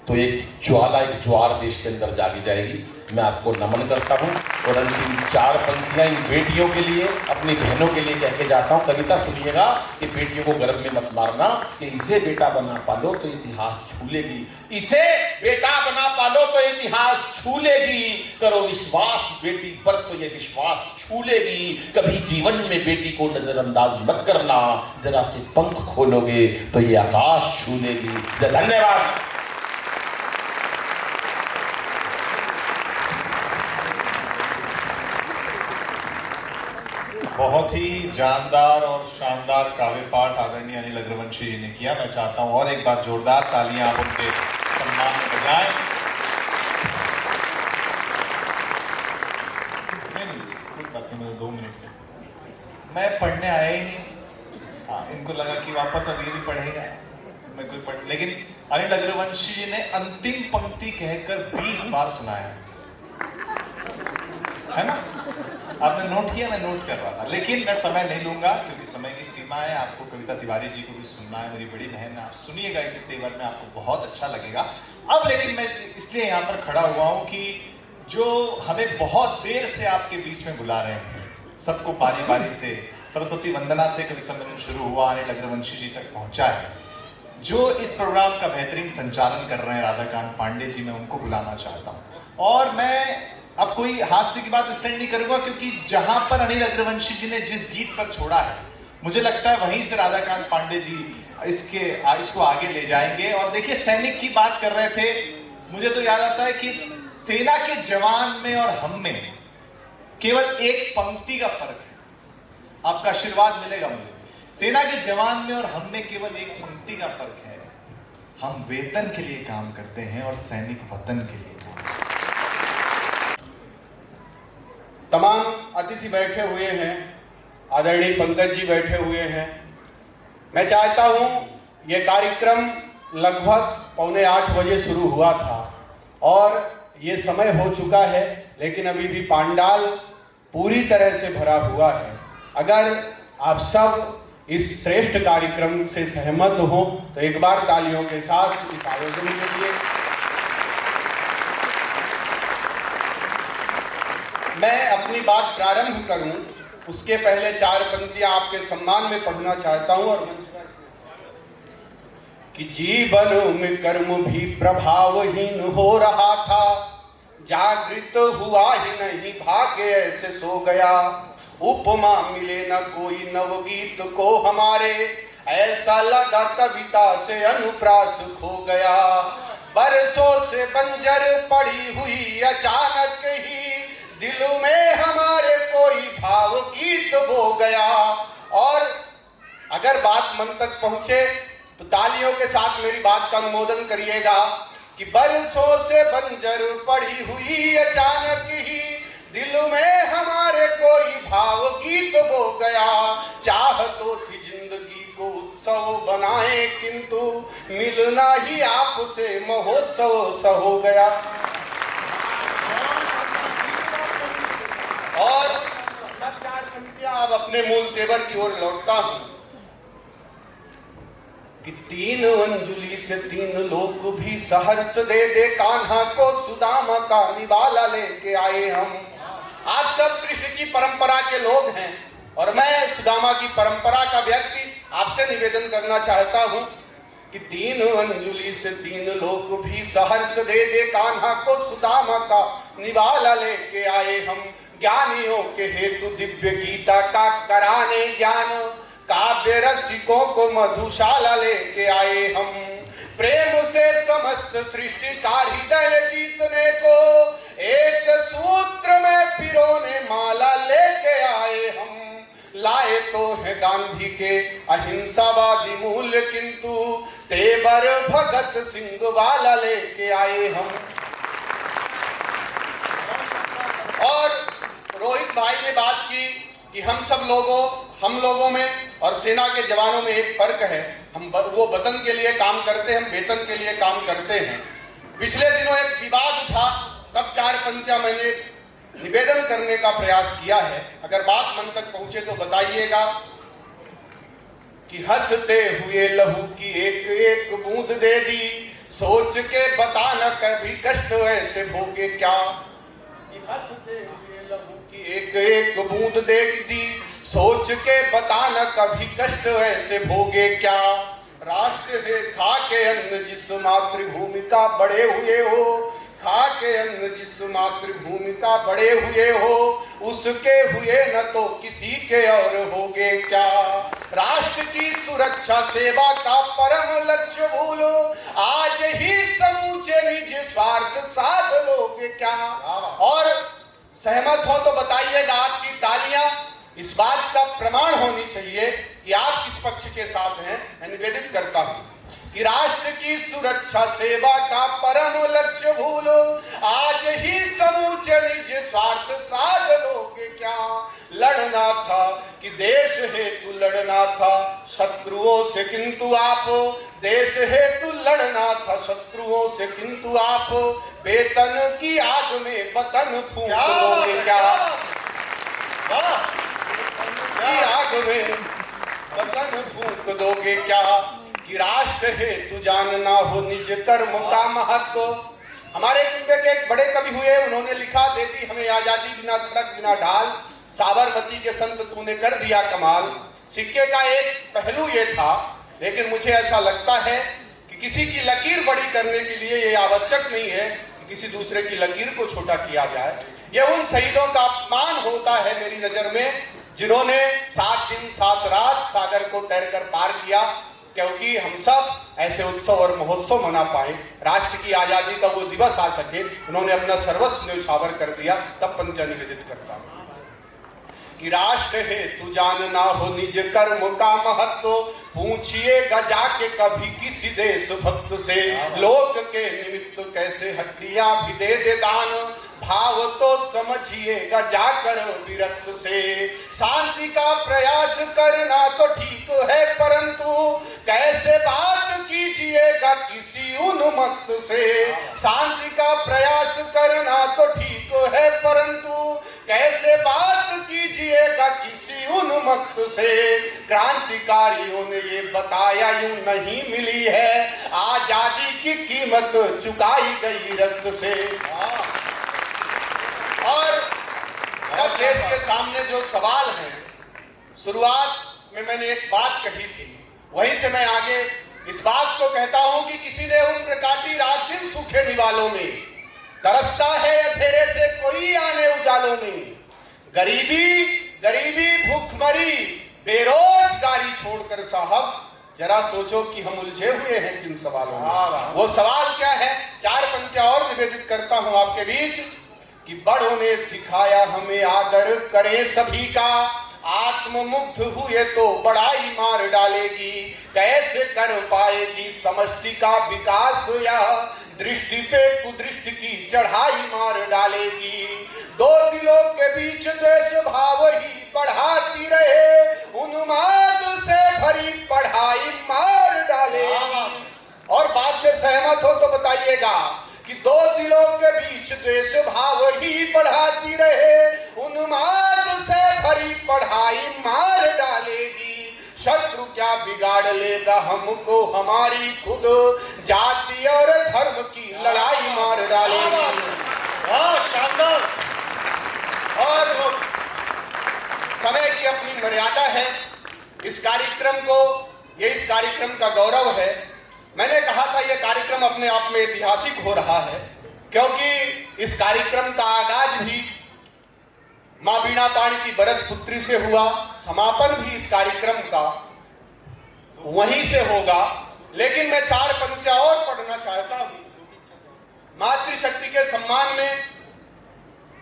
[SPEAKER 4] तो एक ज्वाला, एक ज्वार देश के अंदर जागी जाएगी। मैं आपको नमन करता हूं और अंतिम 4 पंक्तियां इन बेटियों के लिए, अपनी बहनों के लिए कह के जाता हूं। कविता सुनिएगा कि बेटियों को गर्भ में मत मारना, कि इसे बेटा बना पालो तो इतिहास छू लेगी। इसे बेटा बना पालो तो इतिहास छू लेगी। करो विश्वास बेटी पर तो ये विश्वास छू लेगी। कभी जीवन में बेटी को नजरअंदाज मत करना, जरा से पंख खोलोगे तो ये आकाश छू लेगी। धन्यवाद।
[SPEAKER 6] बहुत ही जानदार और शानदार काव्य पाठ आदरणीय अनिल अग्रवंशी जी ने किया। मैं चाहता हूं और एक बार जोरदार तालियां आप उनके सम्मान में बजाएं। कोई बात नहीं, मुझे 2 मिनट के। मैं पढ़ने आया ही नहीं। हाँ, इनको लगा कि वापस अब ये भी पढ़ेगा, मैं कोई पढ़, लेकिन अनिल अग्रवंशी जी ने अंतिम पंक्ति कहकर 20 बार सुनाया है ना। आपने नोट किया, मैं नोट कर रहा था, लेकिन मैं समय नहीं लूंगा क्योंकि समय की सीमा है। आपको कविता तिवारी जी को भी सुनना है, मेरी बड़ी बहन है, आप सुनिएगा इस तेवर में, आपको बहुत अच्छा लगेगा। अब लेकिन मैं इसलिए यहाँ पर खड़ा हुआ हूँ कि जो हमें बहुत देर से आपके बीच में बुला रहे हैं, सबको बारी बारी से, सरस्वती वंदना से कवि सम्मेलन शुरू हुआ, अनिल अग्रवंशी जी तक पहुंचा है। जो इस प्रोग्राम का बेहतरीन संचालन कर रहे हैं राधाकांत पांडे जी, मैं उनको बुलाना चाहता हूँ। और मैं अब कोई हास्य की बात इसलिए नहीं करूंगा क्योंकि जहां पर अनिल अग्रवंशी जी ने जिस गीत पर छोड़ा है, मुझे लगता है वहीं से राधाकांत पांडे जी इसको आगे ले जाएंगे। और देखिए, सैनिक की बात कर रहे थे, मुझे तो याद आता है कि सेना के जवान में और हम में केवल एक पंक्ति का फर्क है। आपका आशीर्वाद मिलेगा मुझे। सेना के जवान में और हम में केवल एक पंक्ति का फर्क है। हम वेतन के लिए काम करते हैं और सैनिक वतन के लिए।
[SPEAKER 1] तमाम अतिथि बैठे हुए हैं, आदरणीय पंकज जी बैठे हुए हैं। मैं चाहता हूं, ये कार्यक्रम लगभग 7:45 बजे शुरू हुआ था और ये समय हो चुका है, लेकिन अभी भी पंडाल पूरी तरह से भरा हुआ है। अगर आप सब इस श्रेष्ठ कार्यक्रम से सहमत हो तो एक बार तालियों के साथ इस आयोजन के लिए मैं अपनी बात प्रारंभ करूं, उसके पहले 4 पंक्तियां आपके सम्मान में पढ़ना चाहता हूं। और कि जीवन में कर्म भी प्रभावहीन हो रहा था, जागृत हुआ ही नहीं, भाग्य ऐसे सो गया। उपमा मिले न कोई नवगीत को हमारे, ऐसा लगा कविता से अनुप्रास खो गया। बरसों से बंजर पड़ी हुई अचानक ही दिलों में हमारे कोई भाव गीत बो गया। और अगर बात मन तक पहुंचे तो तालियों के साथ मेरी बात का अनुमोदन करिएगा कि बरसों से बंजर पड़ी हुई अचानक ही दिल में हमारे कोई भाव गीत बो गया। चाह तो थी जिंदगी को उत्सव बना किंतु मिलना ही आपसे महोत्सव सा हो गया। और अब अपने मूल तेवर की ओर लौटता हूं कि 3 अंजुली से 3 लोग भी सहर्ष दे दे कान्हा को सुदामा का निवाला लेके आए हम। आप सब कृष्ण की परंपरा के लोग हैं और मैं सुदामा की परंपरा का व्यक्ति आपसे निवेदन करना चाहता हूं कि 3 अंजुली से 3 लोग भी सहर्ष दे दे कान्हा को सुदामा का निवाला लेके आए हम। ज्ञानियों के हेतु दिव्य गीता का कराने ज्ञान काव्य रसिकों को मधुशाला लेके आए हम। प्रेम से समस्त सृष्टि का हृदय जीतने को एक सूत्र में पिरोने माला लेके आए हम। लाए तो है गांधी के अहिंसावादी मूल्य किंतु तेवर भगत सिंह वाला लेके आए हम। और रोहित भाई ने बात की कि हम लोगों में और सेना के जवानों में एक फर्क है। हम वो वतन के लिए काम करते हैं, हम वेतन के लिए काम करते हैं। पिछले दिनों एक विवाद उठा, तब 4 पंक्तियां मैंने निवेदन करने का प्रयास किया है। अगर बात मन तक पहुंचे तो बताइएगा कि हंसते हुए लहू की एक एक बूंद दे दी, सोच के बताना कभी कष्ट ऐसे भोगे क्या। हंसते हुए लहू की एक एक बूंद दे दी, सोच के बताना कभी कष्ट ऐसे भोगे क्या। राष्ट्र है खा के अन्न जिस मातृभूमि का बड़े हुए हो, खा के अन्न जिस मातृभूमि का बड़े हुए हो, उसके हुए न तो किसी के और होगे क्या। राष्ट्र की सुरक्षा सेवा का परम लक्ष्य भूलो, आज ही समूचे निज स्वार्थ साध लोगे क्या। और सहमत हो तो बताइएगा, आपकी तालियां इस बात का प्रमाण होनी चाहिए कि आप किस पक्ष के साथ हैं। मैं निवेदित करता हूं कि राष्ट्र की सुरक्षा सेवा का परम लक्ष्य भूलो, आज ही समूचे निज स्वार्थ साध लोगे क्या। लड़ना था कि देश हेतु लड़ना था शत्रुओं से किंतु आप, देश हेतु लड़ना था शत्रुओं से किंतु आप, वेतन की आग में वतन फूंक दोगे क्या। की आग में वतन फूंक दोगे क्या। कि राष्ट्र हेतु जानना हो निज कर्म का महत्व। हमारे कुंबे के एक बड़े कवि हुए, उन्होंने लिखा, दे दी हमें आजादी बिना खड़क बिना ढाल, साबरमती के संत तूने कर दिया कमाल। सिक्के का एक पहलू ये था, लेकिन मुझे ऐसा लगता है कि किसी की लकीर बड़ी करने के लिए ये आवश्यक नहीं है कि किसी दूसरे की लकीर को छोटा किया जाए। ये उन शहीदों का अपमान होता है मेरी नजर में, जिन्होंने 7 दिन 7 रात सागर को तैरकर पार किया, क्योंकि हम सब ऐसे उत्सव और महोत्सव मना पाए, राष्ट्र की आजादी का वो दिवस आ सके। उन्होंने अपना सर्वस्व न्यौछावर कर दिया। तब पंक्तियां निवेदित करता हूं कि राष्ट्र हेतु जानना हो निज कर्म का महत्व, पूछिएगा जाके कभी किसी देश भक्त से, लोक के निमित्त कैसे हड्डियां भी दे दे दान, भाव तो समझिएगा जाकर विरक्त से। शांति का प्रयास करना तो ठीक है, परंतु कैसे बात कीजिएगा किसी उन्मत्त से। शांति का प्रयास करना तो ठीक है, परंतु कैसे बात कीजिएगा किसी उन्मत्त से। क्रांतिकारियों ने ये बताया यूं नहीं मिली है आजादी की कीमत चुकाई गई रक्त से। और अब देश के सामने जो सवाल है, शुरुआत में मैंने एक बात कही थी, वहीं से मैं आगे इस बात को कहता हूं कि किसी ने उम्र काटी रात दिन सूखे निवालों में, तरसता है अंधेरे से कोई आने उजालों में। गरीबी भूखमरी बेरोजगारी छोड़कर साहब जरा सोचो कि हम उलझे हुए हैं किन सवालों में। वो सवाल क्या है, 4 पंक्तियां और निवेदित करता हूं आपके बीच कि बड़ों ने सिखाया हमें आदर करें सभी का, आत्ममुग्ध हुए तो बड़ाई मार डालेगी, कैसे कर पाएगी समष्टि का विकास यह, दृष्टि पे कुदृष्टि की चढ़ाई मार डालेगी। 2 दिलों के बीच द्वेष भाव ही बढ़ाती रहे, उन्माद से भरी पढ़ाई मार डालेगी। बिगाड़ लेगा हमको हमारी खुद जाति और धर्म की लड़ाई मार डालेगी। और समय की अपनी मर्यादा है। इस कार्यक्रम को, ये इस कार्यक्रम का गौरव है। मैंने कहा था यह कार्यक्रम अपने आप में ऐतिहासिक हो रहा है, क्योंकि इस कार्यक्रम का आगाज भी मां बीणा पाणी की भरत पुत्री से हुआ, समापन भी इस कार्यक्रम का वहीं से होगा। लेकिन मैं 4 पंक्तियां और पढ़ना चाहता हूं। मातृशक्ति के सम्मान में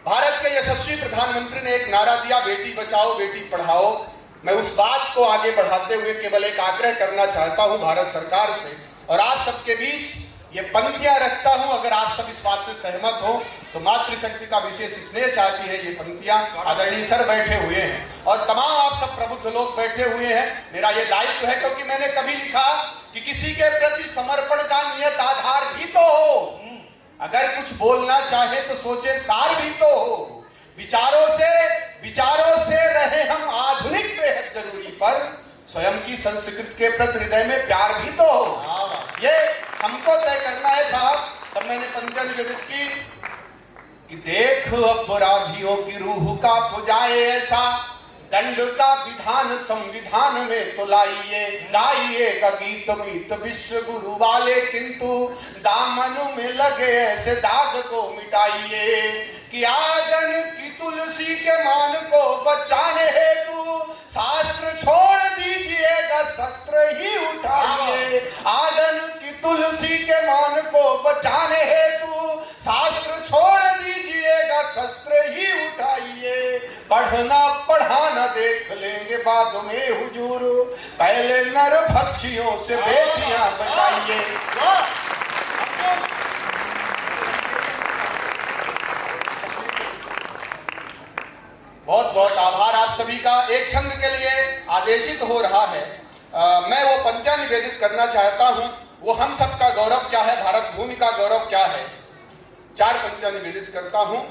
[SPEAKER 1] भारत के यशस्वी प्रधानमंत्री ने एक नारा दिया, बेटी बचाओ बेटी पढ़ाओ। मैं उस बात को आगे बढ़ाते हुए केवल एक आग्रह करना चाहता हूं भारत सरकार से और आप सबके बीच ये पंक्तियां रखता हूं। अगर आप सब इस बात से सहमत हो तो मातृशक्ति का विशेष स्नेह चाहती है ये पंक्तियां। आदरणीय सर बैठे हुए हैं और तमाम आप सब प्रबुद्ध लोग बैठे हुए हैं। मेरा ये दायित्व है, क्योंकि मैंने कभी लिखा कि किसी के प्रति समर्पण का नियत आधार भी तो हो। अगर कुछ बोलना चाहे तो सोचे सार भी तो हो। विचारों से रहे हम आधुनिक बेहद जरूरी, पर स्वयं की संस्कृति के प्रति हृदय में प्यार भी तो हो। ये हमको तय करना है साहब। तब मैंने पंक्तियां निवेदित की कि देख अपराधियों की रूह का पुजाए ऐसा दंड का विधान संविधान में तो लाइए, गाइएगा गीत मीत विश्व गुरु वाले, किंतु दामन में लगे ऐसे दाग को मिटाइए कि आंगन की तुलसी के मान को बचाने हेतु शास्त्र छोड़ दीजिएगा शस्त्र ही उठाइए। आंगन की तुलसी के मान को बचाने हेतु शास्त्र छोड़ दीजिएगा शस्त्र ही उठाइए। पढ़ना पढ़ाना देख लेंगे बाद में हुजूर, पहले नर भक्षियों से बेटियां बचाइए। बहुत बहुत आभार आप सभी का। एक छंद के लिए आदेशित हो रहा है। मैं वो पंक्तियां निवेदित करना चाहता हूं। वो हम सबका गौरव क्या है, भारत भूमि का गौरव क्या है। 4 पंक्तियां निवेदित करता हूं।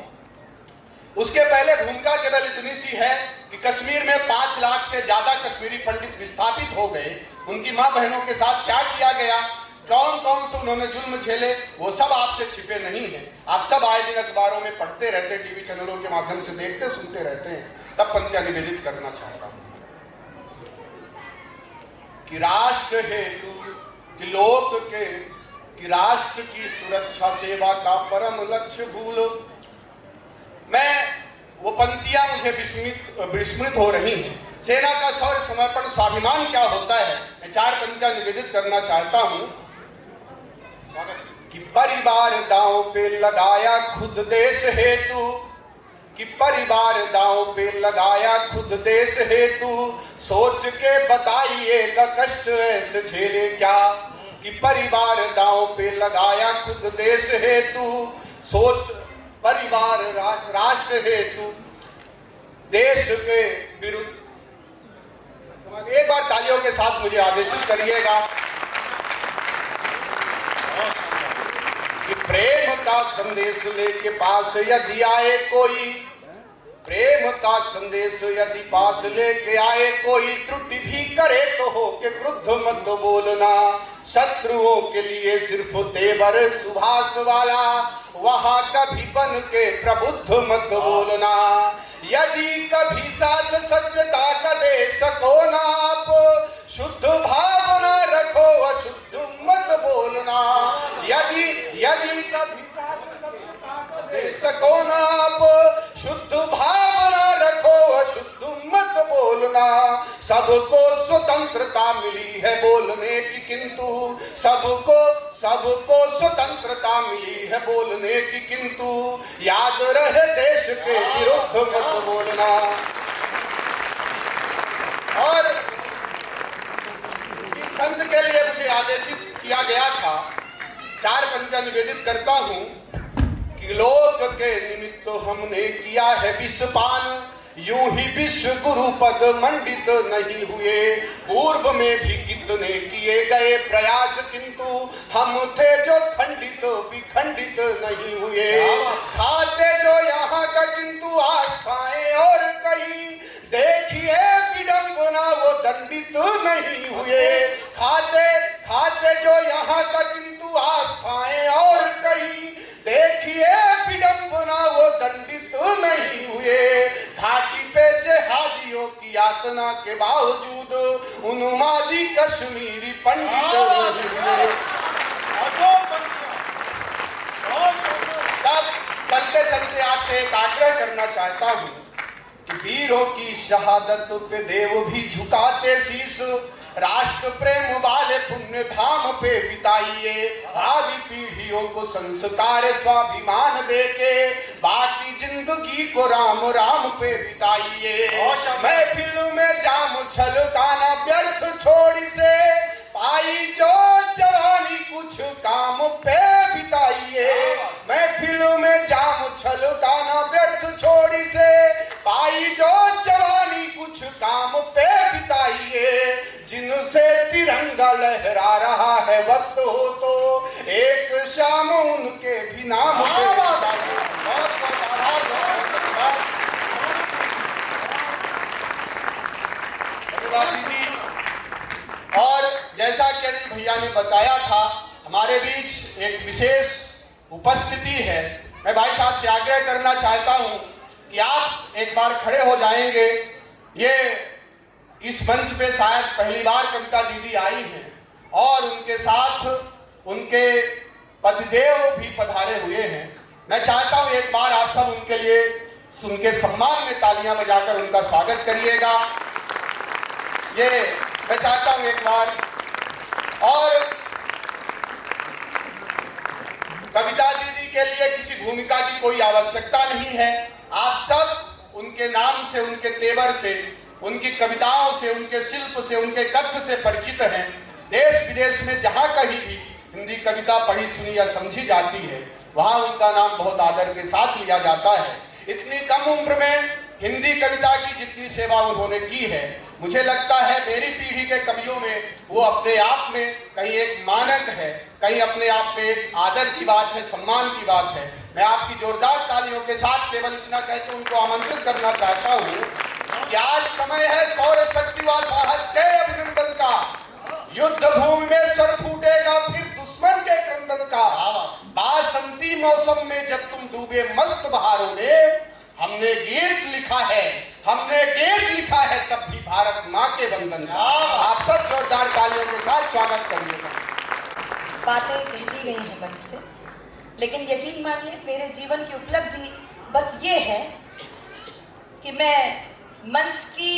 [SPEAKER 1] उसके पहले भूमिका केवल इतनी सी है कि कश्मीर में 5 लाख से ज्यादा कश्मीरी पंडित विस्थापित हो गए। उनकी मां बहनों के साथ क्या किया गया, कौन कौन से उन्होंने जुल्म झेले, वो सब आपसे छिपे नहीं है। आप सब आए दिन अखबारों में पढ़ते रहते, टीवी चैनलों के माध्यम से देखते सुनते रहते हैं। तब पंक्तियां निवेदित करना चाहता हूं कि राष्ट्र हेतु, कि लोक के, कि राष्ट्र की सुरक्षा सेवा का परम लक्ष्य भूलो। मैं वो पंक्तियां मुझे विस्मृत हो रही हैं। सेना का शौर्य समर्पण स्वाभिमान क्या होता है। मैं 4 पंक्तियां निवेदित करना चाहता हूं कि परिवार दांव पे लगाया खुद देश हेतु, कि परिवार दांव पे लगाया खुद देश हेतु, सोच के बताइएगा कष्ट ऐसे झेले क्या। कि परिवार दांव पे लगाया खुद देश हेतु, सोच परिवार राष्ट्र हेतु देश के विरुद्ध। एक बार तालियों के साथ मुझे आदेशित करिएगा कि प्रेम का संदेश लेके पास यदि आए कोई, प्रेम का संदेश यदि पास लेके आए कोई, त्रुटि भी करे तो हो के क्रुद्ध मत बोलना। शत्रुओं के लिए सिर्फ तेवर सुभाष वाला, वहां कभी बन के प्रबुद्ध मत बोलना। यदि कभी साथ सत्यता का दे सको ना आप, शुद्ध भावना रखो अशुद्ध मत बोलना। यदि कभी साथ सत्यता का दे सको ना आप, शुद्ध भावना रखो अशुद्ध मत बोलना। सबको स्वतंत्रता मिली है बोलने की, किंतु सबको स्वतंत्रता मिली है बोलने की, किंतु याद रहे देश के विरुद्ध मत बोलना। और संत के लिए मुझे आदेशित किया गया था। 4 पंक्तियां निवेदित करता हूं कि लोक के निमित्त हमने किया है विषपान, यूं ही विश्व गुरु पद मंडित नहीं हुए। पूर्व में भी कितने किए गए प्रयास, किंतु हम थे जो खंडित विखंडित नहीं हुए। खाते जो यहाँ का किंतु आस्थाएं और कहीं, देखिए विडंबना वो दंडित नहीं हुए। यातना के बावजूद उन्मादी कश्मीरी पंडित चलते चलते आपसे एक आग्रह करना चाहता हूँ कि वीरों की शहादत पे देव भी झुकाते शीश, राष्ट्र प्रेम वाले पुण्य धाम पे बिताइए, भावी पीढ़ियों को संस्कार स्वाभिमान देके बाकी जिंदगी को राम राम पे बिताइए। महफिल में जाम छलकाना व्यर्थ छोड़ी से, पाई जो जवानी कुछ काम पे बिताइए। महफिल में जाम छलकाना व्यर्थ छोड़ी से, पाई जो जवानी कुछ काम पे बिताइए। जिनसे तिरंगा लहरा रहा है वक्त हो तो एक शाम उनके भी नाम पे बिताइए। धन्यवाद दीदी। और जैसा कि अनिल भैया ने बताया था, हमारे बीच एक विशेष उपस्थिति है। मैं भाई साहब से आग्रह करना चाहता हूं कि आप एक बार खड़े हो जाएंगे। ये इस मंच पे शायद पहली बार कविता दीदी आई हैं और उनके साथ उनके पतिदेव भी पधारे हुए हैं। मैं चाहता हूं एक बार आप सब उनके लिए उनके सम्मान में तालियां बजाकर उनका स्वागत करिएगा। ये मैं चाहता हूं एक बार। और कविता दीदी के लिए किसी भूमिका की कोई आवश्यकता नहीं है। आप सब उनके नाम से, उनके तेवर से, उनकी कविताओं से, उनके शिल्प से, उनके कथ्य से परिचित हैं। देश विदेश में जहां कहीं भी हिंदी कविता पढ़ी सुनी या समझी जाती है, वहां उनका नाम बहुत आदर के साथ लिया जाता है। इतनी कम उम्र में हिंदी कविता की जितनी सेवा उन्होंने की है, मुझे लगता है मेरी पीढ़ी के कवियों में वो अपने आप में कहीं एक मानक है, कहीं अपने आप में एक आदर की बात है, सम्मान की बात है। मैं आपकी जोरदार तालियों के साथ केवल इतना कहकर उनको आमंत्रित करना चाहता हूँ कि आज समय है सौर शक्ति व साहस के अभिनंदन का। युद्ध भूमि में सर फूटेगा फिर दुश्मन के क्रंदन का। बासंती मौसम में जब तुम डूबे मस्त बहारों में, हमने गीत लिखा है, हमने गीत लिखा है तब भी भारत माँ के बंधन का। आप सब जोरदार तालियों के साथ स्वागत करिएगा।
[SPEAKER 7] बातें कहती गई हैं मंच से, लेकिन यकीन मानिए मेरे जीवन की उपलब्धि बस ये है कि मैं मंच की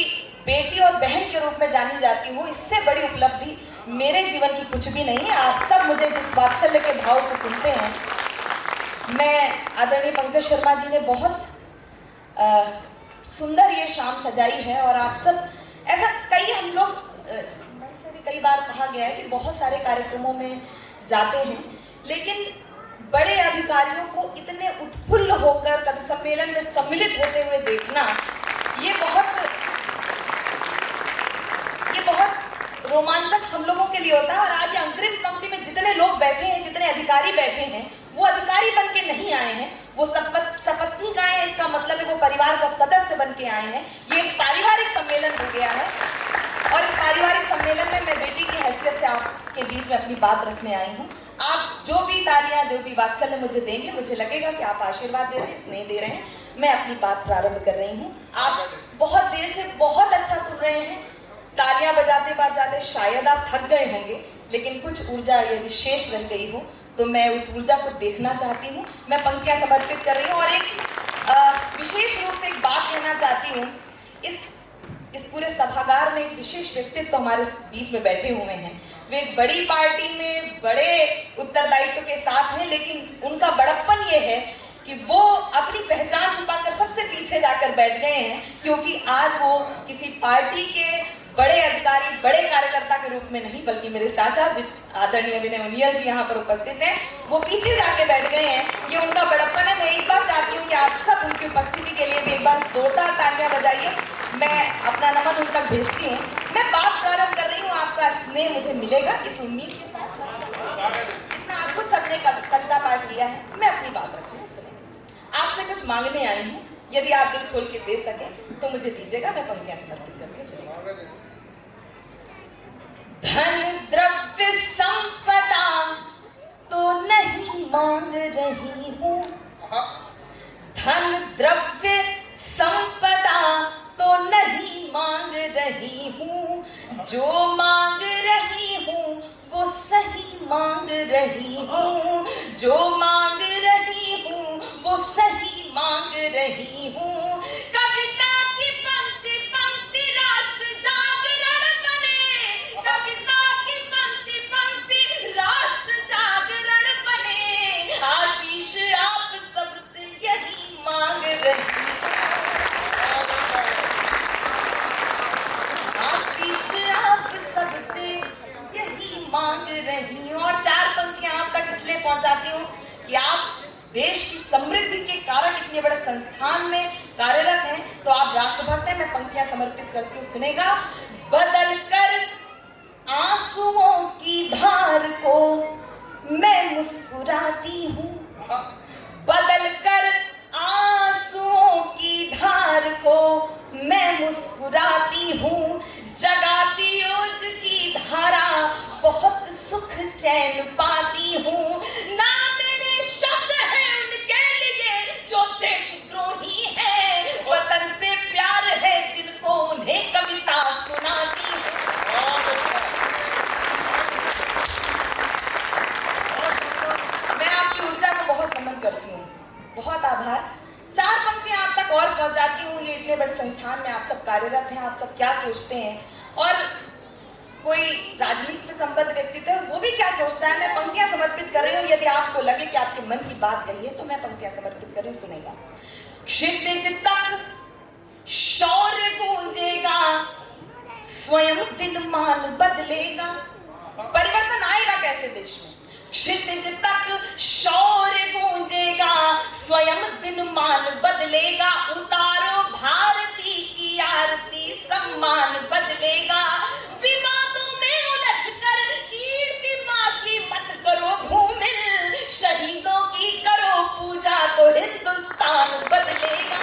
[SPEAKER 7] बेटी और बहन के रूप में जानी जाती हूँ। इससे बड़ी उपलब्धि मेरे जीवन की कुछ भी नहीं है। आप सब मुझे जिस वात्सल्य के भाव से सुनते हैं, मैं आदरणीय पंकज शर्मा जी ने बहुत सुंदर ये शाम सजाई है और आप सब ऐसा कई हम लोग कई बार कहा गया है कि बहुत सारे कार्यक्रमों में जाते हैं, लेकिन बड़े अधिकारियों को इतने उत्फुल्ल होकर कवि सम्मेलन में सम्मिलित होते हुए देखना ये बहुत रोमांचक हम लोगों के लिए होता है। और आज ये अंतरिम पंक्ति में जितने लोग बैठे हैं, जितने अधिकारी बैठे हैं, वो अधिकारी बन के नहीं आए हैं, वो सपत्नीक आए हैं। इसका मतलब है वो परिवार का सदस्य बन के आए हैं। ये एक पारिवारिक सम्मेलन हो गया है और इस पारिवारिक सम्मेलन में मैं बेटी की हैसियत से आपके बीच में अपनी बात रखने आई हूँ। आप जो भी तालियां, जो भी वात्सल्य मुझे देंगे, मुझे लगेगा कि आप आशीर्वाद दे रहे हैं, स्नेह दे रहे हैं। मैं अपनी बात प्रारंभ कर रही हूँ। आप बहुत देर से बहुत अच्छा सुन रहे हैं, तालियां बजाते बजाते शायद आप थक गए होंगे, लेकिन कुछ ऊर्जा यदि शेष रह गई हो तो मैं उस ऊर्जा को देखना चाहती हूँ। मैं पंक्तियां समर्पित कर रही हूँ और एक विशेष रूप से एक बात कहना चाहती हूँ। इस पूरे सभागार में एक विशेष व्यक्तित्व हमारे बीच में बैठे हुए हैं। वे एक बड़ी पार्टी में बड़े उत्तरदायित्व के साथ हैं, लेकिन उनका बड़प्पन ये है कि वो अपनी पहचान छुपाकर सबसे पीछे जाकर बैठ गए हैं, क्योंकि आज वो किसी पार्टी के बड़े अधिकारी, बड़े कार्यकर्ता के रूप में नहीं, बल्कि मेरे चाचा आदरणीय विनय उनियल जी यहाँ पर उपस्थित हैं, वो पीछे जाके बैठ गए हैं। ये उनका बड़प्पन है। मैं एक बार चाहती हूँ कि आप सब उनकी उपस्थिति के लिए भी एक बार जोरदार तालियां बजाइए। मैं अपना नमन उन तक भेजती हूँ। मैं बात प्रारंभ कर रही हूँ, आपका स्नेह मुझे मिलेगा इस उम्मीद के साथ। इतना अद्भुत सबने कविता पाठ लिया है, मैं अपनी बात रखती हूँ। सुनिए, आपसे कुछ मांगने आई हूँ, यदि आप दिल खोल के दे सके तो मुझे दीजिएगा। मैं पंक्तियां समर्पित करके सुनिए। धन द्रव्य संपदा तो नहीं मांग रही हूँ, धन द्रव्य संपदा तो नहीं मांग जो मांग रही हूँ वो सही मांग रही हूँ, जो मांग रही हूँ वो सही मांग रही हूँ। कविता की पंक्ति पंक्ति राष्ट्र जागरण बने, कविता की पंक्ति पंक्ति राष्ट्र जागरण बने। आशीष आप सबसे यही मांग रही हूँ, आशीष आप सबसे यही मांग रही हूँ। और 4 पंक्तियां आप तक इसलिए पहुंचाती हूँ कि आप देश की समृद्धि के कारण इतने बड़े संस्थान में कार्यरत हैं, तो आप राष्ट्रभक्त हैं। मैं पंक्तियां समर्पित करती हूँ, सुनेगा। बदल कर आंसुओं की धार को मैं मुस्कुराती हूँ, बदल कर आंसुओं की धार को मैं मुस्कुराती हूँ। जगाती ओज की धारा बहुत सुख चैन पाती हूँ। ना मेरे शब्द हैं उनके लिए जो देशद्रोही है, वतन से प्यार है जिनको उन्हें कविता सुनाती हूँ। मैं आपकी ऊर्जा को बहुत नमन करती हूँ, बहुत आभार। 4 पंक्तियां आप तक और पहुंचाती हूँ। ये इतने बड़े संस्थान में आप सब कार्यरत हैं, आप सब क्या सोचते हैं, और कोई राजनीति से संबद्ध व्यक्तित्व है वो भी क्या सोचता है। मैं पंक्तियां समर्पित कर रही हूँ, यदि आपको लगे कि आपके मन की बात कही है तो मैं पंक्तियां समर्पित कर रही हूँ, सुनेगा। क्षितिज तक शौर्य गूंजेगा, स्वयं दिनमान बदलेगा। परिवर्तन आएगा कैसे देश में? क्षितिज तक शौर्य गूंजेगा, स्वयं दिनमान बदलेगा। उतारो भारती की आरती, सम्मान बदलेगा। विवादों में उलझकर कीर्ति माँ की मत करो धूमिल, शहीदों की करो पूजा तो हिंदुस्तान बदलेगा।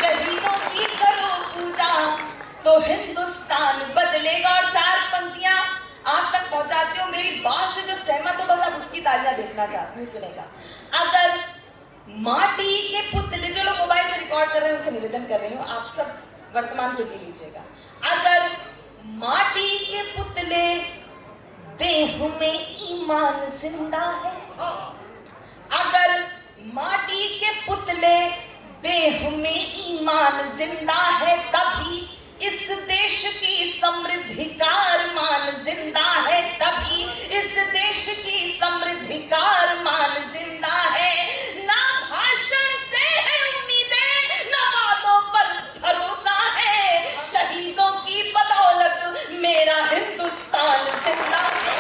[SPEAKER 7] शहीदों की करो पूजा तो हिंदुस्तान बदलेगा। और 4 पंक्तियां आप तक पहुंचाती हूँ। मेरी बात से जो सहमत हो बस आप उसकी तालियां देखना चाहती हूँ, सुनेगा। अगर माटी के पुतले, जो लोग मोबाइल से रिकॉर्ड कर रहे हैं उनसे निवेदन कर रही हूँ, आप सब वर्तमान को जी लीजिएगा। अगर माटी के पुतले देह में ईमान जिंदा है, अगर माटी के पुतले देह में ईमान जिंदा है, तभी इस देश की समृद्धि का अरमान जिंदा है, तभी इस देश की समृद्धि का अरमान जिंदा है। ना भाषण से है उम्मीदें, ना वादों पर भरोसा है, शहीदों की बदौलत मेरा हिंदुस्तान जिंदा है।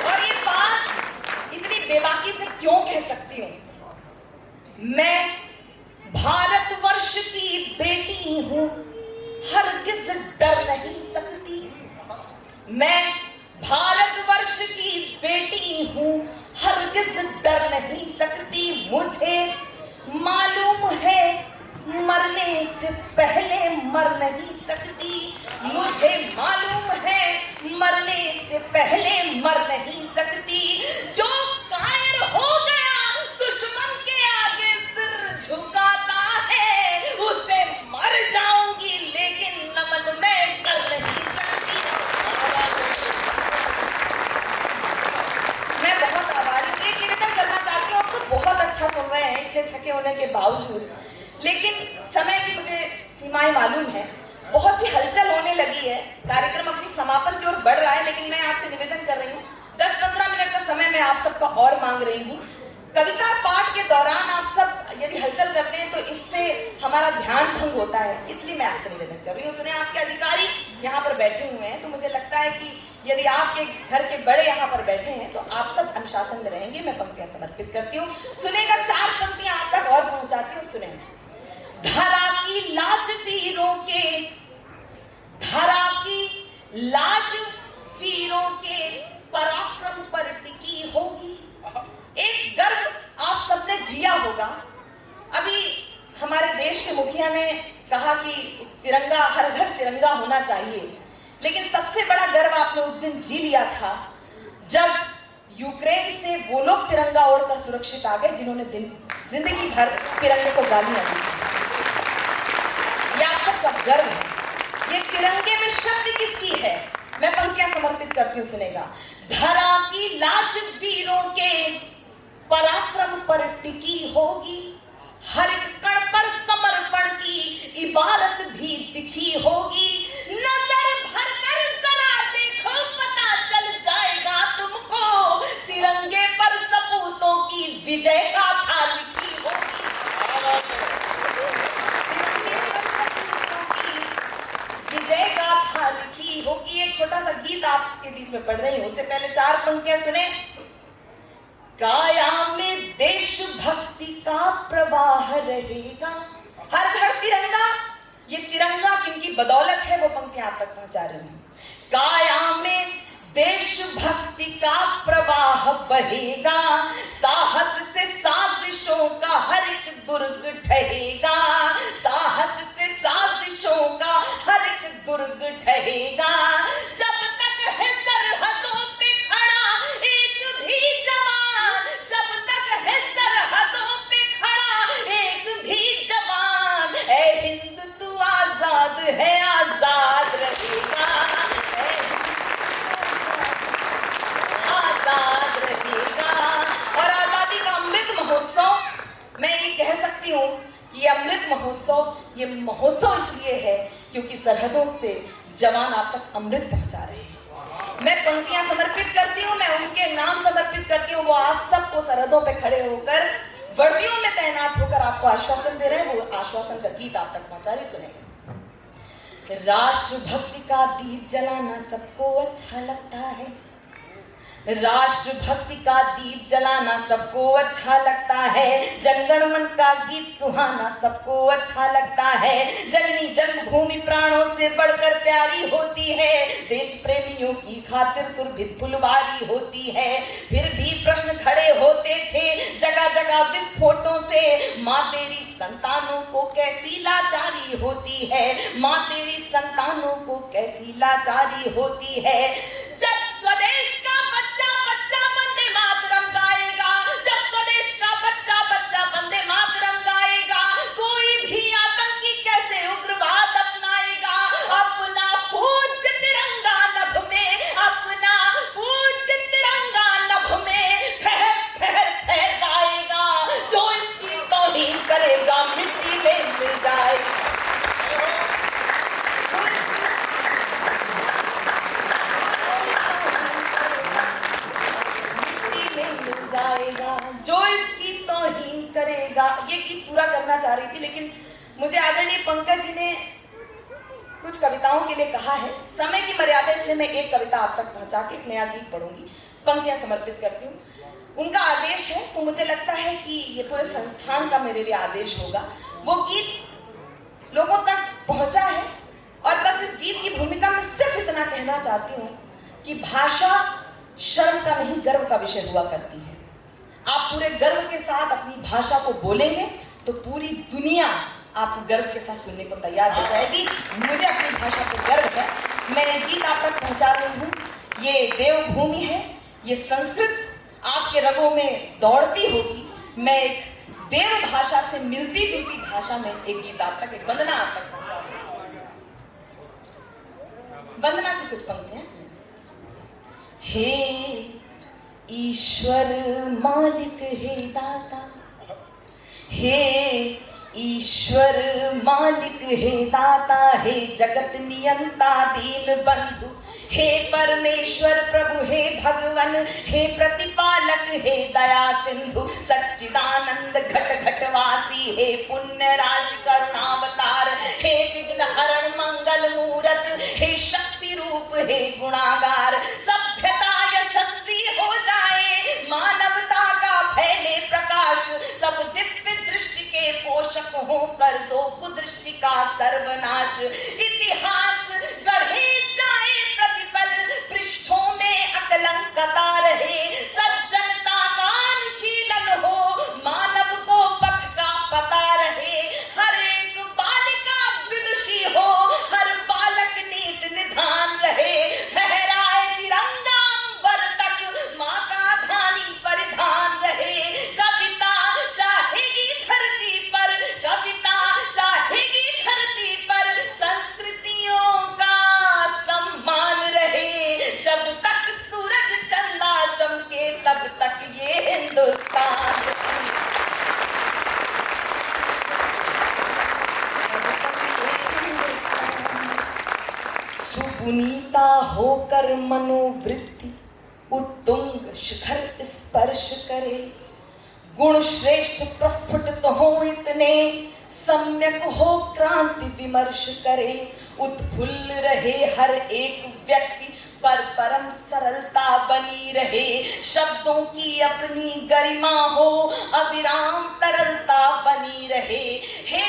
[SPEAKER 7] और ये बात इतनी बेबाकी से क्यों कह सकती हूँ? मैं भारतवर्ष की बेटी हूँ, हरगिज डर नहीं सकती। मैं भारतवर्ष की बेटी हूँ, हरगिज डर नहीं सकती। मुझे मालूम है मरने से पहले मर नहीं सकती, मुझे मालूम है मरने से पहले मर नहीं सकती। जो कायर हो गया दुश्मन के आगे सिर झुकाता है, उसे मर जाऊंगी लेकिन नमन मैं कर नहीं सकती। मैं बहुत आभारी हूँ। एक निवेदन करना चाहती हूँ, आपको बहुत अच्छा सुन रहे हैं इतने थके होने के बावजूद, लेकिन समय की मुझे सीमाएं मालूम है। बहुत सी हलचल होने लगी है, कार्यक्रम अपनी समापन की ओर बढ़ रहा है, लेकिन मैं आपसे निवेदन कर रही हूँ 10-15 मिनट का समय मैं आप सबका और मांग रही हूँ। कविता पाठ के दौरान आप सब यदि हलचल करते हैं तो इससे हमारा ध्यान भंग होता है, इसलिए मैं आपसे निवेदन कर रही हूँ। सुने, आपके अधिकारी यहाँ पर बैठे हुए हैं, तो मुझे लगता है कि यदि आपके घर के बड़े यहाँ पर बैठे हैं तो आप सब अनुशासन में रहेंगे। मैं पंक्तियां समर्पित करती हूँ, सुनेगा। 4 पंक्तियां आप तक और पहुंचाती हूँ, सुने। धरा की लाज वीरों के, धरा की लाज वीरों के पराक्रम पर टिकी होगी। एक गर्व आप सबने जिया होगा। अभी हमारे देश के मुखिया ने कहा कि तिरंगा, हर घर तिरंगा होना चाहिए, लेकिन सबसे बड़ा गर्व आपने उस दिन जी लिया था जब यूक्रेन से वो लोग तिरंगा ओढ़कर सुरक्षित आ गए जिन्होंने जिंदगी भर तिरंगे को गालियां दी। ये आप सबका गर्व है। ये तिरंगे में शक्ति किसकी है? मैं पंक्तियां समर्पित करती हूँ, सुनेगा। धरा की लाज वीरों के पराक्रम पर टिकी होगी, हर एक कण पर समर्पण की इबारत भी दिखी होगी। नजर भर कर जरा देखो, पता चल जाएगा तुमको, तिरंगे पर सपूतों की विजय गाथा लिखी होगी। विजय गाथा लिखी होगी। एक छोटा सा गीत आपके बीच में पढ़ रही हूँ, उससे पहले 4 पंक्तियां सुने। काया में देशभक्ति का प्रवाह रहेगा, हर घर तिरंगा। ये तिरंगा किनकी बदौलत है वो पंक्तियां आप तक पहुंचा रही हूं। काया में देशभक्ति का प्रवाह बहेगा, साहस से साजिशों का हर एक दुर्ग ढहेगा, साहस से साजिशों का हर एक दुर्ग ढहेगा। जब तक है सरहदों पे खड़ा एक भी जवान, जब तक है सरहदों पे खड़ा एक भी जवान, ऐ हिंद तू आजाद है, आजाद रहेगा, आजाद रहेगा। और आजादी का अमृत महोत्सव, मैं ये कह सकती हूँ कि अमृत महोत्सव, ये महोत्सव इसलिए है क्योंकि सरहदों से जवान आप तक अमृत पहुंचा रहे हैं। मैं पंक्तियां समर्पित करती हूँ, मैं उनके नाम समर्पित करती हूँ, वो आप सबको सरहदों पे खड़े होकर वर्दियों में तैनात होकर आपको आश्वासन दे रहे हैं। वो आश्वासन का गीत आप तक पहुंचा रही, सुने। राष्ट्रभक्ति का दीप जलाना सबको अच्छा लगता है, राष्ट्रभक्ति का दीप जलाना सबको अच्छा लगता है, जनगण मन का गीत सुहाना सबको अच्छा लगता है। जननी जन्मभूमि प्राणों से बढ़कर प्यारी होती है, देश प्रेमियों की खातिर सुरभित फुलवारी होती है। फिर भी प्रश्न खड़े होते थे जगह जगह विस्फोटों से, माँ तेरी संतानों को कैसी लाचारी होती है, माँ तेरी संतानों को कैसी लाचारी होती है। जब स्वदेश का बच्चा बच्चा वंदे मातरम गाएगा, जब स्वदेश का बच्चा बच्चा वंदे मातरम गाएगा, कोई भी आतंकी कैसे उग्रवाद अपनाएगा। अपना पूज्य तिरंगा नभ में, अपना पूज्य तिरंगा नभ में फहर फहर फहराएगा, जो इसकी तौहीन करेगा मिट्टी में मिल जाएगा। जो इसकी तौहीन करेगा। ये गीत पूरा करना चाह रही थी, लेकिन मुझे आदरणीय पंकज जी ने कुछ कविताओं के लिए कहा है। समय की मर्यादा, इसलिए मैं एक कविता आप तक पहुंचा के एक नया गीत पढ़ूंगी, पंक्तियां समर्पित करती हूँ। उनका आदेश है तो मुझे लगता है कि ये पूरे संस्थान का मेरे लिए आदेश होगा। वो गीत लोगों तक पहुंचा है और बस इस गीत की भूमिका में सिर्फ इतना कहना चाहती हूँ कि भाषा शर्म का नहीं, गर्व का विषय हुआ करती है। आप पूरे गर्व के साथ अपनी भाषा को बोलेंगे तो पूरी दुनिया आपको गर्व के साथ सुनने को तैयार हो जाएगी। मुझे अपनी भाषा पर गर्व है। मैं ये गीत आप तक पहुंचा रही हूँ। ये देवभूमि है, ये संस्कृत आपके रगों में दौड़ती होगी। मैं एक देव भाषा से मिलती जुलती भाषा में एक गीत आप तक, एक वंदना आप तक पहुंचा रही हूँ। वंदना की कुछ पंक्तियां। हे ईश्वर मालिक हे दाता, हे ईश्वर मालिक हे दाता, हे जगत नियंता दीन बंधु, हे परमेश्वर प्रभु, हे भगवन, हे प्रतिपालक, हे दया सिंधु, सच्चिदानंद घट घटवासी, हे पुण्य राशि करुणावतार, हे विघ्न हरण मंगल मूरत, हे शक्ति रूप, हे गुणागार। सभ्यता यशस्वी हो जाए, मानवता का फैले प्रकाश, सब दिव्य दृष्टि के पोषक हो कर दो कुदृष्टि का सर्वनाश। इतिहास गढ़े जाए प्रतिपल, पृष्ठों में अकलंकता रहे, सज्जनता का अनुशीलन हो, मानव को पथ का पता रहे। हर एक बालिका विदुषी हो, हर बालक नीत निधान रहे, फहराए तिरंगा हिंदुस्तान सुपुनीता होकर मनोवृत्ति उत्तुंग शिखर स्पर्श करे, गुण श्रेष्ठ प्रस्फुटित हो इतने, सम्यक हो क्रांति विमर्श करे, उत्फुल्ल रहे हर एक व्यक्ति पर परम सरलता बनी रहे, शब्दों की अपनी गरिमा हो अविराम तरलता बनी रहे। हे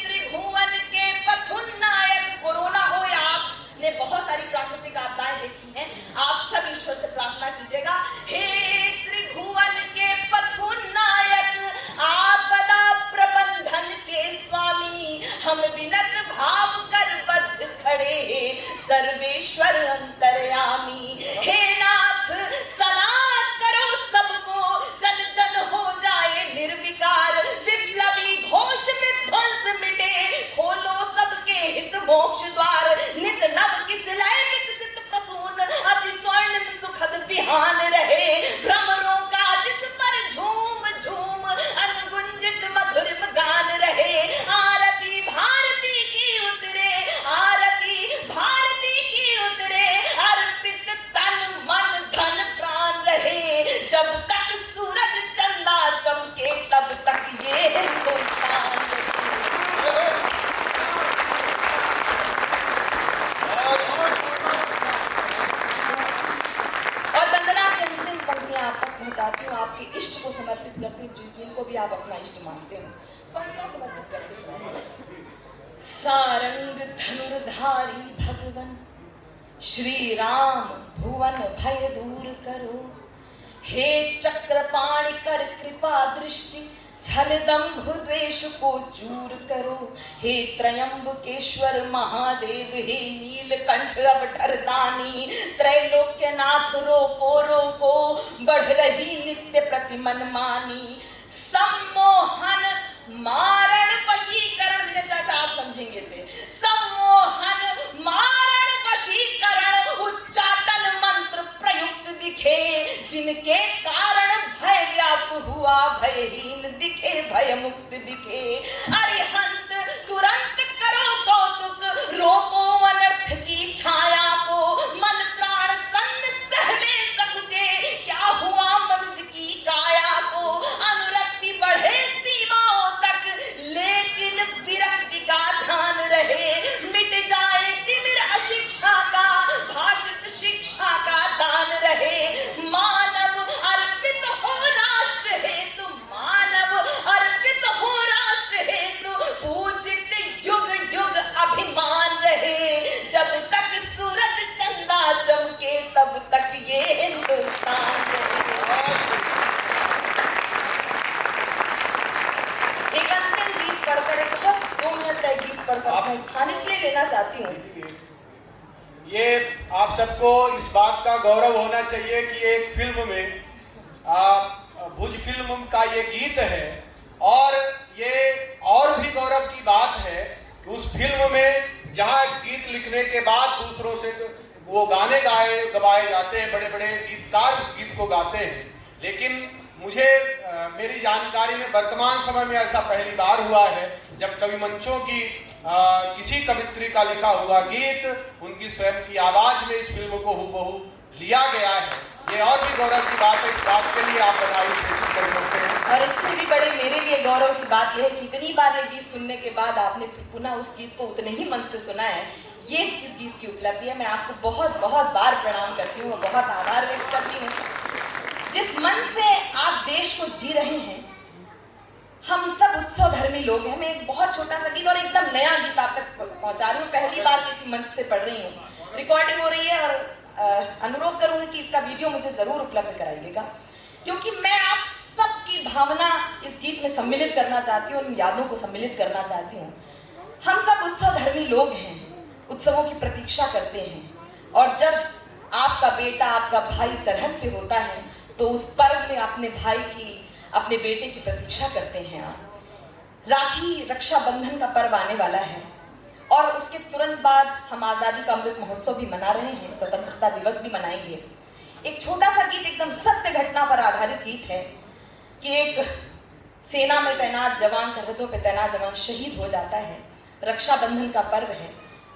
[SPEAKER 7] त्रिभुवन के पथुन्नायक, कोरोना हो या आपने बहुत सारी प्राकृतिक आपदाएं देखी हैं, आप सब ईश्वर से प्रार्थना कीजिएगा, हे त्रिभुवन के पथुन्नायक, आपदा प्रबंधन के स्वामी, हम विनत भाव कर बद्ध खड़े, सर्वेश्वर अंतर्यामी। हे नाथ सलाह करो सबको, जन जन हो जाए निर्विकार, विप्लवी घोष विध्वंस मिटे, खोलो सबके हित मोक्ष द्वार, नित नव किस लय विकसित प्रसून, अति स्वर्णिम सुखद विहान रहे, भ्रमरों का जिस पर झूम झूम अनगुंजित मधुरिम गान रहे, आरती भारती की उतरे, आरती भारती की उतरे, अर्पित तन मन धन प्राण रहे, जब तक सूरज चंदा चमके तब तक ये हिंदुस्तान रहे। और वंदना की अंतिम पंक्तियां आप तक पहुंचाती हूँ, आपके इष्ट को समर्पित करती हूँ, जिनको भी आप अपना इष्ट मानते हो, पंक्तियां समर्पित करते सुनाइए। सारंग धनुर्धारी भगवन श्री राम भुवन भय दूर करो, हे चक्रपाणि कर कृपा दृष्टि, छल दंभ द्वेष को चूर करो, हे त्रयंबकेश्वर महादेव, हे नीलकंठ अवठरदानी, त्रैलोक्यनाथ रोको रोको, बढ़ रही नित्य प्रति मनमानी, सम्मोहन मारण वशीकरण, मेरे चाचा आप समझेंगे इसे, सम्मोहन मारण वशीकरण, उच्चाटन मंत्र प्रयुक्त दिखे, जिनके कारण भय व्याप्त हुआ भयहीन दिखे, भय मुक्त दिखे, अरिहंत तुरंत करो कौतुक, रोको अनर्थ की छाया को, मन प्राण सन्न सहमे सकुचे, क्या हुआ मनुज की काया को, अनुरक्ति बढ़े सीमाओं तक, लेकिन विरक्ति का ध्यान रहे, मिट जाए तिमिर अशिक्षा का, भाषित शिक्षा का दान रहे, मानव अर्पित हो राष्ट्र हेतु, मानव अर्पित हो राष्ट्र हेतु, पूजित युग युग अभिमान रहे, जब तक सूरज चंदा चमके तब तक ये हिंदुस्तान रहे। एक अंतिम गीत पढ़कर, एक बहुत 2 मिनट तक गीत पढ़कर अपना स्थान इसलिए लेना चाहती हूँ।
[SPEAKER 1] ये आप सबको इस बात का गौरव होना चाहिए कि एक फिल्म में भुज फिल्म का ये गीत है, और ये और भी गौरव की बात है कि उस फिल्म में जहाँ गीत लिखने के बाद दूसरों से वो गाने गवाए जाते हैं, बड़े बड़े गीतकार उस गीत को गाते हैं, लेकिन मुझे मेरी जानकारी में वर्तमान समय में ऐसा पहली बार हुआ है जब कवि मंचों की किसी कवित्री का लिखा हुआ गीत उनकी स्वयं की आवाज में इस फिल्म को हूबहू लिया गया है। ये और भी गौरव की बात है, इस बात के लिए आप बधाई प्रेषित कर सकते हैं।
[SPEAKER 7] और इससे भी बड़े मेरे लिए गौरव की बात यह है कि इतनी बार ये गीत सुनने के बाद आपने पुनः उस गीत को उतने ही मन से सुना है, ये इस गीत की उपलब्धि है। मैं आपको बहुत बहुत बार प्रणाम करती हूँ, बहुत आभार व्यक्त करती हूँ। जिस मन से आप देश को जी रहे हैं, हम सब उत्सव धर्मी लोग हैं। मैं एक बहुत छोटा सा गीत और एकदम नया गीत आप तक पहुंचा रही हूँ, पहली बार किसी मंच से पढ़ रही हूँ, रिकॉर्डिंग हो रही है, और अनुरोध करूंगी कि इसका वीडियो मुझे जरूर उपलब्ध कराइएगा, क्योंकि मैं आप सबकी भावना इस गीत में सम्मिलित करना चाहती हूँ, उन यादों को सम्मिलित करना चाहती हूँ। हम सब उत्सव धर्मी लोग हैं, उत्सवों की प्रतीक्षा करते हैं, और जब आपका बेटा, आपका भाई सरहद पे होता है तो उस पर्व में अपने भाई की, अपने बेटे की प्रतीक्षा करते हैं आप। राखी, रक्षाबंधन का पर्व आने वाला है, और उसके तुरंत बाद हम आज़ादी का अमृत महोत्सव भी मना रहे हैं, स्वतंत्रता दिवस भी मनाएंगे। एक छोटा सा गीत, एकदम सत्य घटना पर आधारित गीत है, कि एक सेना में तैनात जवान, सरहदों पे तैनात जवान शहीद हो जाता है। रक्षाबंधन का पर्व है,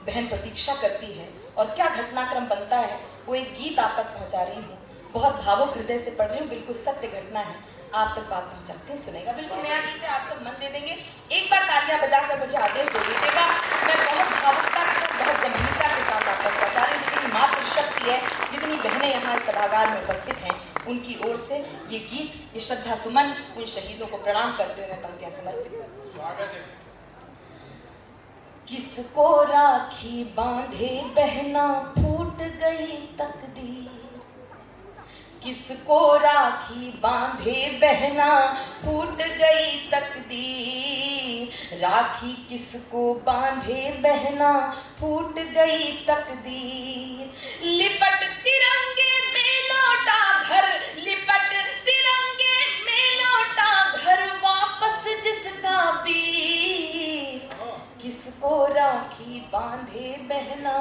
[SPEAKER 7] बहन प्रतीक्षा करती है और क्या घटनाक्रम बनता है वो एक गीत आप तक पहुंचा रही हूँ। बहुत भावुक हृदय से पढ़ रही हूँ, बिल्कुल सत्य घटना है, आप तक बात पहुंचाते हैं, सुनेगा। बिल्कुल नया गीत है, आप सब मन दे देंगे। एक बार तालियां बजाकर मुझे आदेश दे दीजिएगा। मैं बहुत भावुकता के साथ, बहुत गंभीरता के साथ आप तक पहुंचा रही हूँ। जितनी मातृशक्ति है, जितनी बहनें यहाँ सभागार में उपस्थित हैं, उनकी ओर से ये गीत, ये श्रद्धा सुमन उन शहीदों को प्रणाम करते हुए मैं पंक्तियां समर्पित करती हूँ। किसको राखी बांधे बहना फूट गई तकदीर, किसको राखी बांधे बहना फूट गई तकदीर, राखी किसको बांधे बहना फूट गई तकदीर, लिपट तिरंगे में लौटा घर, लिपट तिरंगे में लौटा घर वापस जिसका वीर, किसको राखी बांधे बहना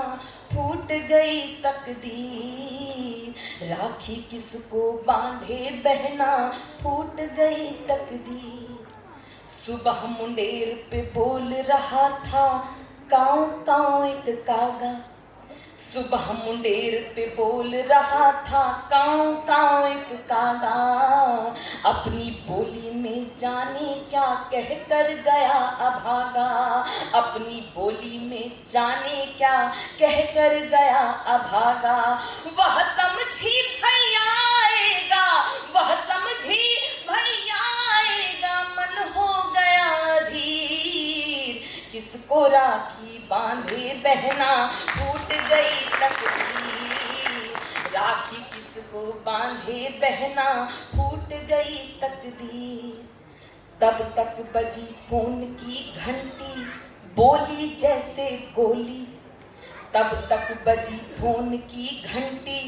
[SPEAKER 7] फूट गई तकदीर, राखी किसको बांधे बहना फूट गई तकदीर। सुबह मुंडेर पे बोल रहा था काऊ काऊ एक कागा, सुबह मुंडेर पे बोल रहा था काऊ काऊ एक कागा, अपनी बोली में जाने क्या कह कर गया अभागा, अपनी बोली में जाने क्या कह कर गया अभागा, वह समझी भैया आएगा, वह समझी भैया आएगा, मन हो गया अधीर, किसको राखी बांधे बहना फूट गई तकदीर, राखी किसको बांधे बहना फूट गई तकदीर। तब तक बजी फोन की घंटी बोली जैसे गोली, तब तक बजी फोन की घंटी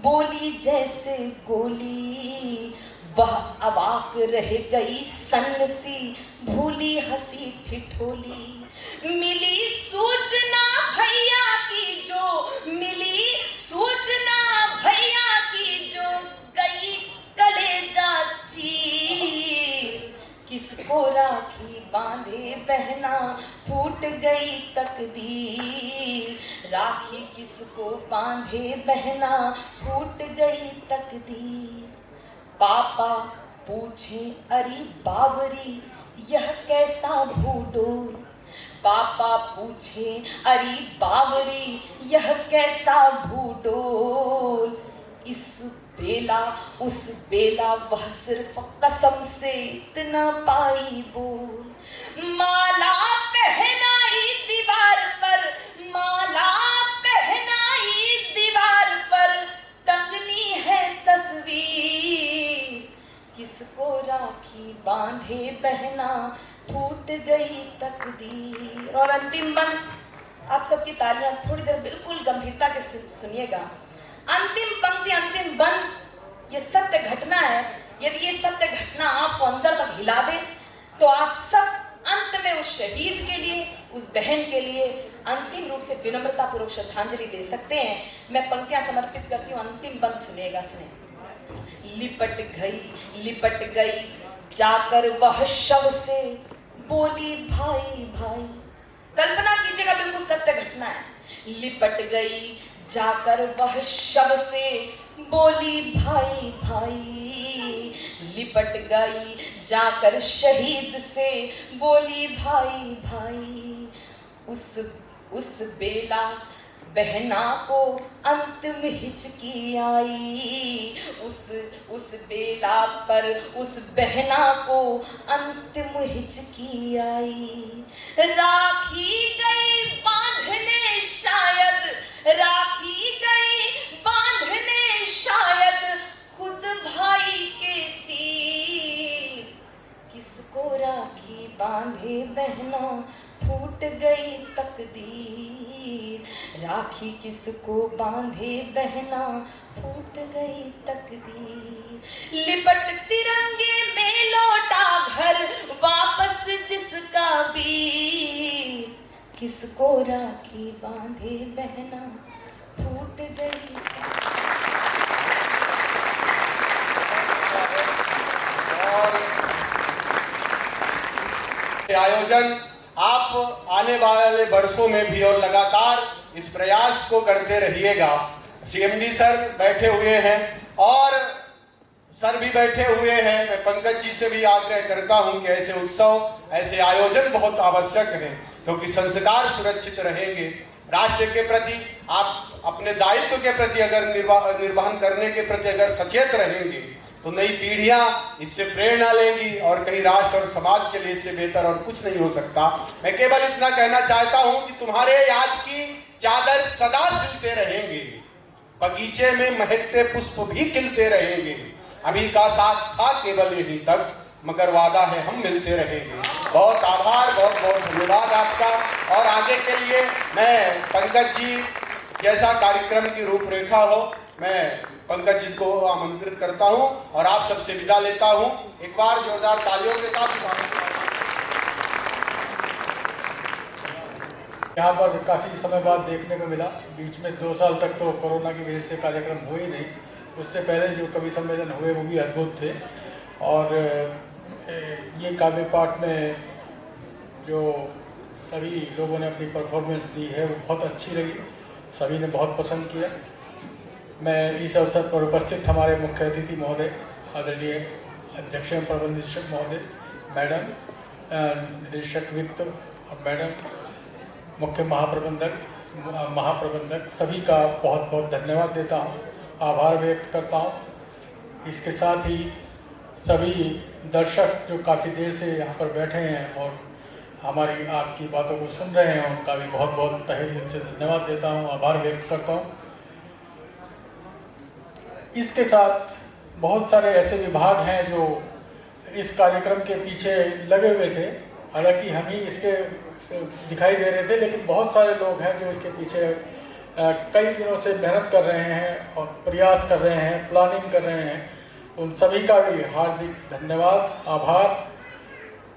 [SPEAKER 7] बोली जैसे गोली, वह अवाक रह गई सन्नसी भूली हंसी ठिठोली, मिली सूचना भैया की जो, मिली सूचना भैया की जो गई कलेजा चीर, किसको राखी बांधे बहना फूट गई तकदीर, राखी किसको बांधे बहना फूट गई तकदीर। पापा पूछे अरे बावरी यह कैसा भूडोल, पापा पूछे अरे बावरी यह कैसा भूडोल, इस बेला उस बेला वह सिर्फ कसम से इतना पाई बोल, माला पहनाई दीवार पर, माला पहनाई दीवार पर, टंगनी है तस्वीर, किसको राखी बांधे बहना फूट गई तकदीर। और अंतिम बंद, आप सबकी तालियां थोड़ी देर बिल्कुल गंभीरता के सुनिएगा। अंतिम पंक्ति, अंतिम बंद, ये सत्य घटना है। यदि ये सत्य घटना आपको अंदर तक हिला दे तो आप सब अंत में उस शहीद के लिए, उस बहन के लिए अंतिम रूप से विनम्रता पूर्वक श्रद्धांजलि दे सकते हैं। मैं पंक्तियां समर्पित करती हूँ, अंतिम बंद सुनिएगा। सुने। लिपट गई जाकर वह शव से बोली भाई भाई, कल्पना कीजिएगा, बिल्कुल सत्य घटना है। लिपट गई जाकर वह शव से बोली भाई भाई, लिपट गई जाकर शहीद से बोली भाई भाई, उस बेला बहना को अंतिम हिचकी आई, उस बेला पर उस बहना को अंतिम हिचकी आई, राखी गई बांधने शायद, राखी गई बांधने शायद खुद भाई के तीर, किसको राखी बांधे बहना फूट गई तकदीर, राखी किसको बांधे बहना फूट गई तकदीर, लिपट तिरंगे में लौटा घर वापस जिसका वीर, किसको राखी बांधे बहना फूट गई।
[SPEAKER 1] आयोजन आप आने वाले वर्षों में भी और लगातार इस प्रयास को करते रहिएगा। सीएमडी सर बैठे हुए हैं और सर भी बैठे हुए हैं। मैं पंकज जी से भी आग्रह करता हूं कि ऐसे उत्सव, ऐसे आयोजन बहुत आवश्यक हैं, क्योंकि संस्कार सुरक्षित रहेंगे। राष्ट्र के प्रति आप अपने दायित्व के प्रति अगर निर्वहन करने के प्रति अगर सचेत रहेंगे तो नई पीढ़ियां इससे प्रेरणा लेंगी और कहीं राष्ट्र और समाज के लिए इससे बेहतर और कुछ नहीं हो सकता। मैं केवल इतना कहना चाहता हूं कि तुम्हारे याद की चादर सदा सिलते रहेंगे, बगीचे में महकते पुष्प भी खिलते रहेंगे। अभी का साथ था केवल यही तक, मगर वादा है हम मिलते रहेंगे। बहुत आभार, बहुत बहुत धन्यवाद आपका। और आगे के लिए मैं पंकज जी जैसा कार्यक्रम की रूपरेखा हो, मैं पंकज जी को आमंत्रित करता हूं और आप सबसे विदा लेता हूं। एक बार जोरदार तालियों के साथ।
[SPEAKER 8] यहाँ पर काफ़ी समय बाद देखने को मिला। बीच में 2 साल तक तो कोरोना की वजह से कार्यक्रम हुए ही नहीं। उससे पहले जो कवि सम्मेलन हुए वो भी अद्भुत थे। और ये काव्य पाठ में जो सभी लोगों ने अपनी परफॉर्मेंस दी है वो बहुत अच्छी लगी, सभी ने बहुत पसंद किया। मैं इस अवसर पर उपस्थित हमारे मुख्य अतिथि महोदय, आदरणीय अध्यक्ष एवं प्रबंध निदेशक महोदय, मैडम निदेशक वित्त और मैडम मुख्य महाप्रबंधक सभी का बहुत बहुत धन्यवाद देता हूँ, आभार व्यक्त करता हूँ। इसके साथ ही सभी दर्शक जो काफ़ी देर से यहाँ पर बैठे हैं और हमारी आपकी बातों को सुन रहे हैं, उनका भी बहुत बहुत तहे दिल से धन्यवाद देता हूँ, आभार व्यक्त करता हूँ। इसके साथ बहुत सारे ऐसे विभाग हैं जो इस कार्यक्रम के पीछे लगे हुए थे। हालांकि हम ही इसके दिखाई दे रहे थे, लेकिन बहुत सारे लोग हैं जो इसके पीछे कई दिनों से मेहनत कर रहे हैं और प्रयास कर रहे हैं, प्लानिंग कर रहे हैं। उन सभी का भी हार्दिक धन्यवाद, आभार।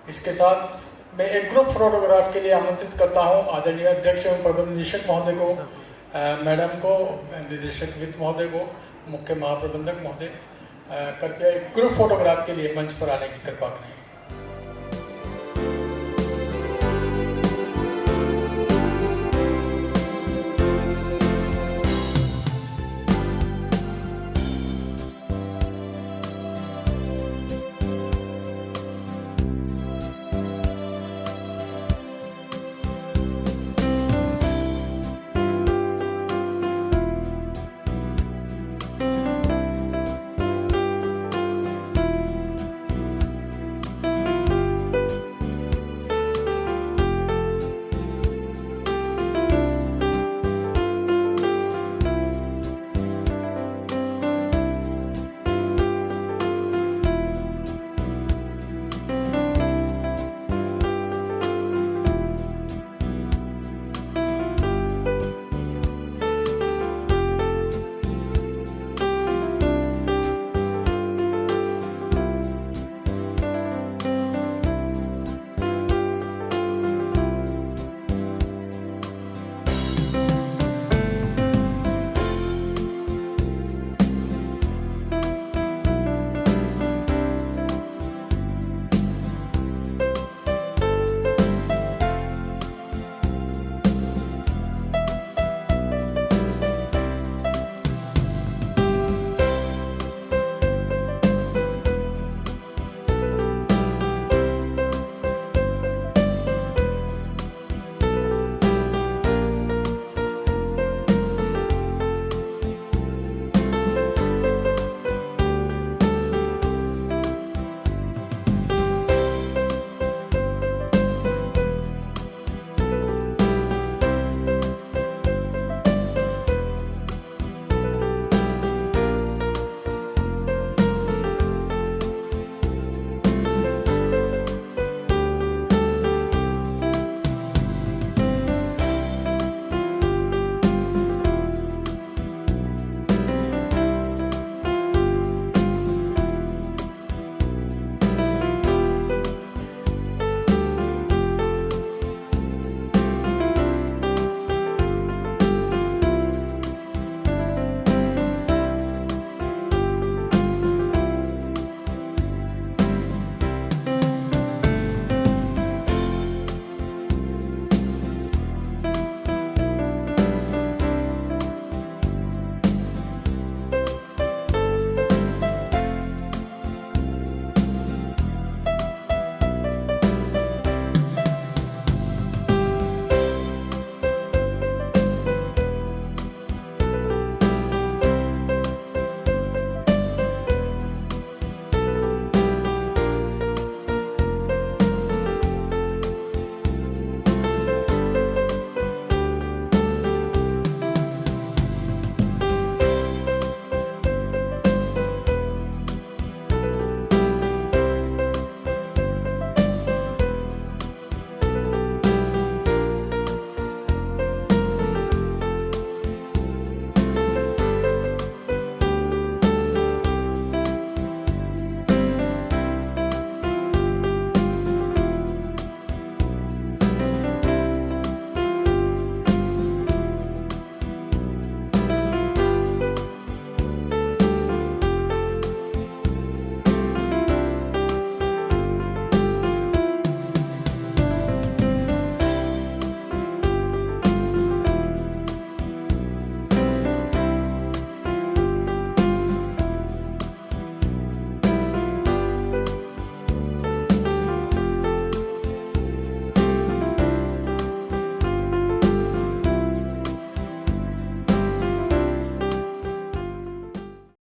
[SPEAKER 8] इसके साथ मैं एक ग्रुप फोटोग्राफ के लिए आमंत्रित करता हूं आदरणीय अध्यक्ष एवं प्रबंध निदेशक महोदय को, मैडम को, निदेशक वित्त महोदय को, मुख्य महाप्रबंधक महोदय, कृपया एक ग्रुप फोटोग्राफ के लिए मंच पर आने की कृपा करें।